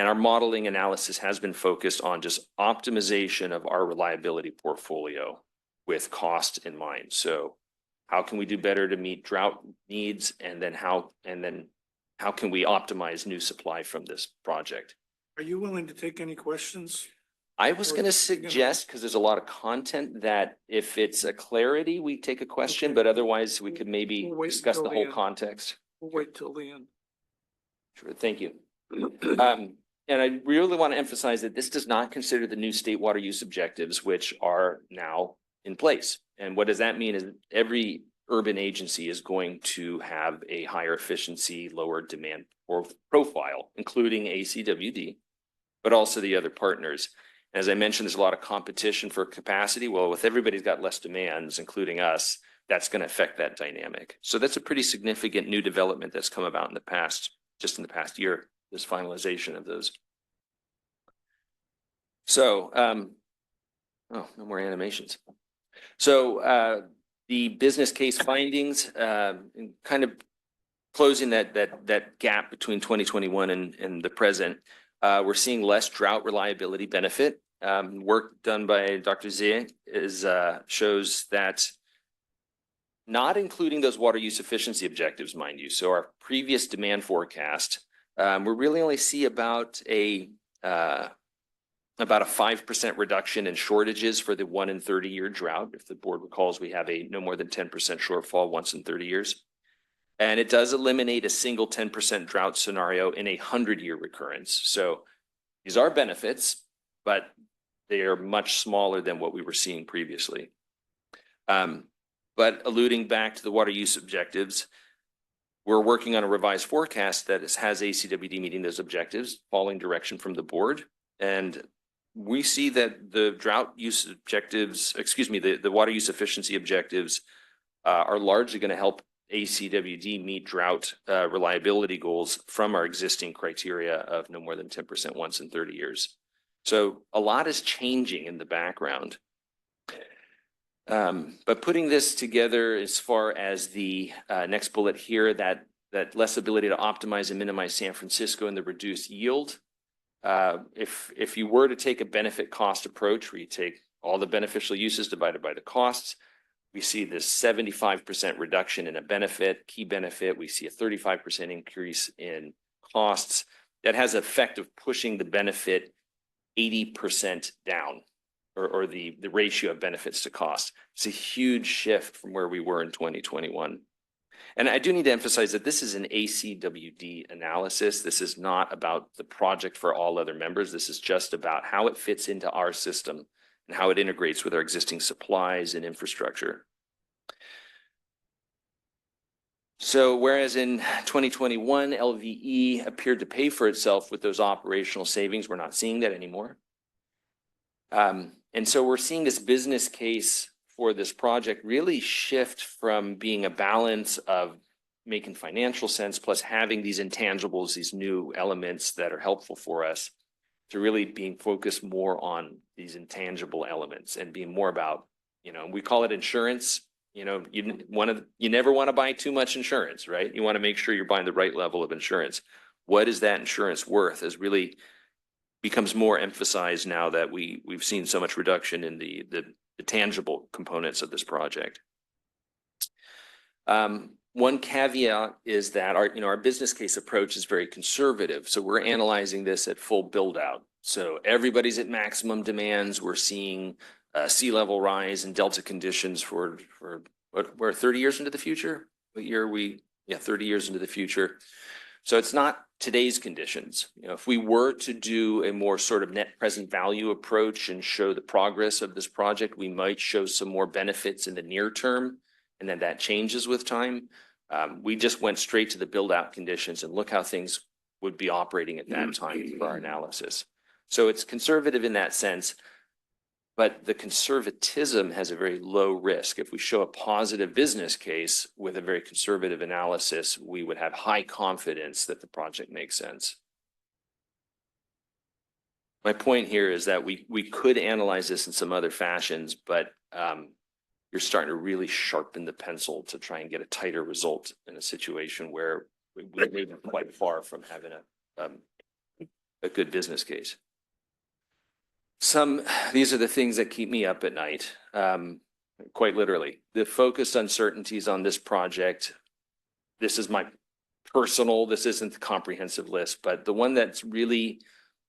our modeling analysis has been focused on just optimization of our reliability portfolio with cost in mind. So how can we do better to meet drought needs? And then how can we optimize new supply from this project? Are you willing to take any questions? I was Or going you're to gonna- suggest, because there's a lot of content, that if it's a clarity, we take a question, Okay. but otherwise we could maybe We'll wait discuss until the the whole end. context. We'll wait till the end. Sure, thank you. And I really want to emphasize that this does not consider the new state water use objectives, which are now in place. And what does that mean is every urban agency is going to have a higher efficiency, lower demand profile, including ACWD, but also the other partners. As I mentioned, there's a lot of competition for capacity. Well, if everybody's got less demands, including us, that's going to affect that dynamic. So that's a pretty significant new development that's come about in the past, just in the past year, this finalization of those. So, oh, no more animations. So the business case findings, kind of closing that gap between 2021 and the present, we're seeing less drought reliability benefit. Work done by Dr. Zia shows that, not including those water use efficiency objectives, mind you. So our previous demand forecast, we really only see about a 5% reduction in shortages for the 1 in 30-year drought. If the board recalls, we have a no more than 10% shortfall once in 30 years. And it does eliminate a single 10% drought scenario in a 100-year recurrence. So these are benefits, but they are much smaller than what we were seeing previously. But alluding back to the water use objectives, we're working on a revised forecast that has ACWD meeting those objectives, following direction from the board. And we see that the drought use objectives, the water use efficiency objectives are largely going to help ACWD meet drought reliability goals from our existing criteria of no more than 10% once in 30 years. So a lot is changing in the background. But putting this together as far as the next bullet here, that less ability to optimize and minimize San Francisco and the reduced yield. If you were to take a benefit cost approach where you take all the beneficial uses divided by the costs, we see this 75% reduction in a benefit, key benefit. We see a 35% increase in costs. That has the effect of pushing the benefit 80% down, or the ratio of benefits to cost. It's a huge shift from where we were in 2021. And I do need to emphasize that this is an ACWD analysis. This is not about the project for all other members. This is just about how it fits into our system and how it integrates with our existing supplies and infrastructure. So whereas in 2021, LVE appeared to pay for itself with those operational savings, we're not seeing that anymore. And so we're seeing this business case for this project really shift from being a balance of making financial sense plus having these intangibles, these new elements that are helpful for us, to really being focused more on these intangible elements and being more about, we call it insurance. You never want to buy too much insurance, right? You want to make sure you're buying the right level of insurance. What is that insurance worth is really becomes more emphasized now that we've seen so much reduction in the tangible components of this project. One caveat is that our business case approach is very conservative. So we're analyzing this at full build out. So everybody's at maximum demands. We're seeing sea level rise and delta conditions for what, we're 30 years into the future. What year are we? Yeah, 30 years into the future. So it's not today's conditions. If we were to do a more sort of net present value approach and show the progress of this project, we might show some more benefits in the near term, and then that changes with time. We just went straight to the build out conditions and look how things would be operating at that time for our analysis. So it's conservative in that sense, but the conservatism has a very low risk. If we show a positive business case with a very conservative analysis, we would have high confidence that the project makes sense. My point here is that we could analyze this in some other fashions, but you're starting to really sharpen the pencil to try and get a tighter result in a situation where we're maybe quite far from having a good business case. These are the things that keep me up at night, quite literally. The focused uncertainties on this project. This is my personal, this isn't the comprehensive list, but the one that's really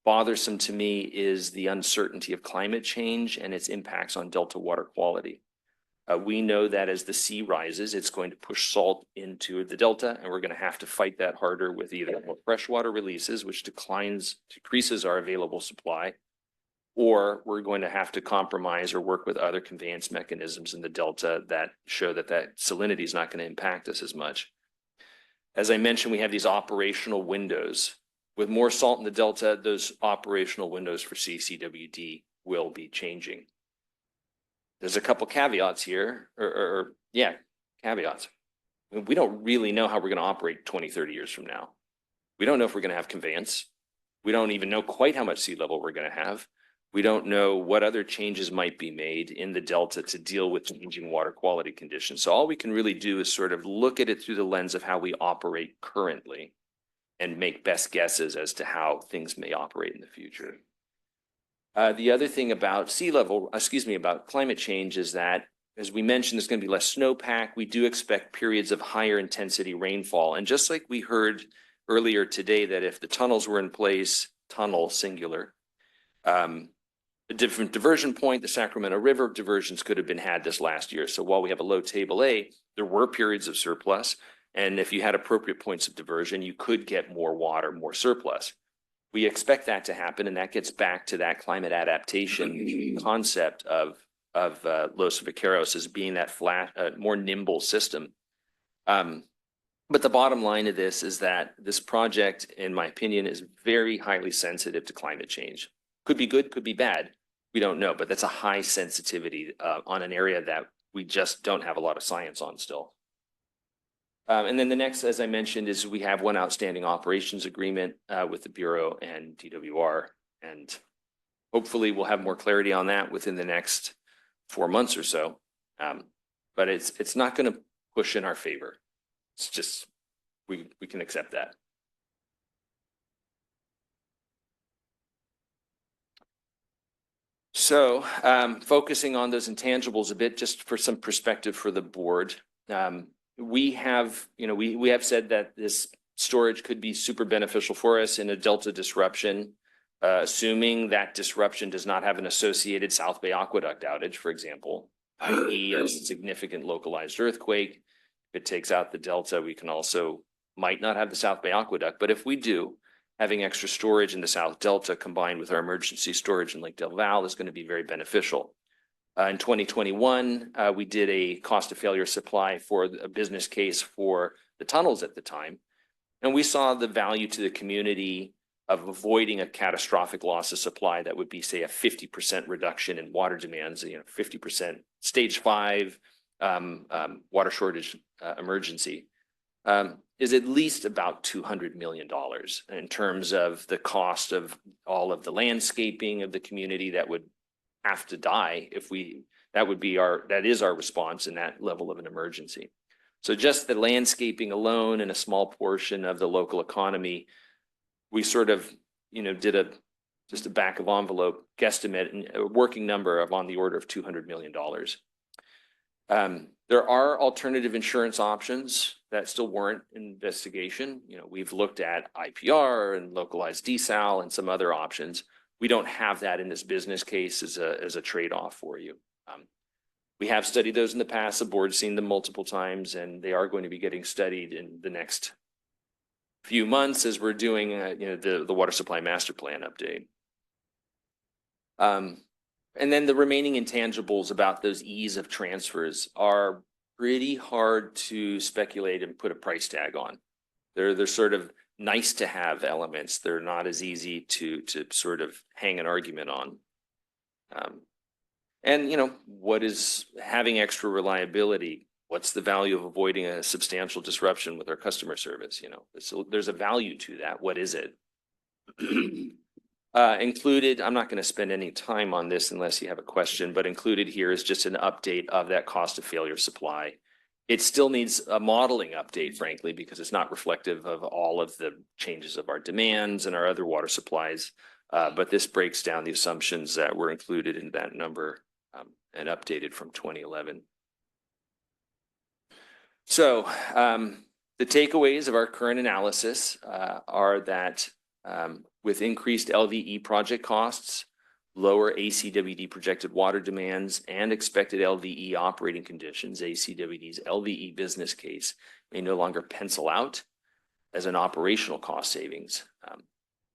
bothersome to me is the uncertainty of climate change and its impacts on Delta water quality. We know that as the sea rises, it's going to push salt into the Delta, and we're going to have to fight that harder with either more freshwater releases, which decreases our available supply, or we're going to have to compromise or work with other conveyance mechanisms in the Delta that show that that salinity is not going to impact us as much. As I mentioned, we have these operational windows. With more salt in the Delta, those operational windows for ACWD will be changing. There's a couple caveats here, caveats. We don't really know how we're going to operate 20, 30 years from now. We don't know if we're going to have conveyance. We don't even know quite how much sea level we're going to have. We don't know what other changes might be made in the Delta to deal with changing water quality conditions. So all we can really do is sort of look at it through the lens of how we operate currently and make best guesses as to how things may operate in the future. The other thing about about climate change is that, as we mentioned, there's going to be less snowpack. We do expect periods of higher intensity rainfall. And just like we heard earlier today, that if the tunnels were in place, tunnel singular, a different diversion point, the Sacramento River diversions could have been had this last year. So while we have a low table A, there were periods of surplus. And if you had appropriate points of diversion, you could get more water, more surplus. We expect that to happen, and that gets back to that climate adaptation concept of Los Vaqueros as being that flat, more nimble system. But the bottom line of this is that this project, in my opinion, is very highly sensitive to climate change. Could be good, could be bad. We don't know, but that's a high sensitivity on an area that we just don't have a lot of science on still. And then the next, as I mentioned, is we have one outstanding operations agreement with the Bureau and DWR, and hopefully we'll have more clarity on that within the next 4 months or so. But it's not going to push in our favor. It's just, we can accept that. So focusing on those intangibles a bit, just for some perspective for the board, we have said that this storage could be super beneficial for us in a Delta disruption, assuming that disruption does not have an associated South Bay Aqueduct outage, for example, i.e. a significant localized earthquake. If it takes out the Delta, we might not have the South Bay Aqueduct, but if we do, having extra storage in the South Delta combined with our emergency storage in Lake Del Valle is going to be very beneficial. In 2021, we did a cost of failure supply for a business case for the tunnels at the time. And we saw the value to the community of avoiding a catastrophic loss of supply that would be, say, a 50% reduction in water demands, 50% stage 5 water shortage emergency. Is at least about $200 million in terms of the cost of all of the landscaping of the community that would have to die if that is our response in that level of an emergency. So just the landscaping alone and a small portion of the local economy, we sort of, did just a back of envelope guesstimate and a working number of on the order of $200 million. There are alternative insurance options that still warrant investigation. We've looked at IPR and localized desal and some other options. We don't have that in this business case as a trade-off for you. We have studied those in the past. The board's seen them multiple times, and they are going to be getting studied in the next few months as we're doing the water supply master plan update. And then the remaining intangibles about those ease of transfers are pretty hard to speculate and put a price tag on. They're sort of nice to have elements. They're not as easy to sort of hang an argument on. And what is having extra reliability? What's the value of avoiding a substantial disruption with our customer service? So there's a value to that. What is it? Included, I'm not going to spend any time on this unless you have a question, but included here is just an update of that cost of failure supply. It still needs a modeling update, frankly, because it's not reflective of all of the changes of our demands and our other water supplies. But this breaks down the assumptions that were included in that number and updated from 2011. So the takeaways of our current analysis are that with increased LVE project costs, lower ACWD projected water demands, and expected LVE operating conditions, ACWD's LVE business case may no longer pencil out as an operational cost savings.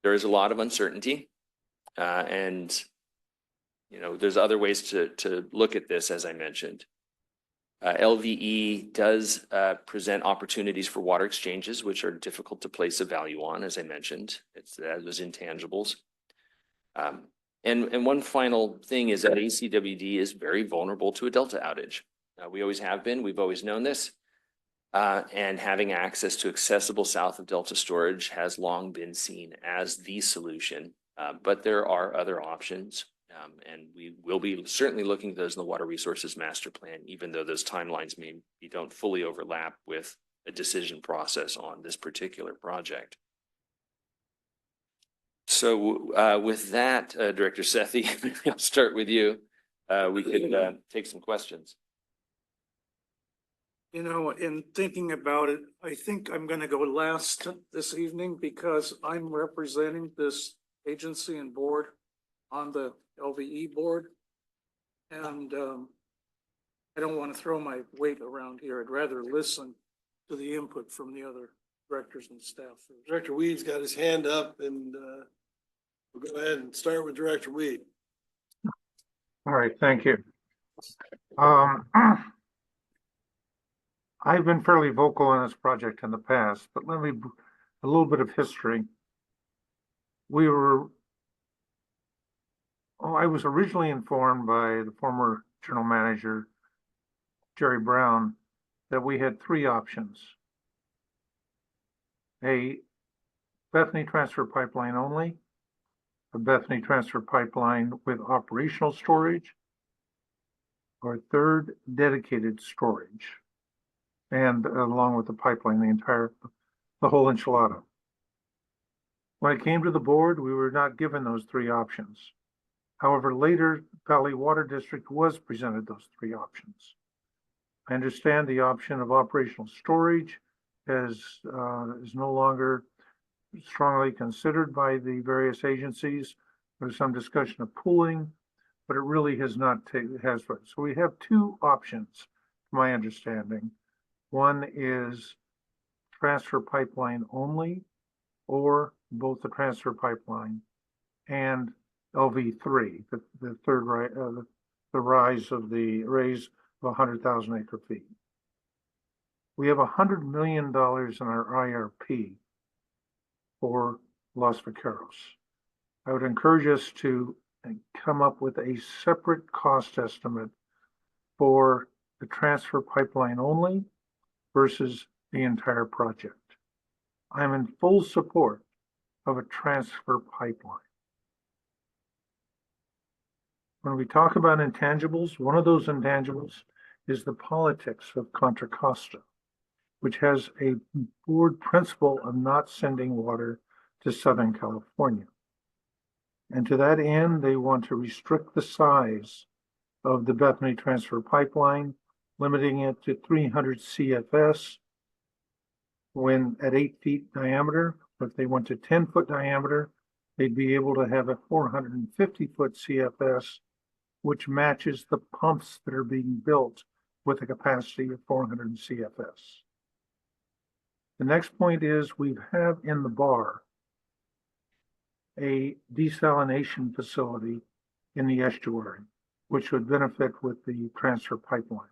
There is a lot of uncertainty, and there's other ways to look at this, as I mentioned. LVE does present opportunities for water exchanges, which are difficult to place a value on, as I mentioned. It's those intangibles. And one final thing is that ACWD is very vulnerable to a Delta outage. We always have been. We've always known this. And having access to accessible south of Delta storage has long been seen as the solution. But there are other options. And we will be certainly looking at those in the Water Resources Master Plan, even though those timelines don't fully overlap with a decision process on this particular project. So with that, Director Sethy, I'll start with you. We could take some questions. In thinking about it, I think I'm going to go last this evening because I'm representing this agency and board on the LVE board. And I don't want to throw my weight around here. I'd rather listen to the input from the other directors and staff. Director Weed's got his hand up, and we'll go ahead and start with Director Weed. All right, thank you. I've been fairly vocal on this project in the past, but let me, a little bit of history. I was originally informed by the former general manager, Jerry Brown, that we had three options. A Bethany transfer pipeline only, a Bethany transfer pipeline with operational storage, or a third dedicated storage, and along with the pipeline, the whole enchilada. When it came to the board, we were not given those three options. However, later, Valley Water District was presented those three options. I understand the option of operational storage is no longer strongly considered by the various agencies. There's some discussion of pooling, but it really has not taken. So we have two options, to my understanding. One is transfer pipeline only, or both the transfer pipeline and LV3, the third the raise of 100,000 acre feet. We have $100 million in our IRP for Los Vaqueros. I would encourage us to come up with a separate cost estimate for the transfer pipeline only versus the entire project. I'm in full support of a transfer pipeline. When we talk about intangibles, one of those intangibles is the politics of Contra Costa, which has a board principle of not sending water to Southern California. And to that end, they want to restrict the size of the Bethany transfer pipeline, limiting it to 300 CFS when at 8 feet diameter. If they went to 10-foot diameter, they'd be able to have a 450-foot CFS, which matches the pumps that are being built with a capacity of 400 CFS. The next point is we have in the bar a desalination facility in the estuary, which would benefit with the transfer pipeline.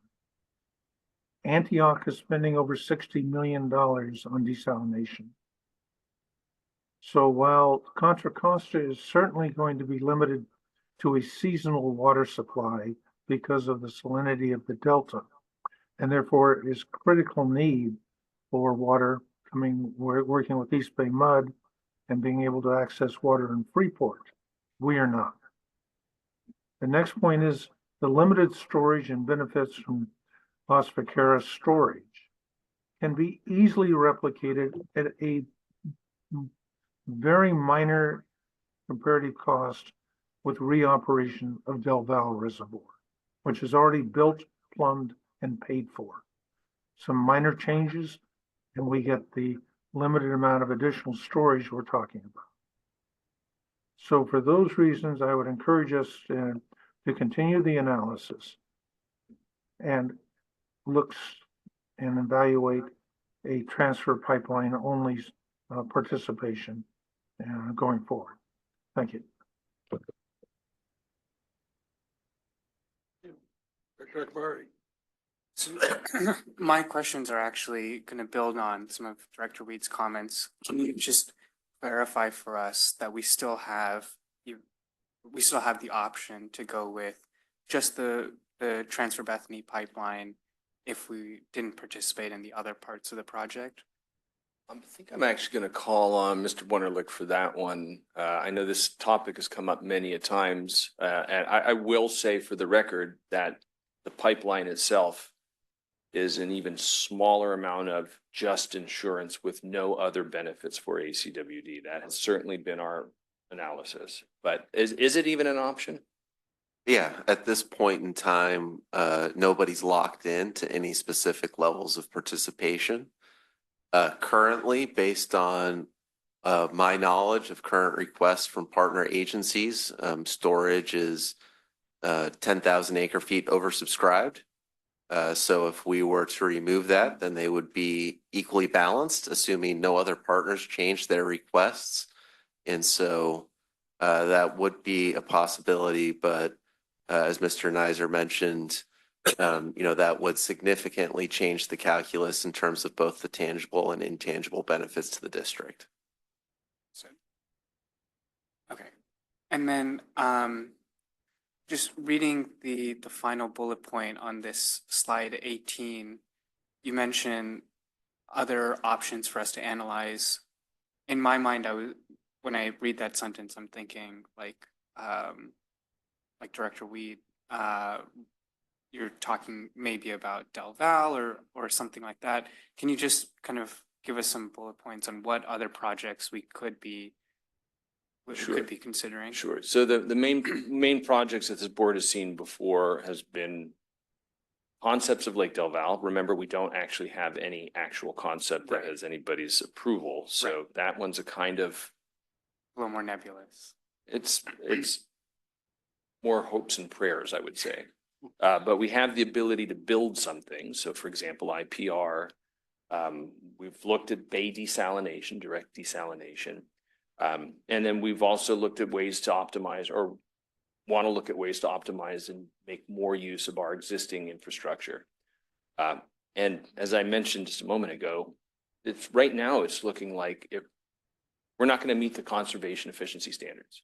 Antioch is spending over $60 million on desalination. So while Contra Costa is certainly going to be limited to a seasonal water supply because of the salinity of the Delta, and therefore is critical need for water working with East Bay Mud and being able to access water in Freeport, we are not. The next point is the limited storage and benefits from Los Vaqueros storage can be easily replicated at a very minor comparative cost with reoperation of Del Valle Reservoir, which is already built, plumbed, and paid for. Some minor changes, and we get the limited amount of additional storage we're talking about. So for those reasons, I would encourage us to continue the analysis and looks and evaluate a transfer pipeline only participation going forward. Thank you. Director Akbari. So my questions are actually going to build on some of Director Weed's comments. Can you just clarify for us that we still have the option to go with just the Transfer Bethany pipeline if we didn't participate in the other parts of the project? I think I'm actually going to call on Mr. Wunderlich for that one. I know this topic has come up many a times, and I will say for the record that the pipeline itself is an even smaller amount of just insurance with no other benefits for ACWD. That has certainly been our analysis, but is it even an option? Yeah, at this point in time, nobody's locked in to any specific levels of participation. Currently, based on my knowledge of current requests from partner agencies, storage is 10,000 acre feet oversubscribed. So if we were to remove that, then they would be equally balanced, assuming no other partners change their requests. And so that would be a possibility, but as Mr. Nizer mentioned, that would significantly change the calculus in terms of both the tangible and intangible benefits to the district. So, okay. And then just reading the final bullet point on this slide 18, you mentioned other options for us to analyze. In my mind, when I read that sentence, I'm thinking like Director Weed, you're talking maybe about Del Val or something like that. Can you just kind of give us some bullet points on what other projects we could be considering? Sure. So the main projects that this board has seen before has been concepts of Lake Del Val. Remember, we don't actually have any actual concept that has anybody's approval. So that one's a kind of a little more nebulous. It's more hopes and prayers, I would say. But we have the ability to build something. So for example, IPR, we've looked at bay desalination, direct desalination. And then we've also looked at ways to optimize or want to look at ways to optimize and make more use of our existing infrastructure. And as I mentioned just a moment ago, right now it's looking like we're not going to meet the conservation efficiency standards.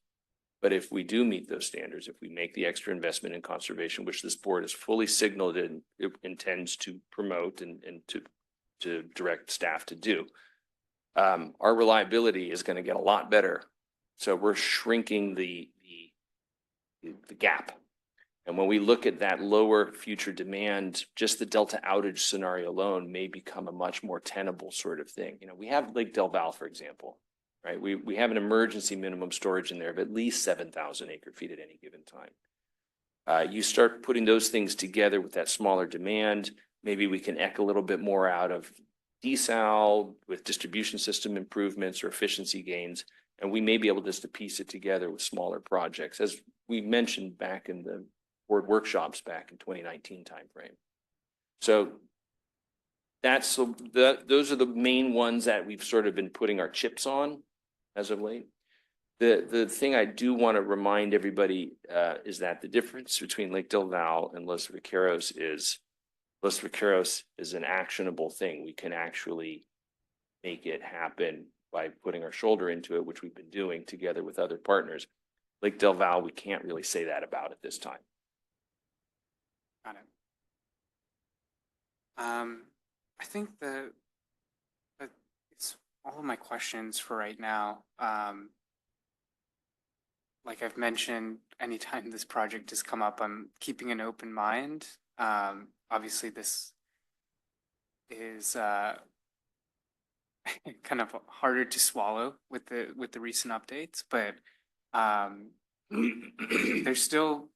But if we do meet those standards, if we make the extra investment in conservation, which this board has fully signaled it intends to promote and to direct staff to do, our reliability is going to get a lot better. So we're shrinking the gap. And when we look at that lower future demand, just the Delta outage scenario alone may become a much more tenable sort of thing. We have Lake Del Val, for example. Right, we have an emergency minimum storage in there of at least 7,000 acre feet at any given time. You start putting those things together with that smaller demand, maybe we can eke a little bit more out of desal with distribution system improvements or efficiency gains, and we may be able just to piece it together with smaller projects, as we mentioned back in the board workshops back in 2019 timeframe. So those are the main ones that we've sort of been putting our chips on as of late. The thing I do want to remind everybody is that the difference between Lake Del Val and Los Vaqueros is an actionable thing. We can actually make it happen by putting our shoulder into it, which we've been doing together with other partners. Lake Del Val, we can't really say that about at this time. Got it. I think it's all of my questions for right now. Like I've mentioned, anytime this project has come up, I'm keeping an open mind. Obviously, this is kind of harder to swallow with the recent updates, but there still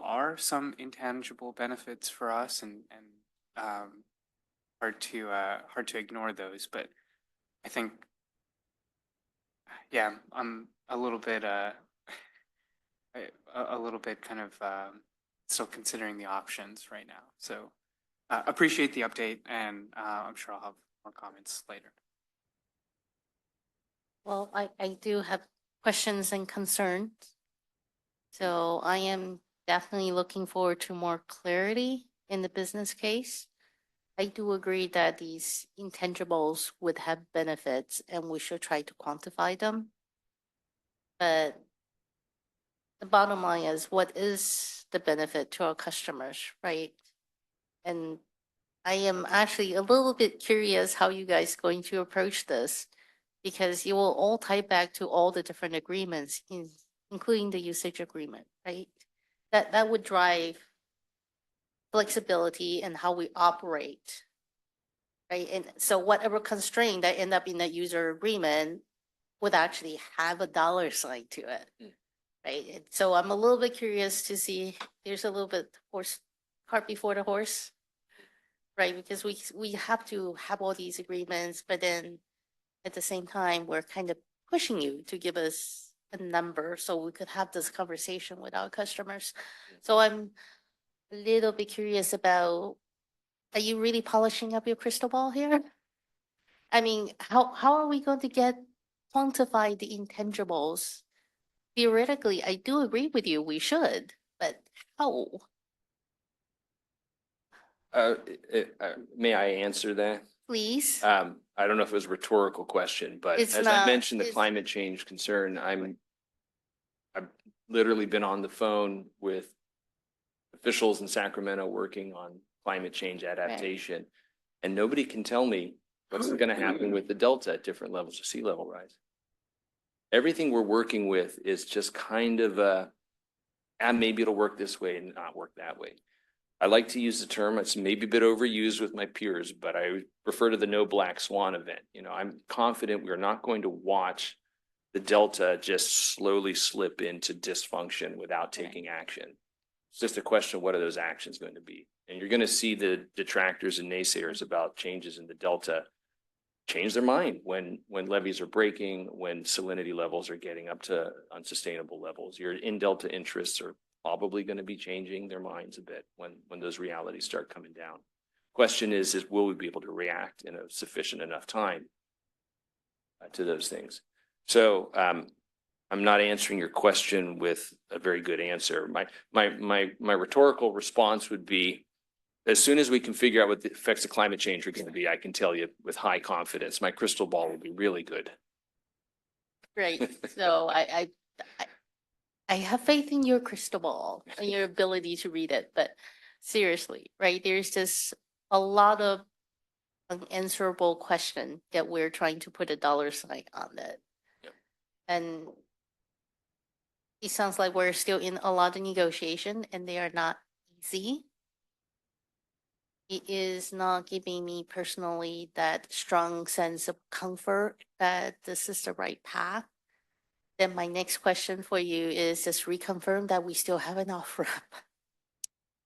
are some intangible benefits for us, and hard to ignore those. But I think, yeah, I'm a little bit, a little bit kind of, still considering the options right now. So appreciate the update, and I'm sure I'll have more comments later. Well, I do have questions and concerns. So I am definitely looking forward to more clarity in the business case. I do agree that these intangibles would have benefits and we should try to quantify them. But the bottom line is, what is the benefit to our customers, right? And I am actually a little bit curious how you guys going to approach this, because it will all tie back to all the different agreements, including the usage agreement, right? That would drive flexibility and how we operate, right? And so whatever constraint that end up in the user agreement would actually have a dollar sign to it, right? And so I'm a little bit curious to see, there's a little bit cart before the horse, right? Because we have to have all these agreements, but then at the same time, we're kind of pushing you to give us a number so we could have this conversation with our customers. So I'm a little bit curious about, are you really polishing up your crystal ball here? I mean, how are we going to quantify the intangibles? Theoretically, I do agree with you, we should, but how? May I answer that? Please? I don't know if it was a rhetorical question, but It's as I not- mentioned, the it's- climate change concern, I've literally been on the phone with officials in Sacramento working on climate change adaptation. And nobody can tell me what's going to happen with the delta at different levels of sea level rise. Everything we're working with is just kind of maybe it'll work this way and not work that way. I like to use the term, it's maybe a bit overused with my peers, but I refer to the no black swan event. You know, I'm confident we're not going to watch the delta just slowly slip into dysfunction without taking action. It's just a question of what are those actions going to be? And you're going to see the detractors and naysayers about changes in the delta change their mind when levees are breaking, when salinity levels are getting up to unsustainable levels. Your in delta interests are probably going to be changing their minds a bit when those realities start coming down. Question is will we be able to react in a sufficient enough time to those things? So I'm not answering your question with a very good answer. My rhetorical response would be, as soon as we can figure out what the effects of climate change are going to be, I can tell you with high confidence, my crystal ball will be really good. Great. So I have faith in your crystal ball and your ability to read it, but seriously, right? There's just a lot of unanswerable question that we're trying to put a dollar sign on it. Yep. And it sounds like we're still in a lot of negotiation and they are not easy. It is not giving me personally that strong sense of comfort that this is the right path. Then my next question for you is just reconfirm that we still have an off-ramp.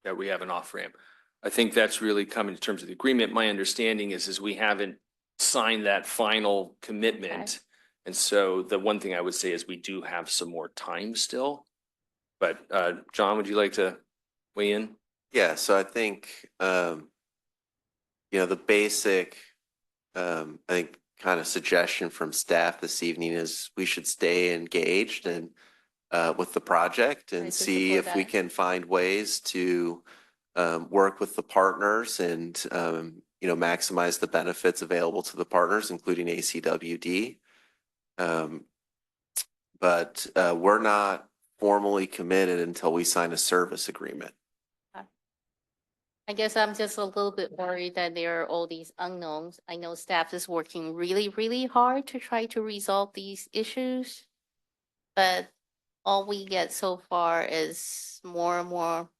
That we have an off-ramp. I think that's really coming in terms of the agreement. My understanding is we haven't signed that final commitment. Okay. And so the one thing I would say is we do have some more time still. But John, would you like to weigh in? Yeah, so I think, the basic, I think, kind of suggestion from staff this evening is we should stay engaged and with the project and see if we can find ways to work with the partners and, maximize the benefits available to the partners, including ACWD. But we're not formally committed until we sign a service agreement. I guess I'm just a little bit worried that there are all these unknowns. I know staff is working really, really hard to try to resolve these issues. But all we get so far is more and more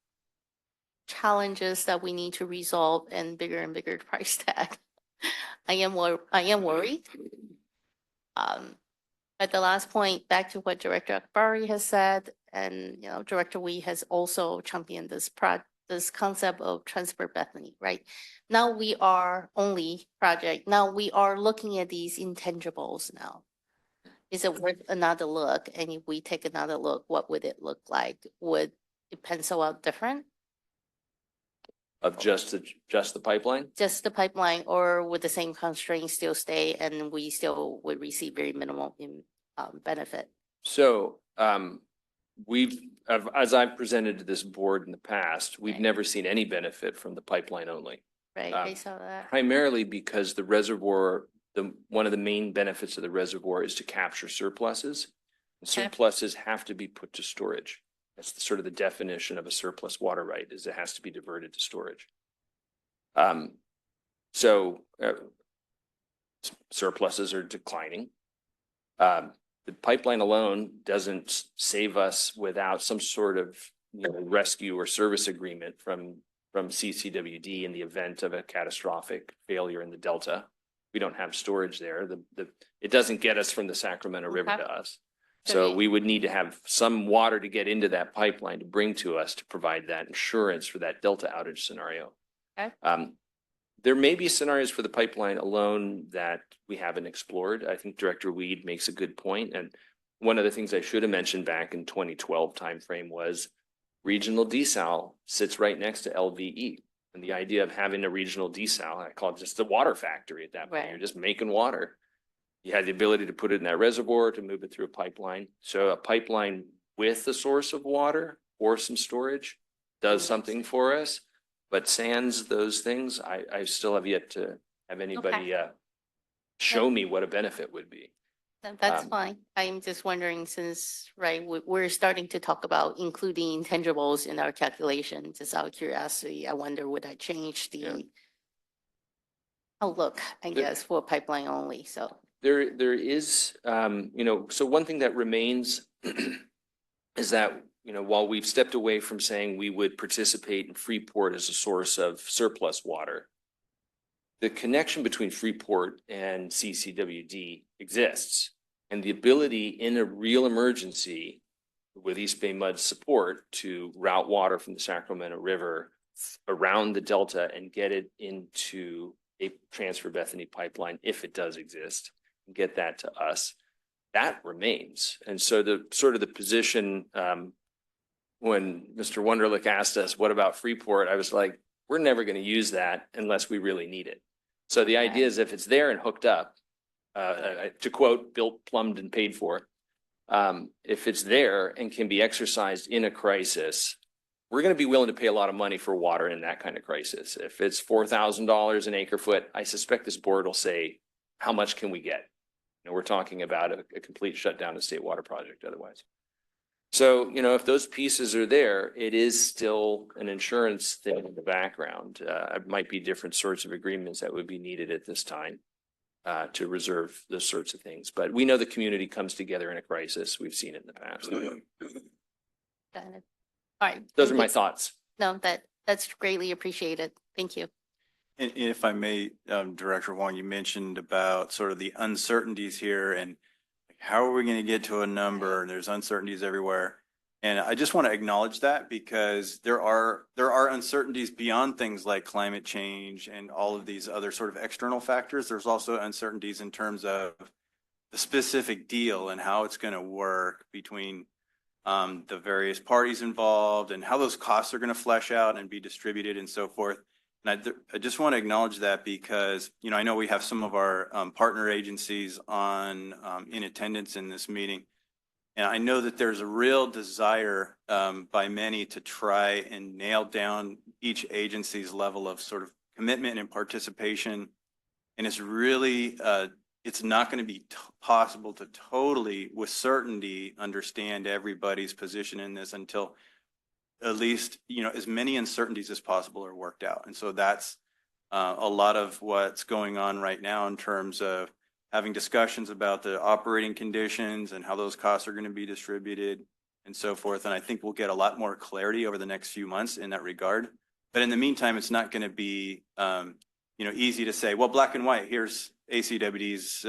challenges that we need to resolve and bigger price tag. I am worried. At the last point, back to what Director Akbari has said, and Director Wee has also championed this concept of transfer Bethany, right? Now we are only project. Now we are looking at these intangibles now. is it worth another look? And if we take another look, what would it look like? Would it pencil out different? Of just the pipeline? Just the pipeline, or would the same constraints still stay and we still would receive very minimal benefit? So, as I've presented to this board in the past, we've Right. never seen any benefit from the pipeline only. Right, I saw that. Primarily because the reservoir, one of the main benefits of the reservoir is to capture surpluses. And Okay. surpluses have to be put to storage. That's sort of the definition of a surplus water right, is it has to be diverted to storage. So surpluses are declining. The pipeline alone doesn't save us without some sort of rescue or service agreement from CCWD in the event of a catastrophic failure in the Delta. We don't have storage there. It doesn't get us from the Sacramento River Okay. to us. So we would need to have some water to get into that pipeline to bring to us to provide that insurance for that Delta outage scenario. Okay. There may be scenarios for the pipeline alone that we haven't explored. I think Director Weed makes a good point. And one of the things I should have mentioned back in 2012 timeframe was regional desal sits right next to LVE. And the idea of having a regional desal, I call it just a water factory at that point. Right. You're just making water. You had the ability to put it in that reservoir, to move it through a pipeline. So a pipeline with a source of water or some storage does something for us. But sans those things, I still have yet to have anybody show me what a benefit would be. That's fine. I'm just wondering, since, right, we're starting to talk about including intangibles in our calculation, just out of curiosity, I wonder, would I change the outlook, I guess, for pipeline only, so. There is, so one thing that remains is that, while we've stepped away from saying we would participate in Freeport as a source of surplus water, the connection between Freeport and CCWD exists. And the ability in a real emergency with East Bay Mud's support to route water from the Sacramento River around the Delta and get it into a transfer Bethany pipeline, if it does exist, and get that to us, that remains. And so the position, when Mr. Wunderlich asked us, what about Freeport? I was like, we're never going to use that unless we really need it. So the idea is, if it's there and hooked up, to quote, built, plumbed, and paid for, if it's there and can be exercised in a crisis, we're going to be willing to pay a lot of money for water in that kind of crisis. If it's $4,000 an acre foot, I suspect this board will say, how much can we get? We're talking about a complete shutdown of state water project otherwise. So, if those pieces are there, it is still an insurance thing in the background. It might be different sorts of agreements that would be needed at this time to reserve those sorts of things. But we know the community comes together in a crisis. We've seen it in the past. Got it. All right. Those are my thoughts. No, that's greatly appreciated. Thank you. And if I may, Director Huang, you mentioned about sort of the uncertainties here and how are we going to get to a number? And there's uncertainties everywhere. And I just want to acknowledge that, because there are uncertainties beyond things like climate change and all of these other sort of external factors. There's also uncertainties in terms of the specific deal and how it's going to work between the various parties involved and how those costs are going to flesh out and be distributed and so forth. And I just want to acknowledge that, because, I know we have some of our partner agencies on in attendance in this meeting. And I know that there's a real desire by many to try and nail down each agency's level of sort of commitment and participation. And it's really, it's not going to be possible to totally, with certainty, understand everybody's position in this until at least, as many uncertainties as possible are worked out. And so that's a lot of what's going on right now in terms of having discussions about the operating conditions and how those costs are going to be distributed and so forth. And I think we'll get a lot more clarity over the next few months in that regard. But in the meantime, it's not going to be, easy to say, well, black and white, here's ACWD's,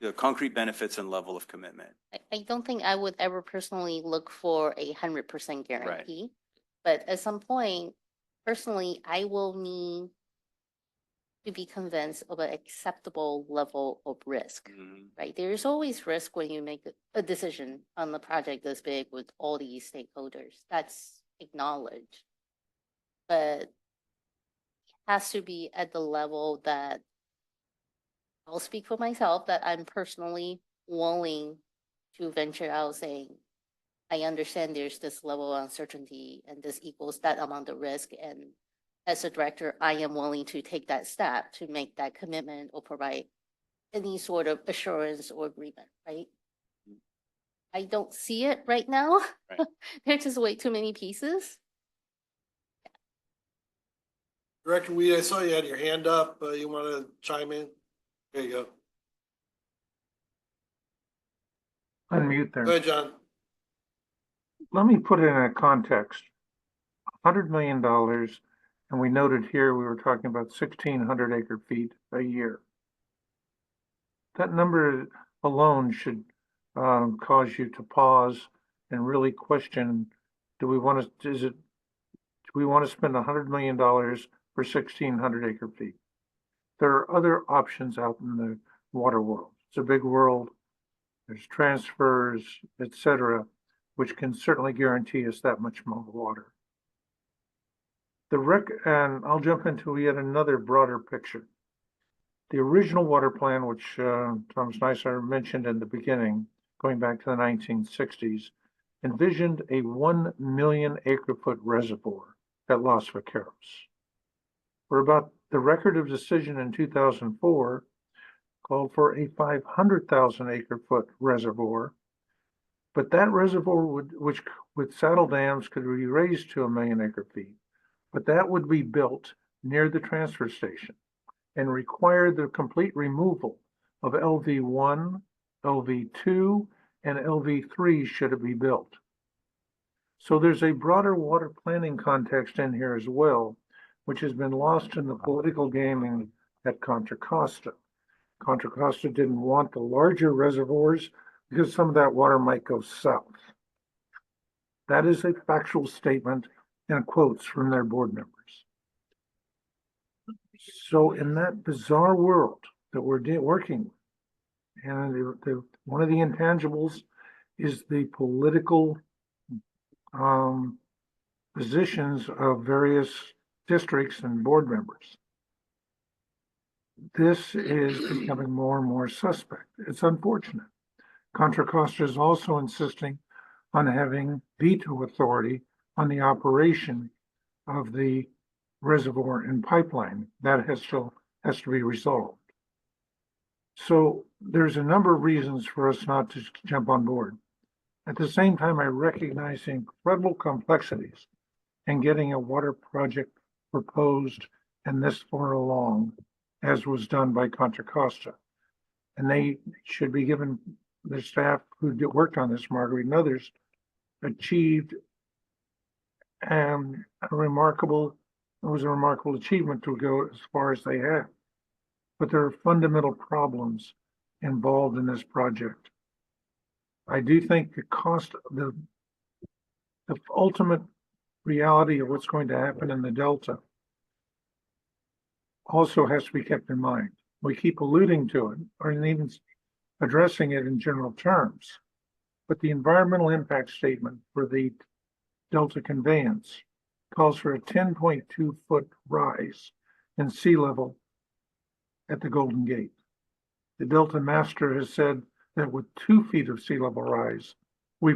the concrete benefits and level of commitment. I don't think I would ever personally look for 100% guarantee, but at some point, personally, I will need to be convinced of an acceptable level of risk, Mhm. right? There is always risk when you make a decision on the project this big with all these stakeholders. That's acknowledged. But it has to be at the level that I'll speak for myself, that I'm personally willing to venture out saying, I understand there's this level of uncertainty and this equals that amount of risk. And as a director, I am willing to take that step to make that commitment or provide any sort of assurance or agreement, right? I don't see it right now. Right. There's just way too many pieces. Director Weed, I saw you had your hand up. You want to chime in? There you go. Unmute there. Go ahead, John. Let me put it in a context. $100 million, and we noted here we were talking about 1,600 acre feet a year. That number alone should cause you to pause and really question: do we want to? Do we want to spend $100 million for 1,600 acre feet? There are other options out in the water world. It's a big world. There's transfers, etc., which can certainly guarantee us that much more water. And I'll jump into yet another broader picture. The original water plan, which Thomas Neisser mentioned in the beginning, going back to the 1960s, envisioned a 1 million acre foot reservoir at Los Vaqueros. For about the record of decision in 2004 called for a 500,000 acre foot reservoir, but that reservoir which with saddle dams could be raised to 1 million acre feet, but that would be built near the transfer station and require the complete removal of LV1, LV2, and LV3 should it be built. So there's a broader water planning context in here as well, which has been lost in the political gaming at Contra Costa. Contra Costa didn't want the larger reservoirs because some of that water might go south. That is a factual statement and quotes from their board members. So in that bizarre world that we're working with, and one of the intangibles is the political positions of various districts and board members. This is becoming more and more suspect. It's unfortunate. Contra Costa is also insisting on having veto authority on the operation of the reservoir and pipeline. That has to be resolved. So there's a number of reasons for us not to jump on board. At the same time, I recognize the incredible complexities in getting a water project proposed and this far along, as was done by Contra Costa. And they should be given, the staff who worked on this, Marguerite and others, achieved a remarkable achievement to go as far as they have. But there are fundamental problems involved in this project. I do think the cost, the ultimate reality of what's going to happen in the Delta also has to be kept in mind. We keep alluding to it or even addressing it in general terms, but the environmental impact statement for the Delta conveyance calls for a 10.2 foot rise in sea level at the Golden Gate. The Delta Master has said that with 2 feet of sea level rise, we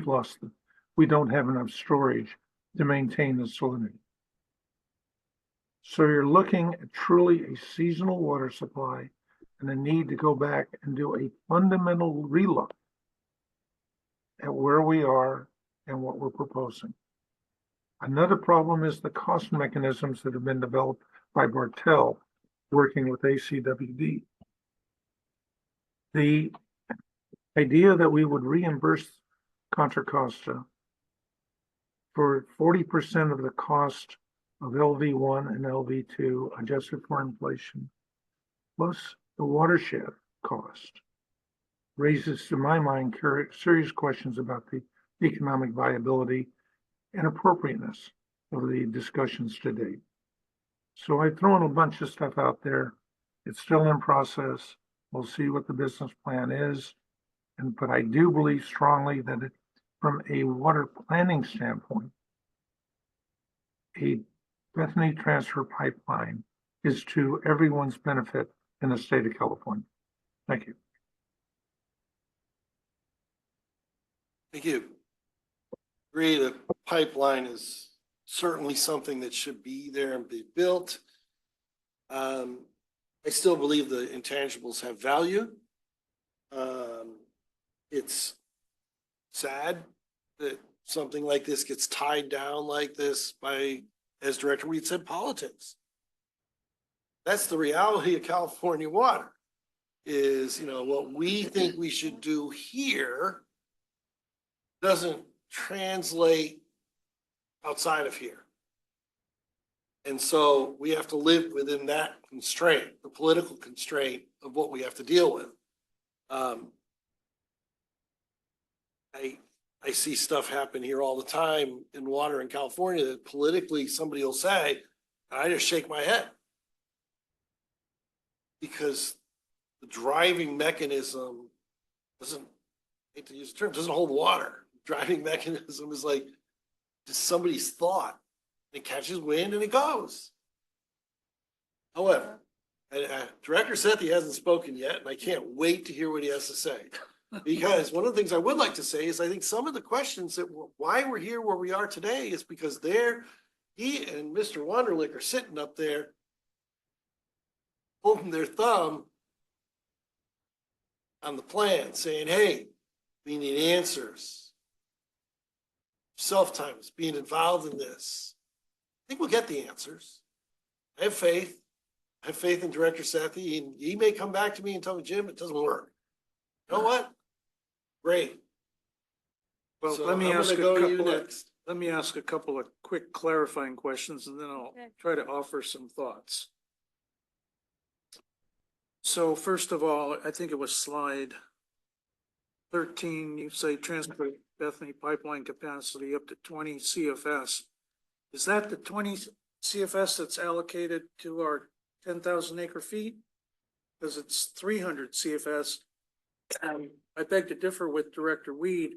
don't have enough storage to maintain the salinity. So you're looking at truly a seasonal water supply and a need to go back and do a fundamental relook at where we are and what we're proposing. Another problem is the cost mechanisms that have been developed by Bartel working with ACWD. The idea that we would reimburse Contra Costa for 40% of the cost of LV1 and LV2 adjusted for inflation, plus the watershed cost, raises, to my mind, serious questions about the economic viability and appropriateness of the discussions to date. So I've thrown a bunch of stuff out there. It's still in process. We'll see what the business plan is. But I do believe strongly that from a water planning standpoint, a Bethany transfer pipeline is to everyone's benefit in the state of California. Thank you. Thank you. Agree, the pipeline is certainly something that should be there and be built. I still believe the intangibles have value. It's sad that something like this gets tied down like this by, as Director Weed said, politics. That's the reality of California water is, what we think we should do here doesn't translate outside of here. And so we have to live within that constraint, the political constraint of what we have to deal with. I see stuff happen here all the time in water in California that politically somebody will say, and I just shake my head. Because the driving mechanism doesn't, I hate to use the term, doesn't hold water. Driving mechanism is like just somebody's thought. It catches wind and it goes. However, Director Sethy hasn't spoken yet, and I can't wait to hear what he has to say. Because one of the things I would like to say is I think some of the questions that why we're here where we are today is because he and Mr. Wunderlich are sitting up there holding their thumb on the plan saying, hey, we need answers. Self-times being involved in this. I think we'll get the answers. I have faith. I have faith in Director Sethy, and he may come back to me and tell me, Jim, it doesn't work. You know what? Great. Well, So let me I'm ask gonna go to you let next. me ask a couple of quick clarifying questions and then I'll try to offer some thoughts. So first of all, I think it was slide 13, you say transfer Bethany pipeline capacity up to 20 CFS. Is that the 20 CFS that's allocated to our 10,000 acre feet? Because it's 300 CFS. I beg to differ with Director Weed.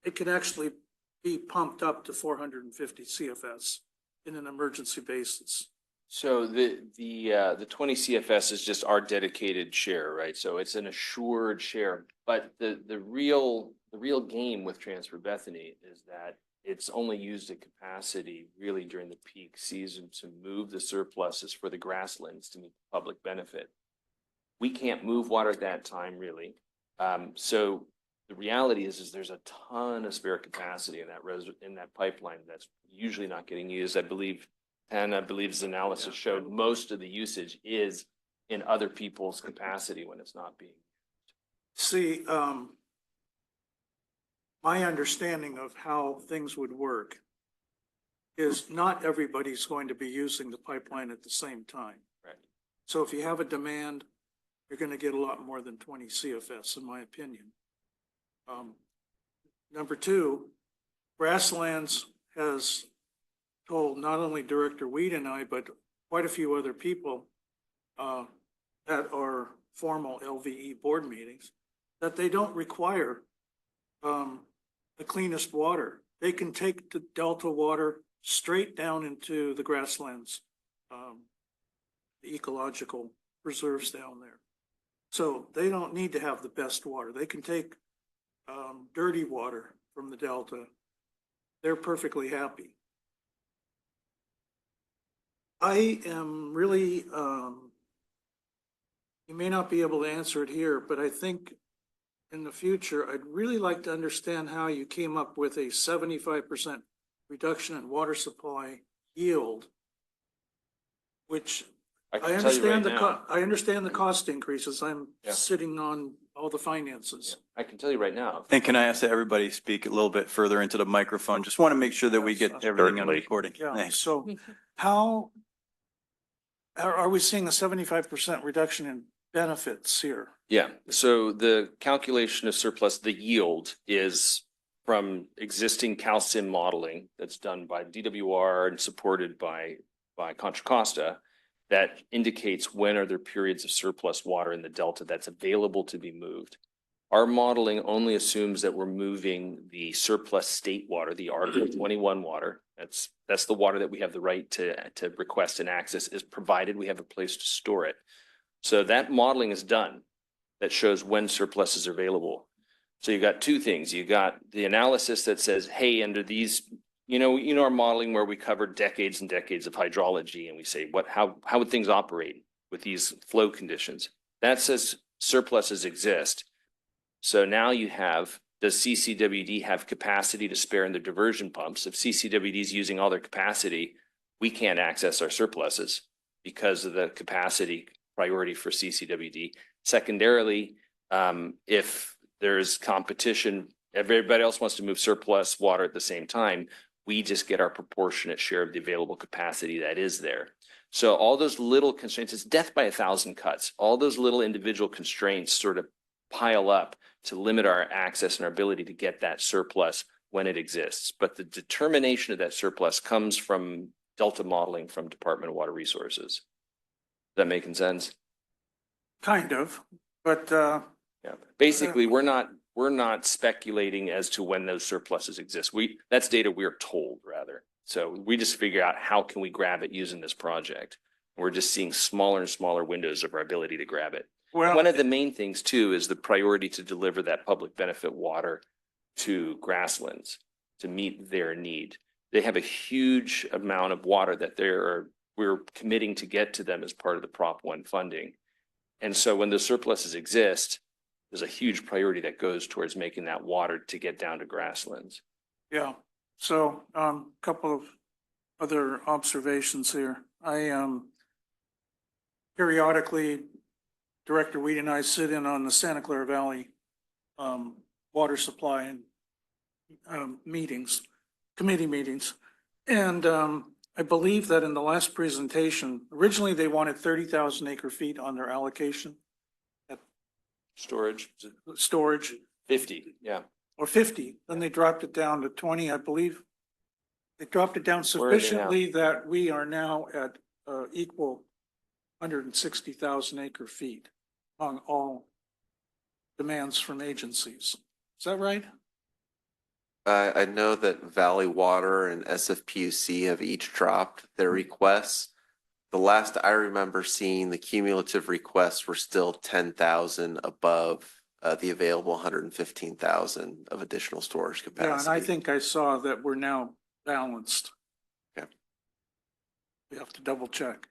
It can actually be pumped up to 450 CFS in an emergency basis. So the 20 CFS is just our dedicated share, right? So it's an assured share, but the real game with Transfer Bethany is that it's only used at capacity really during the peak season to move the surpluses for the grasslands to meet the public benefit. We can't move water at that time really. So the reality is there's a ton of spare capacity in that pipeline that's usually not getting used. I believe his analysis showed most of the usage is in other people's capacity when it's not being. See, my understanding of how things would work is not everybody's going to be using the pipeline at the same time. Right. So if you have a demand, you're going to get a lot more than 20 CFS, in my opinion. Number two, Grasslands has told not only Director Weed and I, but quite a few other people at our formal LVE board meetings, that they don't require the cleanest water. They can take the Delta water straight down into the grasslands, the ecological reserves down there. So they don't need to have the best water. They can take dirty water from the Delta. They're perfectly happy. I am really, you may not be able to answer it here, but I think in the future, I'd really like to understand how you came up with a 75% reduction in water supply yield, which I understand I understand the cost increases. I'm sitting on all the finances. I can tell you right now. And can I ask that everybody speak a little bit further into the microphone? Just want to make sure that we get everything on the recording. Yeah, Thanks. so how are we seeing a 75% reduction in benefits here? Yeah, so the calculation of surplus, the yield is from existing calcium modeling that's done by DWR and supported by Contra Costa. that indicates when are there periods of surplus water in the delta that's available to be moved. Our modeling only assumes that we're moving the surplus state water, the Article 21 water. That's the water that we have the right to request and access, is provided we have a place to store it. So that modeling is done. That shows when surplus is available. So you got two things. You got the analysis that says, hey, under these, our modeling where we cover decades and decades of hydrology, and we say, how would things operate with these flow conditions? That says surpluses exist. So now you have, does CCWD have capacity to spare in the diversion pumps? If CCWD is using all their capacity, we can't access our surpluses because of the capacity priority for CCWD. Secondarily, if there's competition, everybody else wants to move surplus water at the same time, we just get our proportionate share of the available capacity that is there. So all those little constraints, it's death by 1,000 cuts. All those little individual constraints sort of pile up to limit our access and our ability to get that surplus when it exists. But the determination of that surplus comes from delta modeling from Department of Water Resources. Is that making sense? Kind of, but yeah. Basically, we're not speculating as to when those surpluses exist. That's data we're told, rather. So we just figure out how can we grab it using this project. We're just seeing smaller and smaller windows of our ability to grab it. well, One of the main things too is the priority to deliver that public benefit water to grasslands to meet their need. They have a huge amount of water that we're committing to get to them as part of the Prop 1 funding. And so when the surpluses exist, there's a huge priority that goes towards making that water to get down to grasslands. yeah. So couple of other observations here. Periodically, Director Weed and I sit in on the Santa Clara Valley water supply and committee meetings. And I believe that in the last presentation, originally they wanted 30,000 acre feet on their allocation. Storage, 50, yeah. Or 50, then they dropped it down to 20, I believe. They dropped it down Where are they now? sufficiently that we are now at equal 160,000 acre feet among all demands from agencies. Is that right? I know that Valley Water and SFPUC have each dropped their requests. The last I remember seeing, the cumulative requests were still 10,000 above the available 115,000 of additional storage capacity. Yeah, and I think I saw that we're now balanced. Okay. We have to double check.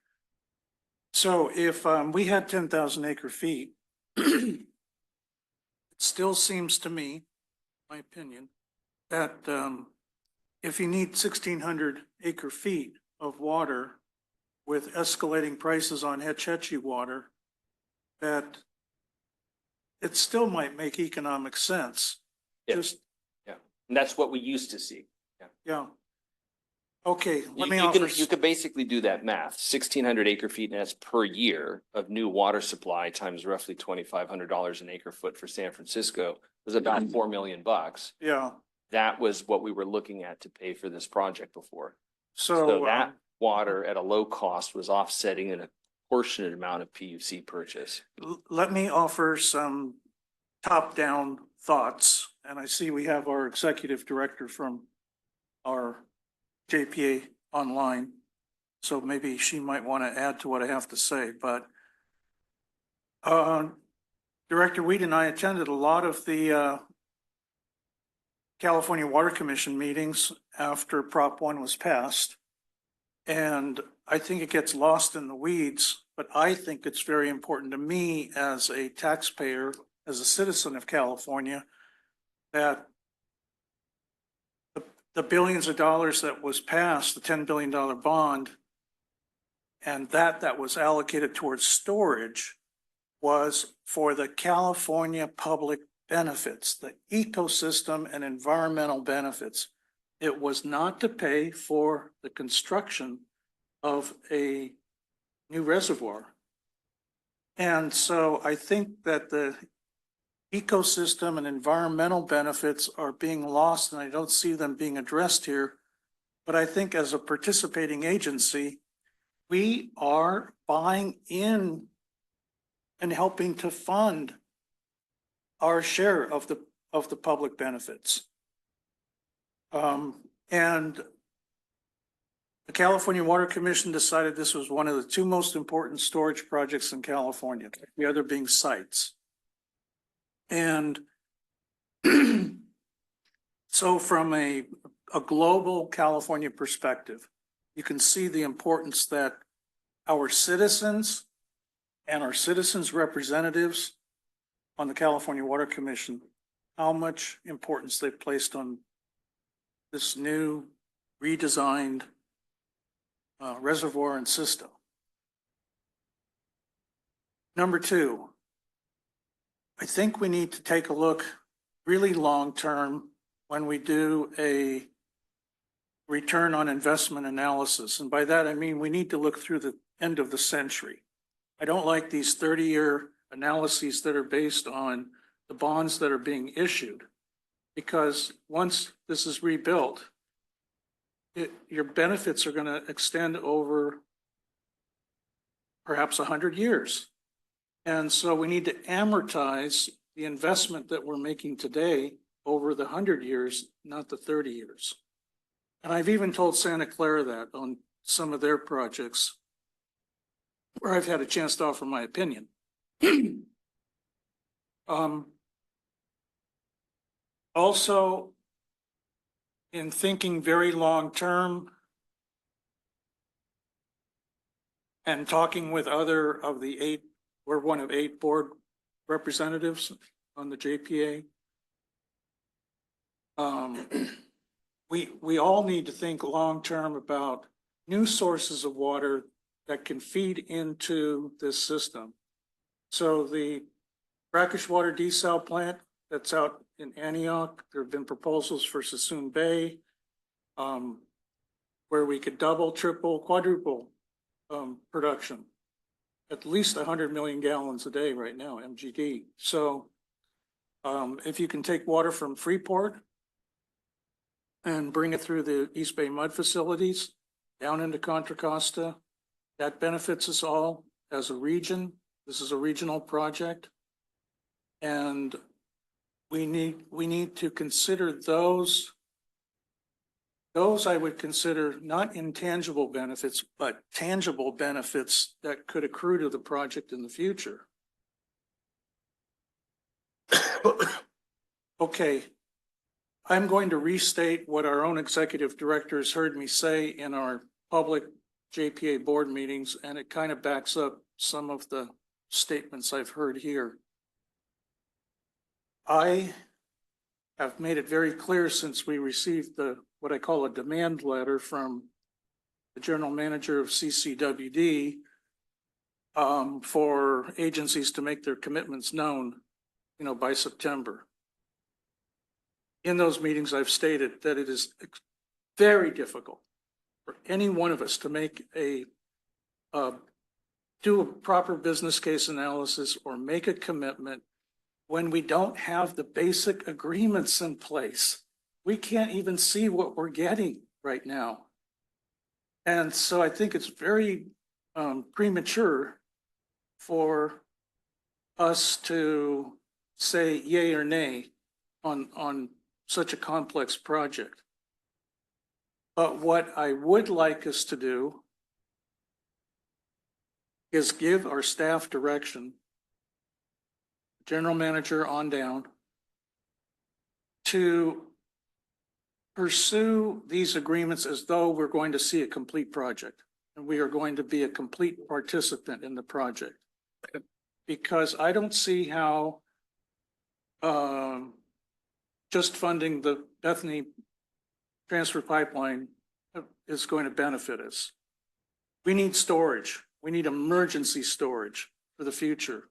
So if we had 10,000 acre feet, it still seems to me, my opinion, that if you need 1,600 acre feet of water with escalating prices on Hetch Hetchy water, that it still might make economic sense. Yeah. Just, Yeah, and that's what we used to see. yeah. Okay, let me You offer. could basically do that math, 1,600 acre feet, and that's per year of new water supply times roughly $2,500 an acre foot for San Francisco was about $4 million. Yeah, That was what we were looking at to pay for this project before. so So that water at a low cost was offsetting a proportionate amount of PUC purchase. let me offer some top-down thoughts. And I see we have our executive director from our JPA online. So maybe she might want to add to what I have to say, but Director Weed and I attended a lot of the California Water Commission meetings after Prop 1 was passed. And I think it gets lost in the weeds, but I think it's very important to me as a taxpayer, as a citizen of California, that the billions of dollars that was passed, the $10 billion bond, and that was allocated towards storage was for the California public benefits, the ecosystem and environmental benefits. It was not to pay for the construction of a new reservoir. And so I think that the ecosystem and environmental benefits are being lost, and I don't see them being addressed here. But I think as a participating agency, we are buying in and helping to fund our share of the public benefits. And the California Water Commission decided this was one of the two most important storage projects in California, the other being sites. And so from a global California perspective, you can see the importance that our citizens and our citizens' representatives on the California Water Commission, how much importance they've placed on this new redesigned reservoir and system. Number two, I think we need to take a look really long-term when we do a return on investment analysis. And by that, I mean, we need to look through the end of the century. I don't like these 30-year analyses that are based on the bonds that are being issued, because once this is rebuilt, your benefits are going to extend over perhaps 100 years. And so we need to amortize the investment that we're making today over the 100 years, not the 30 years. And I've even told Santa Clara that on some of their projects where I've had a chance to offer my opinion. Also, in thinking very long term and talking with other of the 8, we're one of 8 board representatives on the JPA. We all need to think long term about new sources of water that can feed into this system. So the brackish water desal plant that's out in Antioch, there have been proposals for Sassoon Bay, where we could double, triple, quadruple production, at least 100 million gallons a day right now, MGD. So if you can take water from Freeport and bring it through the East Bay mud facilities down into Contra Costa, that benefits us all as a region. This is a regional project. And we need to consider those I would consider not intangible benefits, but tangible benefits that could accrue to the project in the future. Okay, I'm going to restate what our own executive directors heard me say in our public JPA board meetings, and it kind of backs up some of the statements I've heard here. I have made it very clear since we received what I call a demand letter from the general manager of CCWD for agencies to make their commitments known, by September. In those meetings, I've stated that it is very difficult for any one of us to make do a proper business case analysis or make a commitment when we don't have the basic agreements in place. We can't even see what we're getting right now. And so I think it's very premature for us to say yay or nay on such a complex project. But what I would like us to do is give our staff direction, general manager on down, to pursue these agreements as though we're going to see a complete project and we are going to be a complete participant in the project. Because I don't see how just funding the Bethany transfer pipeline is going to benefit us. We need storage. We need emergency storage for the future.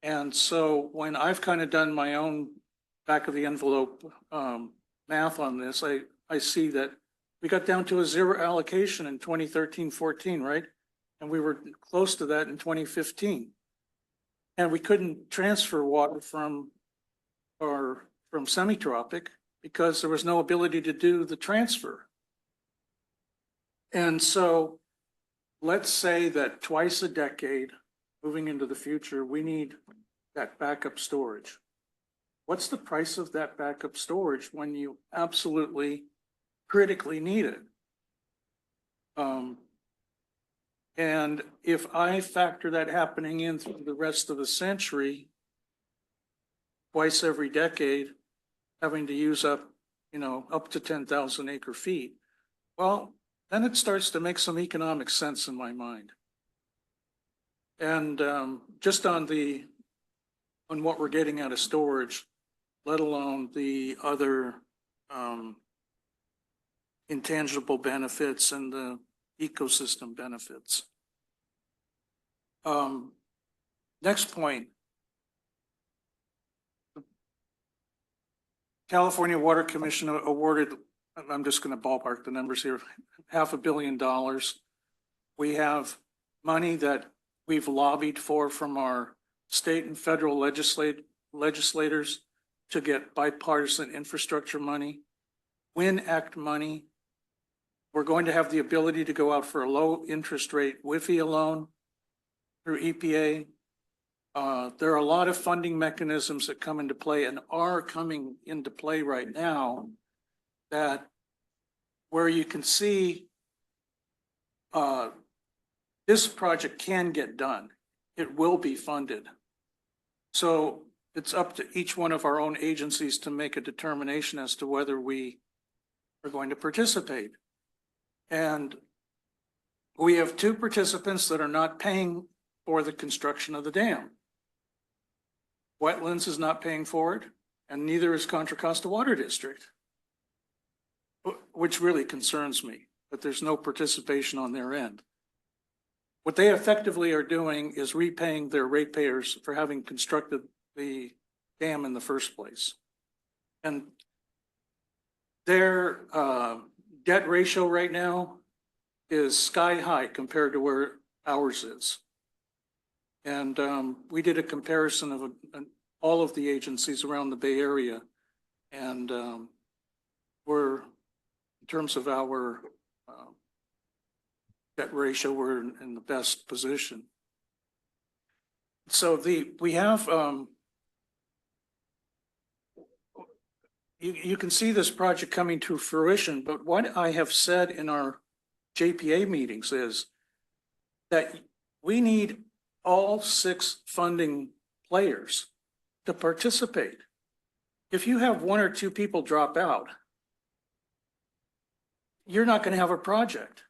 And so when I've kind of done my own back of the envelope math on this, I see that we got down to a zero allocation in 2013-14, right? And we were close to that in 2015. And we couldn't transfer water from semi-tropic because there was no ability to do the transfer. And so let's say that twice a decade, moving into the future, we need that backup storage. What's the price of that backup storage when you absolutely critically need it? And if I factor that happening in through the rest of the century, twice every decade, having to use up, up to 10,000 acre feet, well, then it starts to make some economic sense in my mind. And just on what we're getting out of storage, let alone the other intangible benefits and the ecosystem benefits. Next point. California Water Commission awarded, I'm just going to ballpark the numbers here, $500 million. We have money that we've lobbied for from our state and federal legislators to get bipartisan infrastructure money, WIN Act money. We're going to have the ability to go out for a low interest rate WIFIA loan through EPA. There are a lot of funding mechanisms that come into play and are coming into play right now that where you can see this project can get done. It will be funded. So it's up to each one of our own agencies to make a determination as to whether we are going to participate. And we have two participants that are not paying for the construction of the dam. Wetlands is not paying for it, and neither is Contra Costa Water District, which really concerns me, that there's no participation on their end. What they effectively are doing is repaying their ratepayers for having constructed the dam in the first place. And their debt ratio right now is sky high compared to where ours is. And we did a comparison of all of the agencies around the Bay Area, and we're, in terms of our debt ratio, we're in the best position. So we have, you can see this project coming to fruition, but what I have said in our JPA meetings is that we need all 6 funding players to participate. If you have 1 or 2 people drop out, you're not going to have a project.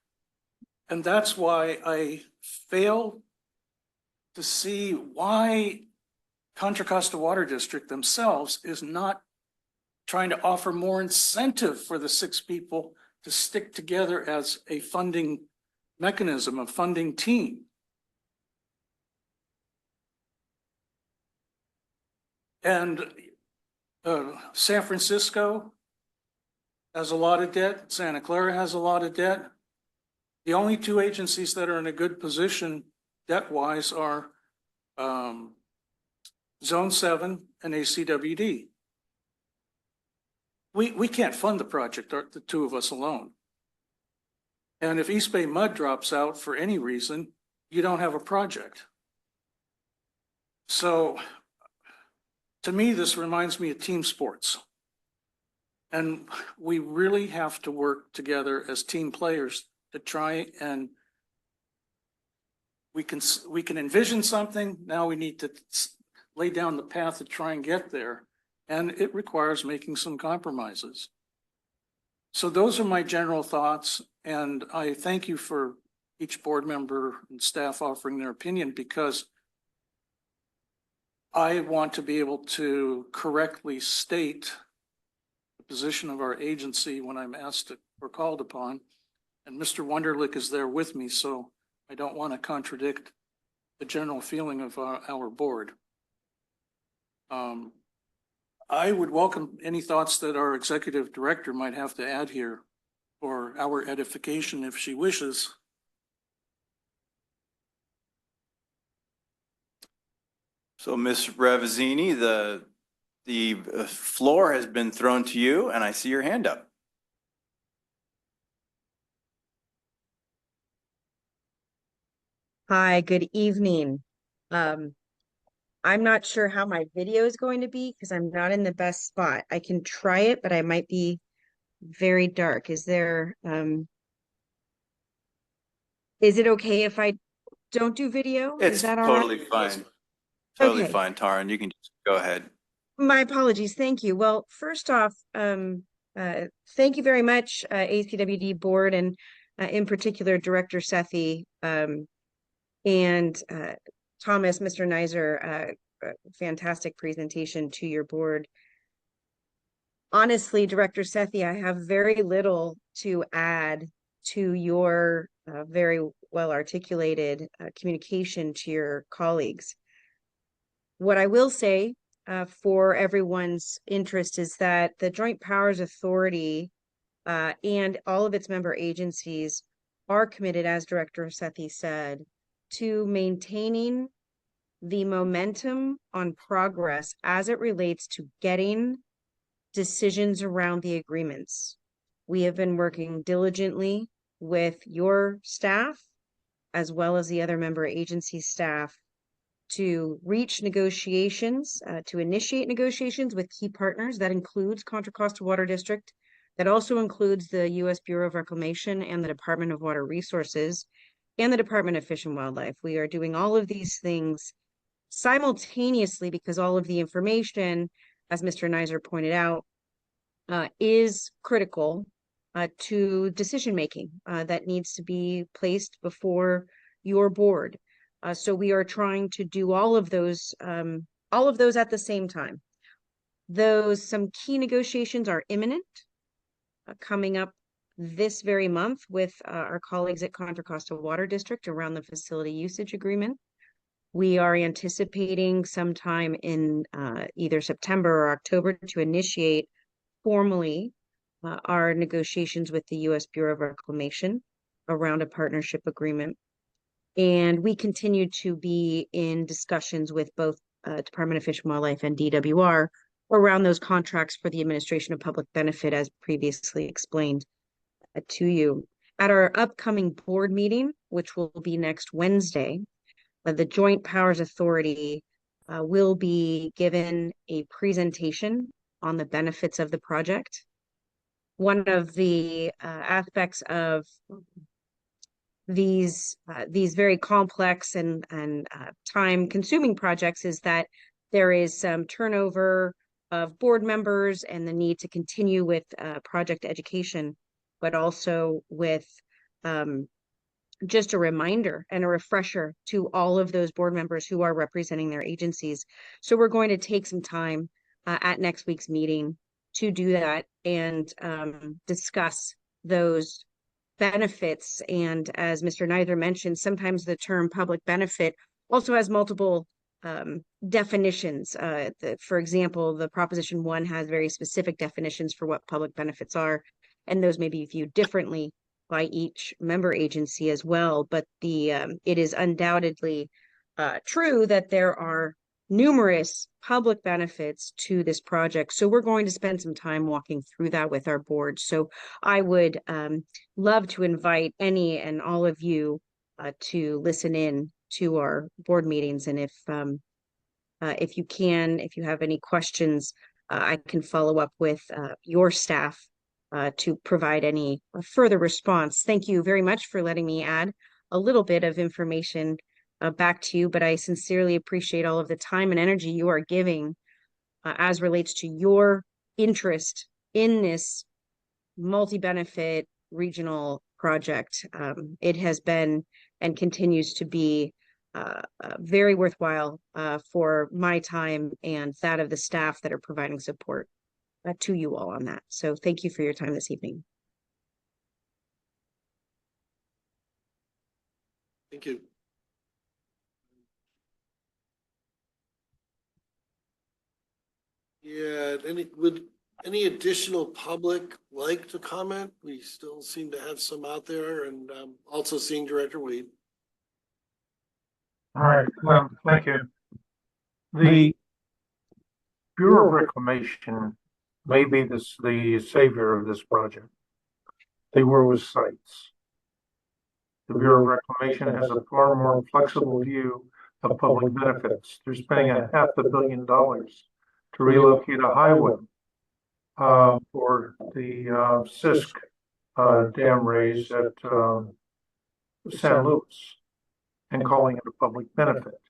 And that's why I fail to see why Contra Costa Water District themselves is not trying to offer more incentive for the 6 people to stick together as a funding mechanism, a funding team. And San Francisco has a lot of debt. Santa Clara has a lot of debt. The only 2 agencies that are in a good position debt-wise are Zone 7 and ACWD. We can't fund the project, the 2 of us alone. And if East Bay Mud drops out for any reason, you don't have a project. So to me, this reminds me of team sports. And we really have to work together as team players to try and we can envision something. Now we need to lay down the path to try and get there. And it requires making some compromises. So those are my general thoughts. And I thank you for each board member and staff offering their opinion, because I want to be able to correctly state the position of our agency when I'm asked or called upon. And Mr. Wunderlich is there with me, so I don't want to contradict the general feeling of our board. I would welcome any thoughts that our executive director might have to add here for our edification if she wishes. So Ms. Ravazzini, the floor has been thrown to you, and I see your hand up. Hi, good evening. Um, I'm not sure how my video is going to be because I'm not in the best spot. I can try it, but I might be very dark. Is it okay if I don't do video? Is It's that all right? totally fine. Totally Okay, fine, Tara, you can just go ahead. my apologies. Thank you. Well, first off, thank you very much, ACWD board and in particular Director Sethy, and Thomas, Mr. Nizer, fantastic presentation to your board. Honestly, Director Sethy, I have very little to add to your very well articulated communication to your colleagues. What I will say for everyone's interest is that the Joint Powers Authority and all of its member agencies are committed, as Director Sethy said, to maintaining the momentum on progress as it relates to getting decisions around the agreements. We have been working diligently with your staff as well as the other member agency staff to reach negotiations, to initiate negotiations with key partners. That includes Contra Costa Water District. That also includes the U.S. Bureau of Reclamation and the Department of Water Resources and the Department of Fish and Wildlife. We are doing all of these things simultaneously because all of the information, as Mr. Nizer pointed out, is critical to decision making that needs to be placed before your board. So we are trying to do all of those at the same time. Some key negotiations are imminent, coming up this very month with our colleagues at Contra Costa Water District around the facility usage agreement. We are anticipating sometime in either September or October to initiate formally our negotiations with the U.S. Bureau of Reclamation around a partnership agreement. And we continue to be in discussions with both Department of Fish and Wildlife and DWR around those contracts for the administration of public benefit, as previously explained to you. At our upcoming board meeting, which will be next Wednesday, the Joint Powers Authority will be given a presentation on the benefits of the project. One of the aspects of these very complex and time-consuming projects is that there is some turnover of board members and the need to continue with project education, but also with just a reminder and a refresher to all of those board members who are representing their agencies. So we're going to take some time at next week's meeting to do that and discuss those benefits. And as Mr. Nizer mentioned, sometimes the term public benefit also has multiple definitions. For example, the Proposition 1 has very specific definitions for what public benefits are, and those may be viewed differently by each member agency as well. But it is undoubtedly true that there are numerous public benefits to this project. So we're going to spend some time walking through that with our board. So I would love to invite any and all of you to listen in to our board meetings. And if you have any questions, I can follow up with your staff to provide any further response. Thank you very much for letting me add a little bit of information back to you, but I sincerely appreciate all of the time and energy you are giving as relates to your interest in this multi-benefit regional project. It has been and continues to be very worthwhile for my time and that of the staff that are providing support to you all on that. So thank you for your time this evening. Thank you. Yeah, would any additional public like to comment? We still seem to have some out there, and also seeing Director Weed. All right, well, thank you. The Bureau of Reclamation may be the savior of this project. They were with sites. the Bureau of Reclamation has a far more flexible view of public benefits. They're spending $500 million to relocate a highway for the Sisk dam raise at San Luis and calling it a public benefit.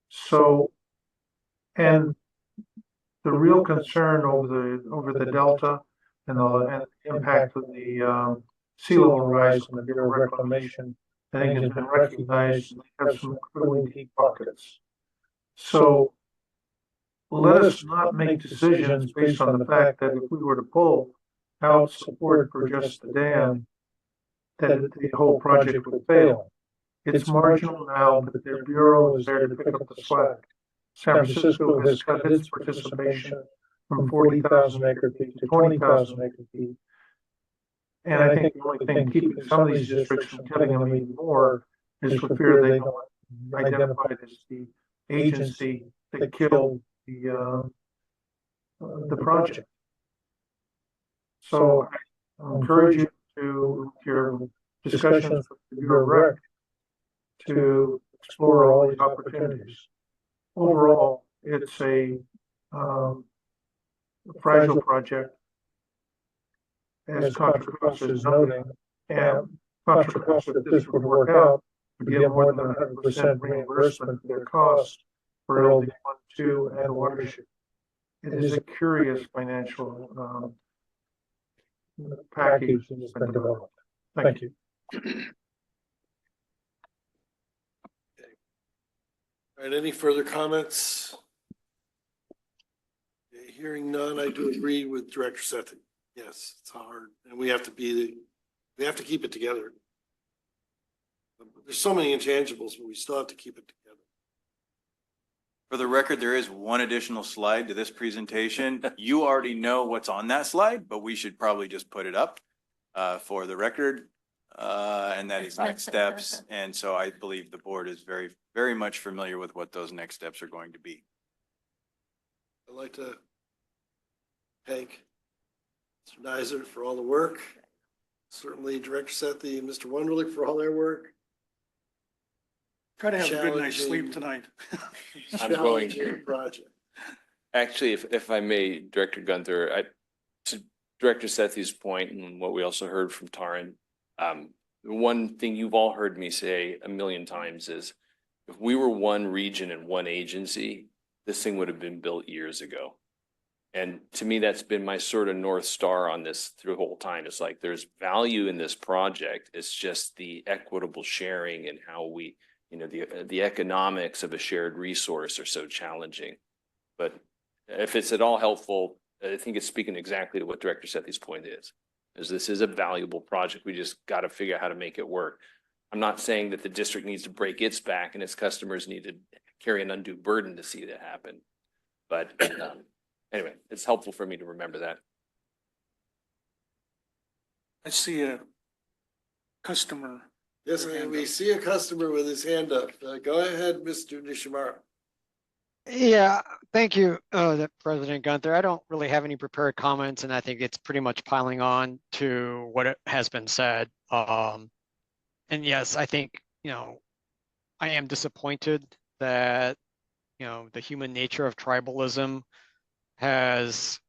So, and the real concern over the delta and the impact of the sea level rise on the Bureau of Reclamation, I think has been recognized. They have some really deep pockets. So let us not make decisions based on the fact that if we were to pull out support for just the dam, that the whole project would fail. It's marginal now, but their bureau is there to pick up the slack. San Francisco has cut its participation from 40,000 acre feet to 20,000 acre feet. And I think the only thing keeping some of these districts from killing them even more is for fear they don't identify it as the agency that killed the project. So I encourage you to your discussions with the Bureau of Rec to explore all these opportunities. Overall, it's a fragile project, as Contra Costa is noting, and Contra Costa, if this would work out, would get more than 100% reimbursement for their costs for LD1, 2, and watershed. It is a curious financial package that has been developed. Thank you. All right, any further comments? Okay, hearing none, I do agree with Director Sethy. Yes, it's hard, and we have to keep it together. There's so many intangibles, but we still have to keep it together. For the record, there is one additional slide to this presentation. You already know what's on that slide, but we should probably just put it up for the record. And that is next steps. And so I believe the board is very, very much familiar with what those next steps are going to be. I'd like to thank Mr. Nizer for all the work. Certainly Director Sethy and Mr. Wunderlich for all their work. Try to have a good night's sleep tonight. I'm going to. Project. Actually, if I may, Director Gunther, to Director Sethy's point and what we also heard from Taran, the one thing you've all heard me say a million times is if we were one region and one agency, this thing would have been built years ago. And to me, that's been my sort of North Star on this through the whole time. It's like there's value in this project. It's just the equitable sharing and how we, you know, the economics of a shared resource are so challenging. But if it's at all helpful, I think it's speaking exactly to what Director Sethy's point is this is a valuable project. We just got to figure out how to make it work. I'm not saying that the district needs to break its back and its customers need to carry an undue burden to see that happen. But anyway, it's helpful for me to remember that. I see a customer. Yes, we see a customer with his hand up. Go ahead, Mr. Nishimura. Yeah, thank you, President Gunther. I don't really have any prepared comments, and I think it's pretty much piling on to what has been said. And yes, I think, you know, I am disappointed that, you know, the human nature of tribalism has,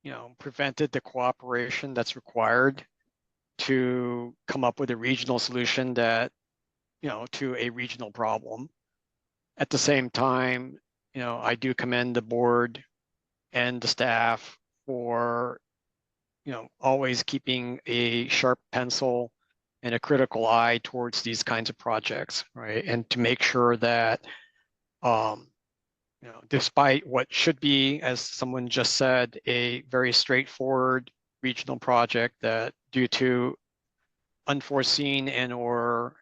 you know, prevented the cooperation that's required to come up with a regional solution that, you know, to a regional problem. At the same time, you know, I do commend the board and the staff for, you know, always keeping a sharp pencil and a critical eye towards these kinds of projects, right? And to make sure that, you know, despite what should be, as someone just said, a very straightforward regional project that due to unforeseen and or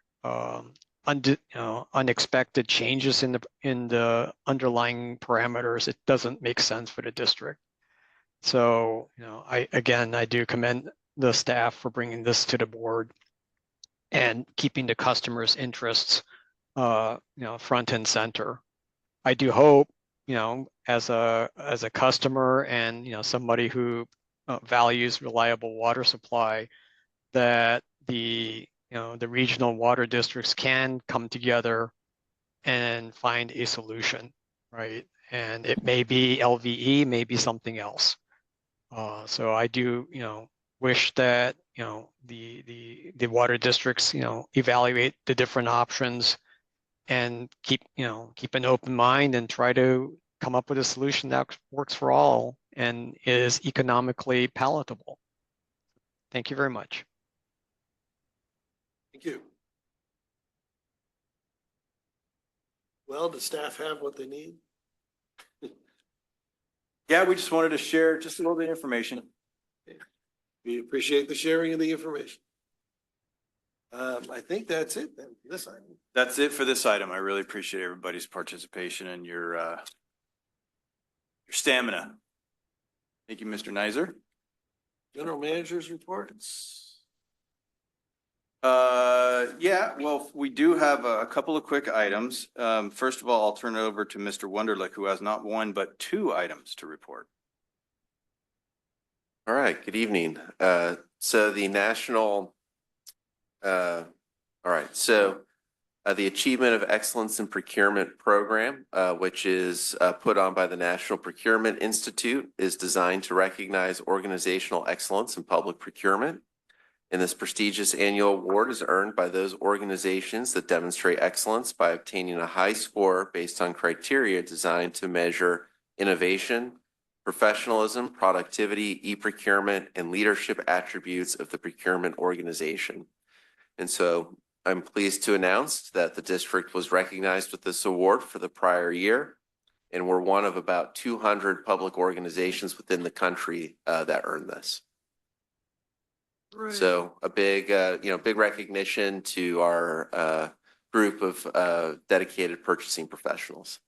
unexpected changes in the underlying parameters, it doesn't make sense for the district. So, you know, I do commend the staff for bringing this to the board and keeping the customer's interests, you know, front and center. I do hope, you know, as a customer and, you know, somebody who values reliable water supply, that the the regional water districts can come together and find a solution, right? And it may be LVE, maybe something else. So I do, wish that, the water districts, evaluate the different options and keep an open mind and try to come up with a solution that works for all and is economically palatable. Thank you very much. Thank you. Well, does staff have what they need? Yeah, we just wanted to share just a little bit of information. We appreciate the sharing of the information. I think that's it then, for this item. That's it for this item. I really appreciate everybody's participation and your stamina. Thank you, Mr. Nizer. General Manager's reports. Yeah, well, we do have a couple of quick items. First of all, I'll turn it over to Mr. Wunderlich, who has not one, but two items to report. All right, good evening. So the national, all right, so the Achievement of Excellence in Procurement program, which is put on by the National Procurement Institute, is designed to recognize organizational excellence in public procurement. And this prestigious annual award is earned by those organizations that demonstrate excellence by obtaining a high score based on criteria designed to measure innovation, professionalism, productivity, e-procurement, and leadership attributes of the procurement organization. And so I'm pleased to announce that the district was recognized with this award for the prior year, and we're one of about 200 public organizations within the country that earned this. Right. So a big, big recognition to our group of dedicated purchasing professionals.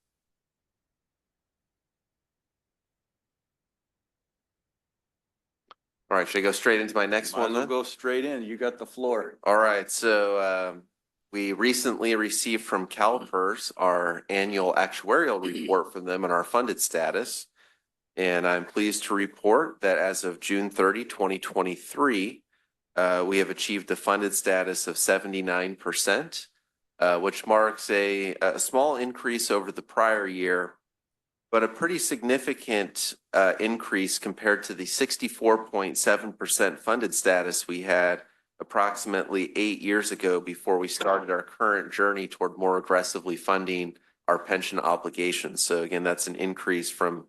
All right, should I go straight into my next one then? Go straight in. You got the floor. All right, so we recently received from CalPERS our annual actuarial report from them on our funded status. And I'm pleased to report that as of June 30, 2023, we have achieved a funded status of 79%, which marks a small increase over the prior year, but a pretty significant increase compared to the 64.7% funded status we had approximately 8 years ago before we started our current journey toward more aggressively funding our pension obligations. So again, that's an increase from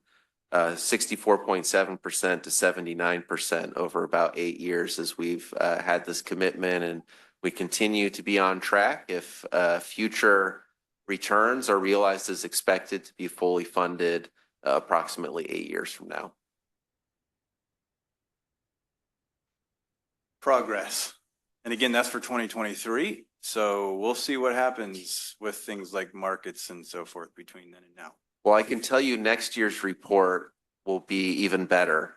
64.7% to 79% over about 8 years as we've had this commitment, and we continue to be on track if future returns are realized as expected to be fully funded approximately 8 years from now. Progress. And again, that's for 2023. So we'll see what happens with things like markets and so forth between then and now. Well, I can tell you next year's report will be even better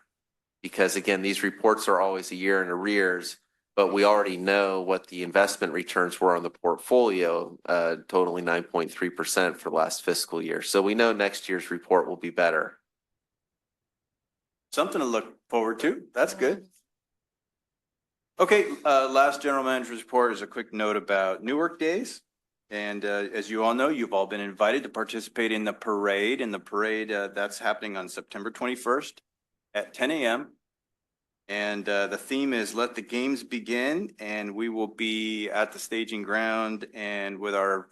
because, again, these reports are always a year in arrears, but we already know what the investment returns were on the portfolio, totaling 9.3% for the last fiscal year. So we know next year's report will be better. Something to look forward to. That's good. Okay, last general manager's report is a quick note about Newark Days. And as you all know, you've all been invited to participate in the parade. And the parade, that's happening on September 21st at 10 a.m. And the theme is Let the Games Begin. And we will be at the staging ground and with our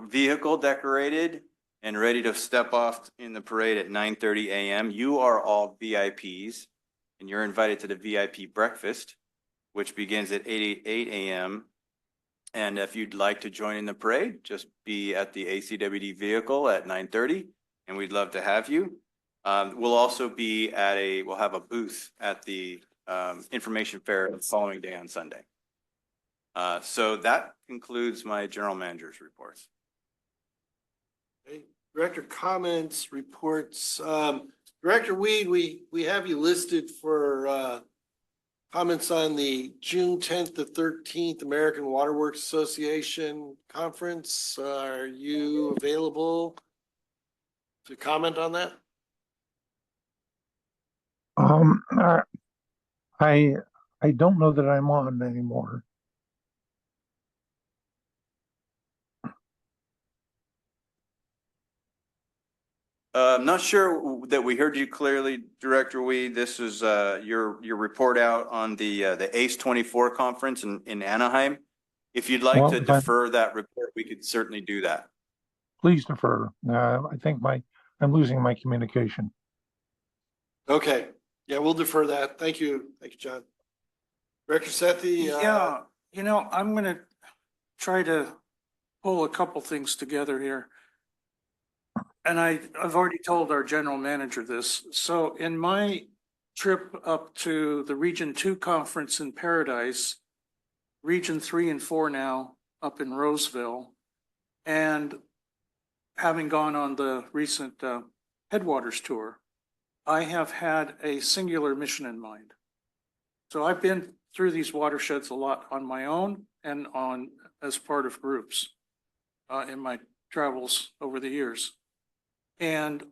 vehicle decorated and ready to step off in the parade at 9:30 a.m. You are all VIPs and you're invited to the VIP breakfast, which begins at 8 a.m. And if you'd like to join in the parade, just be at the ACWD vehicle at 9:30, and we'd love to have you. We'll also be we'll have a booth at the information fair the following day on Sunday. So that concludes my general manager's reports. Okay. Director comments, reports. Director Weed, we have you listed for comments on the June 10th to 13th American Waterworks Association Conference. Are you available to comment on that? I don't know that I'm on anymore. I'm not sure that we heard you clearly, Director Weed. This is your report out on the ACE 24 conference in Anaheim. If you'd like Well, to if I- defer that report, we could certainly do that. Please defer. I think I'm losing my communication. Okay, yeah, we'll defer that. Thank you. Thank you, John. Director Sethy. Yeah, you know, I'm gonna try to pull a couple things together here. And I've already told our general manager this. So in my trip up to the Region 2 conference in Paradise, Region 3 and 4 now up in Roseville, and having gone on the recent Headwaters tour, I have had a singular mission in mind. So I've been through these watersheds a lot on my own and on as part of groups in my travels over the years. And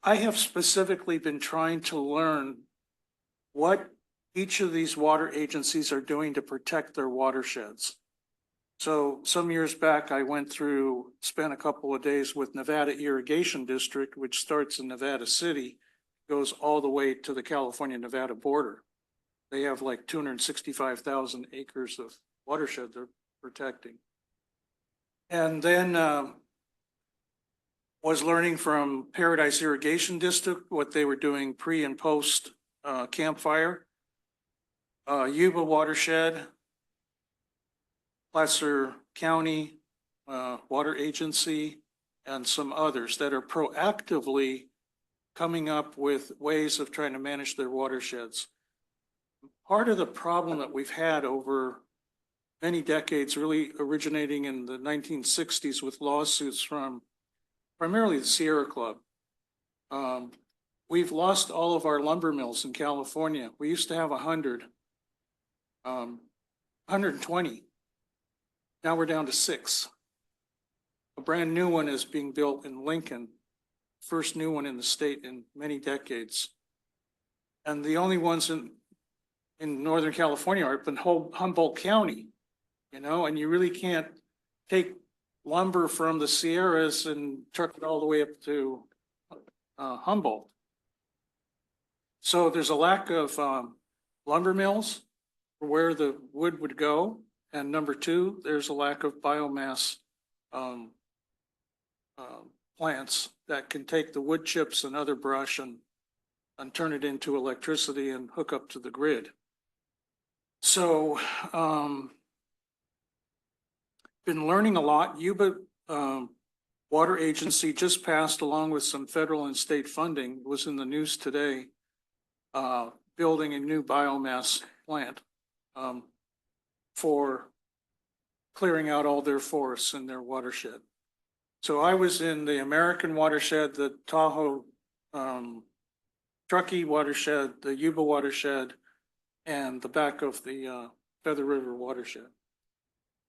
I have specifically been trying to learn what each of these water agencies are doing to protect their watersheds. So some years back, I spent a couple of days with Nevada Irrigation District, which starts in Nevada City, goes all the way to the California-Nevada border. They have like 265,000 acres of watershed they're protecting. And then was learning from Paradise Irrigation District what they were doing pre and post campfire. Yuba watershed, Placer County Water Agency, and some others that are proactively coming up with ways of trying to manage their watersheds. Part of the problem that we've had over many decades, really originating in the 1960s with lawsuits from primarily the Sierra Club. We've lost all of our lumber mills in California. We used to have 120. Now we're down to 6. A brand new one is being built in Lincoln, first new one in the state in many decades. And the only ones in Northern California are up in Humboldt County, you know, and you really can't take lumber from the Sierras and truck it all the way up to Humboldt. So there's a lack of lumber mills for where the wood would go. And number 2, there's a lack of biomass plants that can take the wood chips and other brush and turn it into electricity and hook up to the grid. So been learning a lot. Yuba Water Agency just passed, along with some federal and state funding, was in the news today, building a new biomass plant for clearing out all their forests in their watershed. So I was in the American watershed, the Tahoe Truckee watershed, the Yuba watershed, and the back of the Feather River watershed.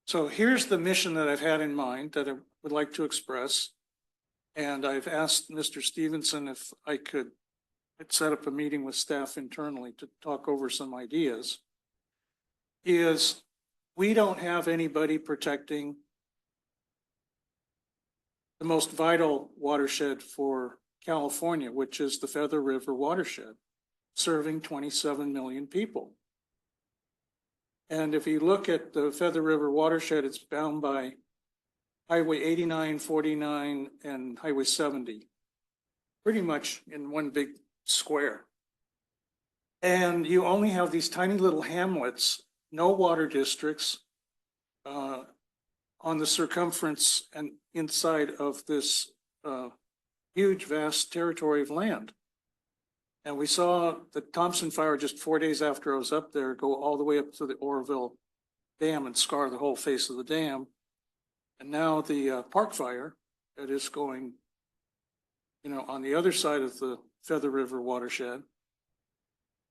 So here's the mission that I've had in mind that I would like to express. And I've asked Mr. Stevenson if I could set up a meeting with staff internally to talk over some ideas. Is we don't have anybody protecting the most vital watershed for California, which is the Feather River watershed, serving 27 million people. And if you look at the Feather River watershed, it's bound by Highway 89, 49, and Highway 70, pretty much in one big square. And you only have these tiny little hamlets, no water districts on the circumference and inside of this huge, vast territory of land. And we saw the Thompson fire just 4 days after I was up there go all the way up to the Oroville Dam and scar the whole face of the dam. And now the Park fire that is going, you know, on the other side of the Feather River watershed.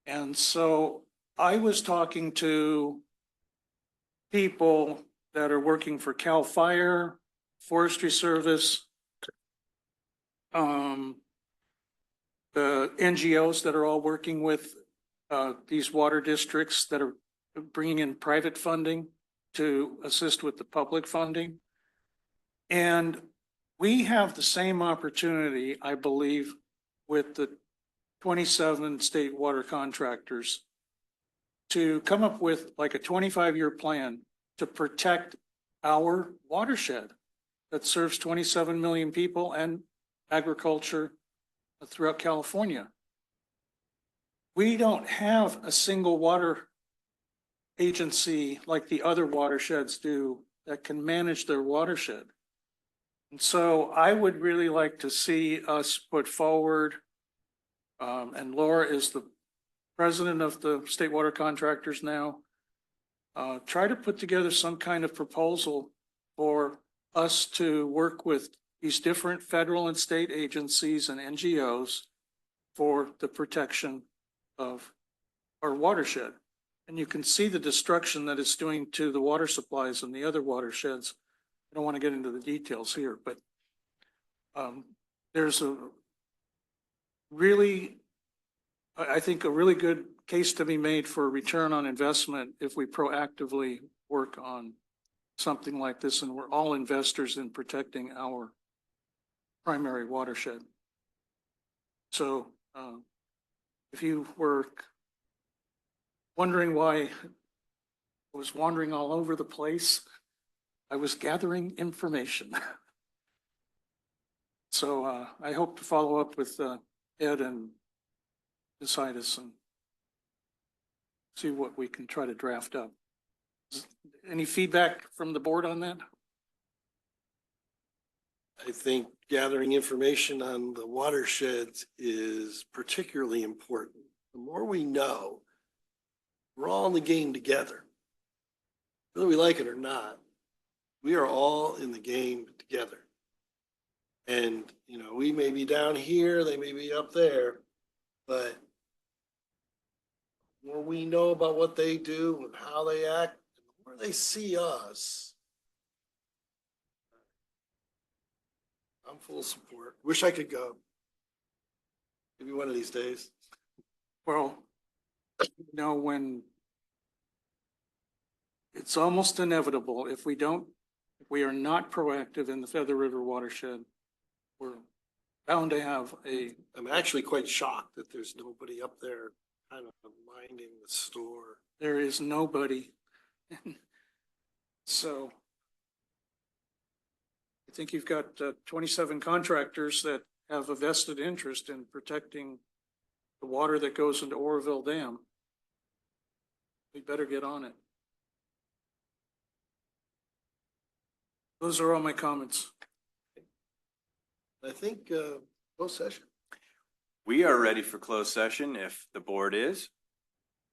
And so I was talking to people that are working for CAL FIRE, Forestry Service, the NGOs that are all working with these water districts that are bringing in private funding to assist with the public funding. And we have the same opportunity, I believe, with the 27 state water contractors to come up with like a 25-year plan to protect our watershed that serves 27 million people and agriculture throughout California. We don't have a single water agency like the other watersheds do that can manage their watershed. And so I would really like to see us put forward, and Laura is the president of the state water contractors now, try to put together some kind of proposal for us to work with these different federal and state agencies and NGOs for the protection of our watershed. And you can see the destruction that it's doing to the water supplies and the other watersheds. I don't want to get into the details here, but there's a really, I think, a really good case to be made for a return on investment if we proactively work on something like this, and we're all investors in protecting our primary watershed. So if you were wondering why I was wandering all over the place, I was gathering information. So I hope to follow up with Ed and Aziz and see what we can try to draft up. Any feedback from the board on that? I think gathering information on the watersheds is particularly important. The more we know, we're all in the game together. Whether we like it or not, we are all in the game together. And, you know, we may be down here, they may be up there, but the more we know about what they do and how they act, the more they see us, I'm full support. Wish I could go. Maybe one of these days. Well, you know, when it's almost inevitable, if we are not proactive in the Feather River watershed, we're bound to have I'm actually quite shocked that there's nobody up there kind of minding the store. There is nobody. So I think you've got 27 contractors that have a vested interest in protecting the water that goes into Oroville Dam. We better get on it. Those are all my comments. I think closed session. We are ready for closed session if the board is.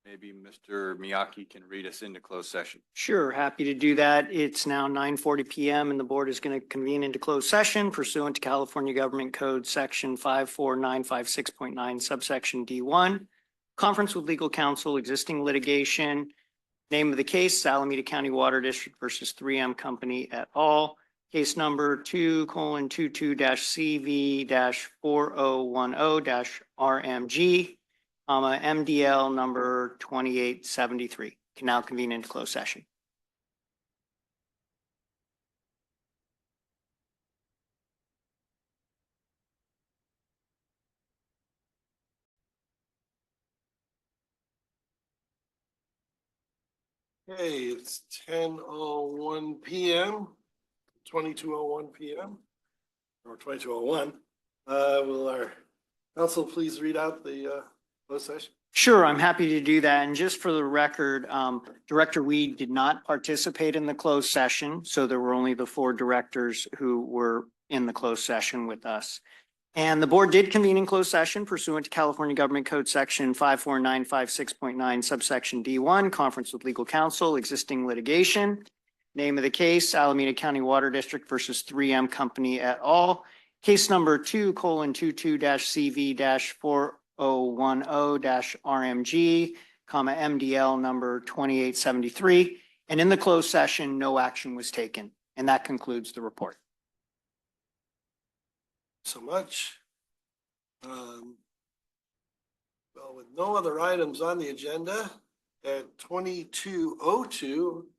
Maybe Mr. Miyake can read us into closed session. Sure, happy to do that. It's now 9:40 PM and the board is going to convene into closed session pursuant to California Government Code Section 54956.9 subsection D1. Conference with legal counsel, existing litigation. Name of the case, Alameda County Water District versus 3M Company et al. Case number 2:22-CV-4010-RMG, MDL number 2873. Can now convene into closed session. Hey, it's 10:01 PM, 22:01 PM, or 22:01. Will our counsel please read out the closed session? Sure, I'm happy to do that. And just for the record, Director Weed did not participate in the closed session. So there were only the 4 directors who were in the closed session with us. And the board did convene in closed session pursuant to California Government Code Section 54956.9 subsection D1, conference with legal counsel, existing litigation. Name of the case, Alameda County Water District versus 3M Company et al. Case number 2:22-CV-4010-RMG, MDL number 2873. And in the closed session, no action was taken. And that concludes the report. So much. Well, with no other items on the agenda, at 22:02,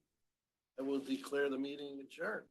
I will declare the meeting adjourned.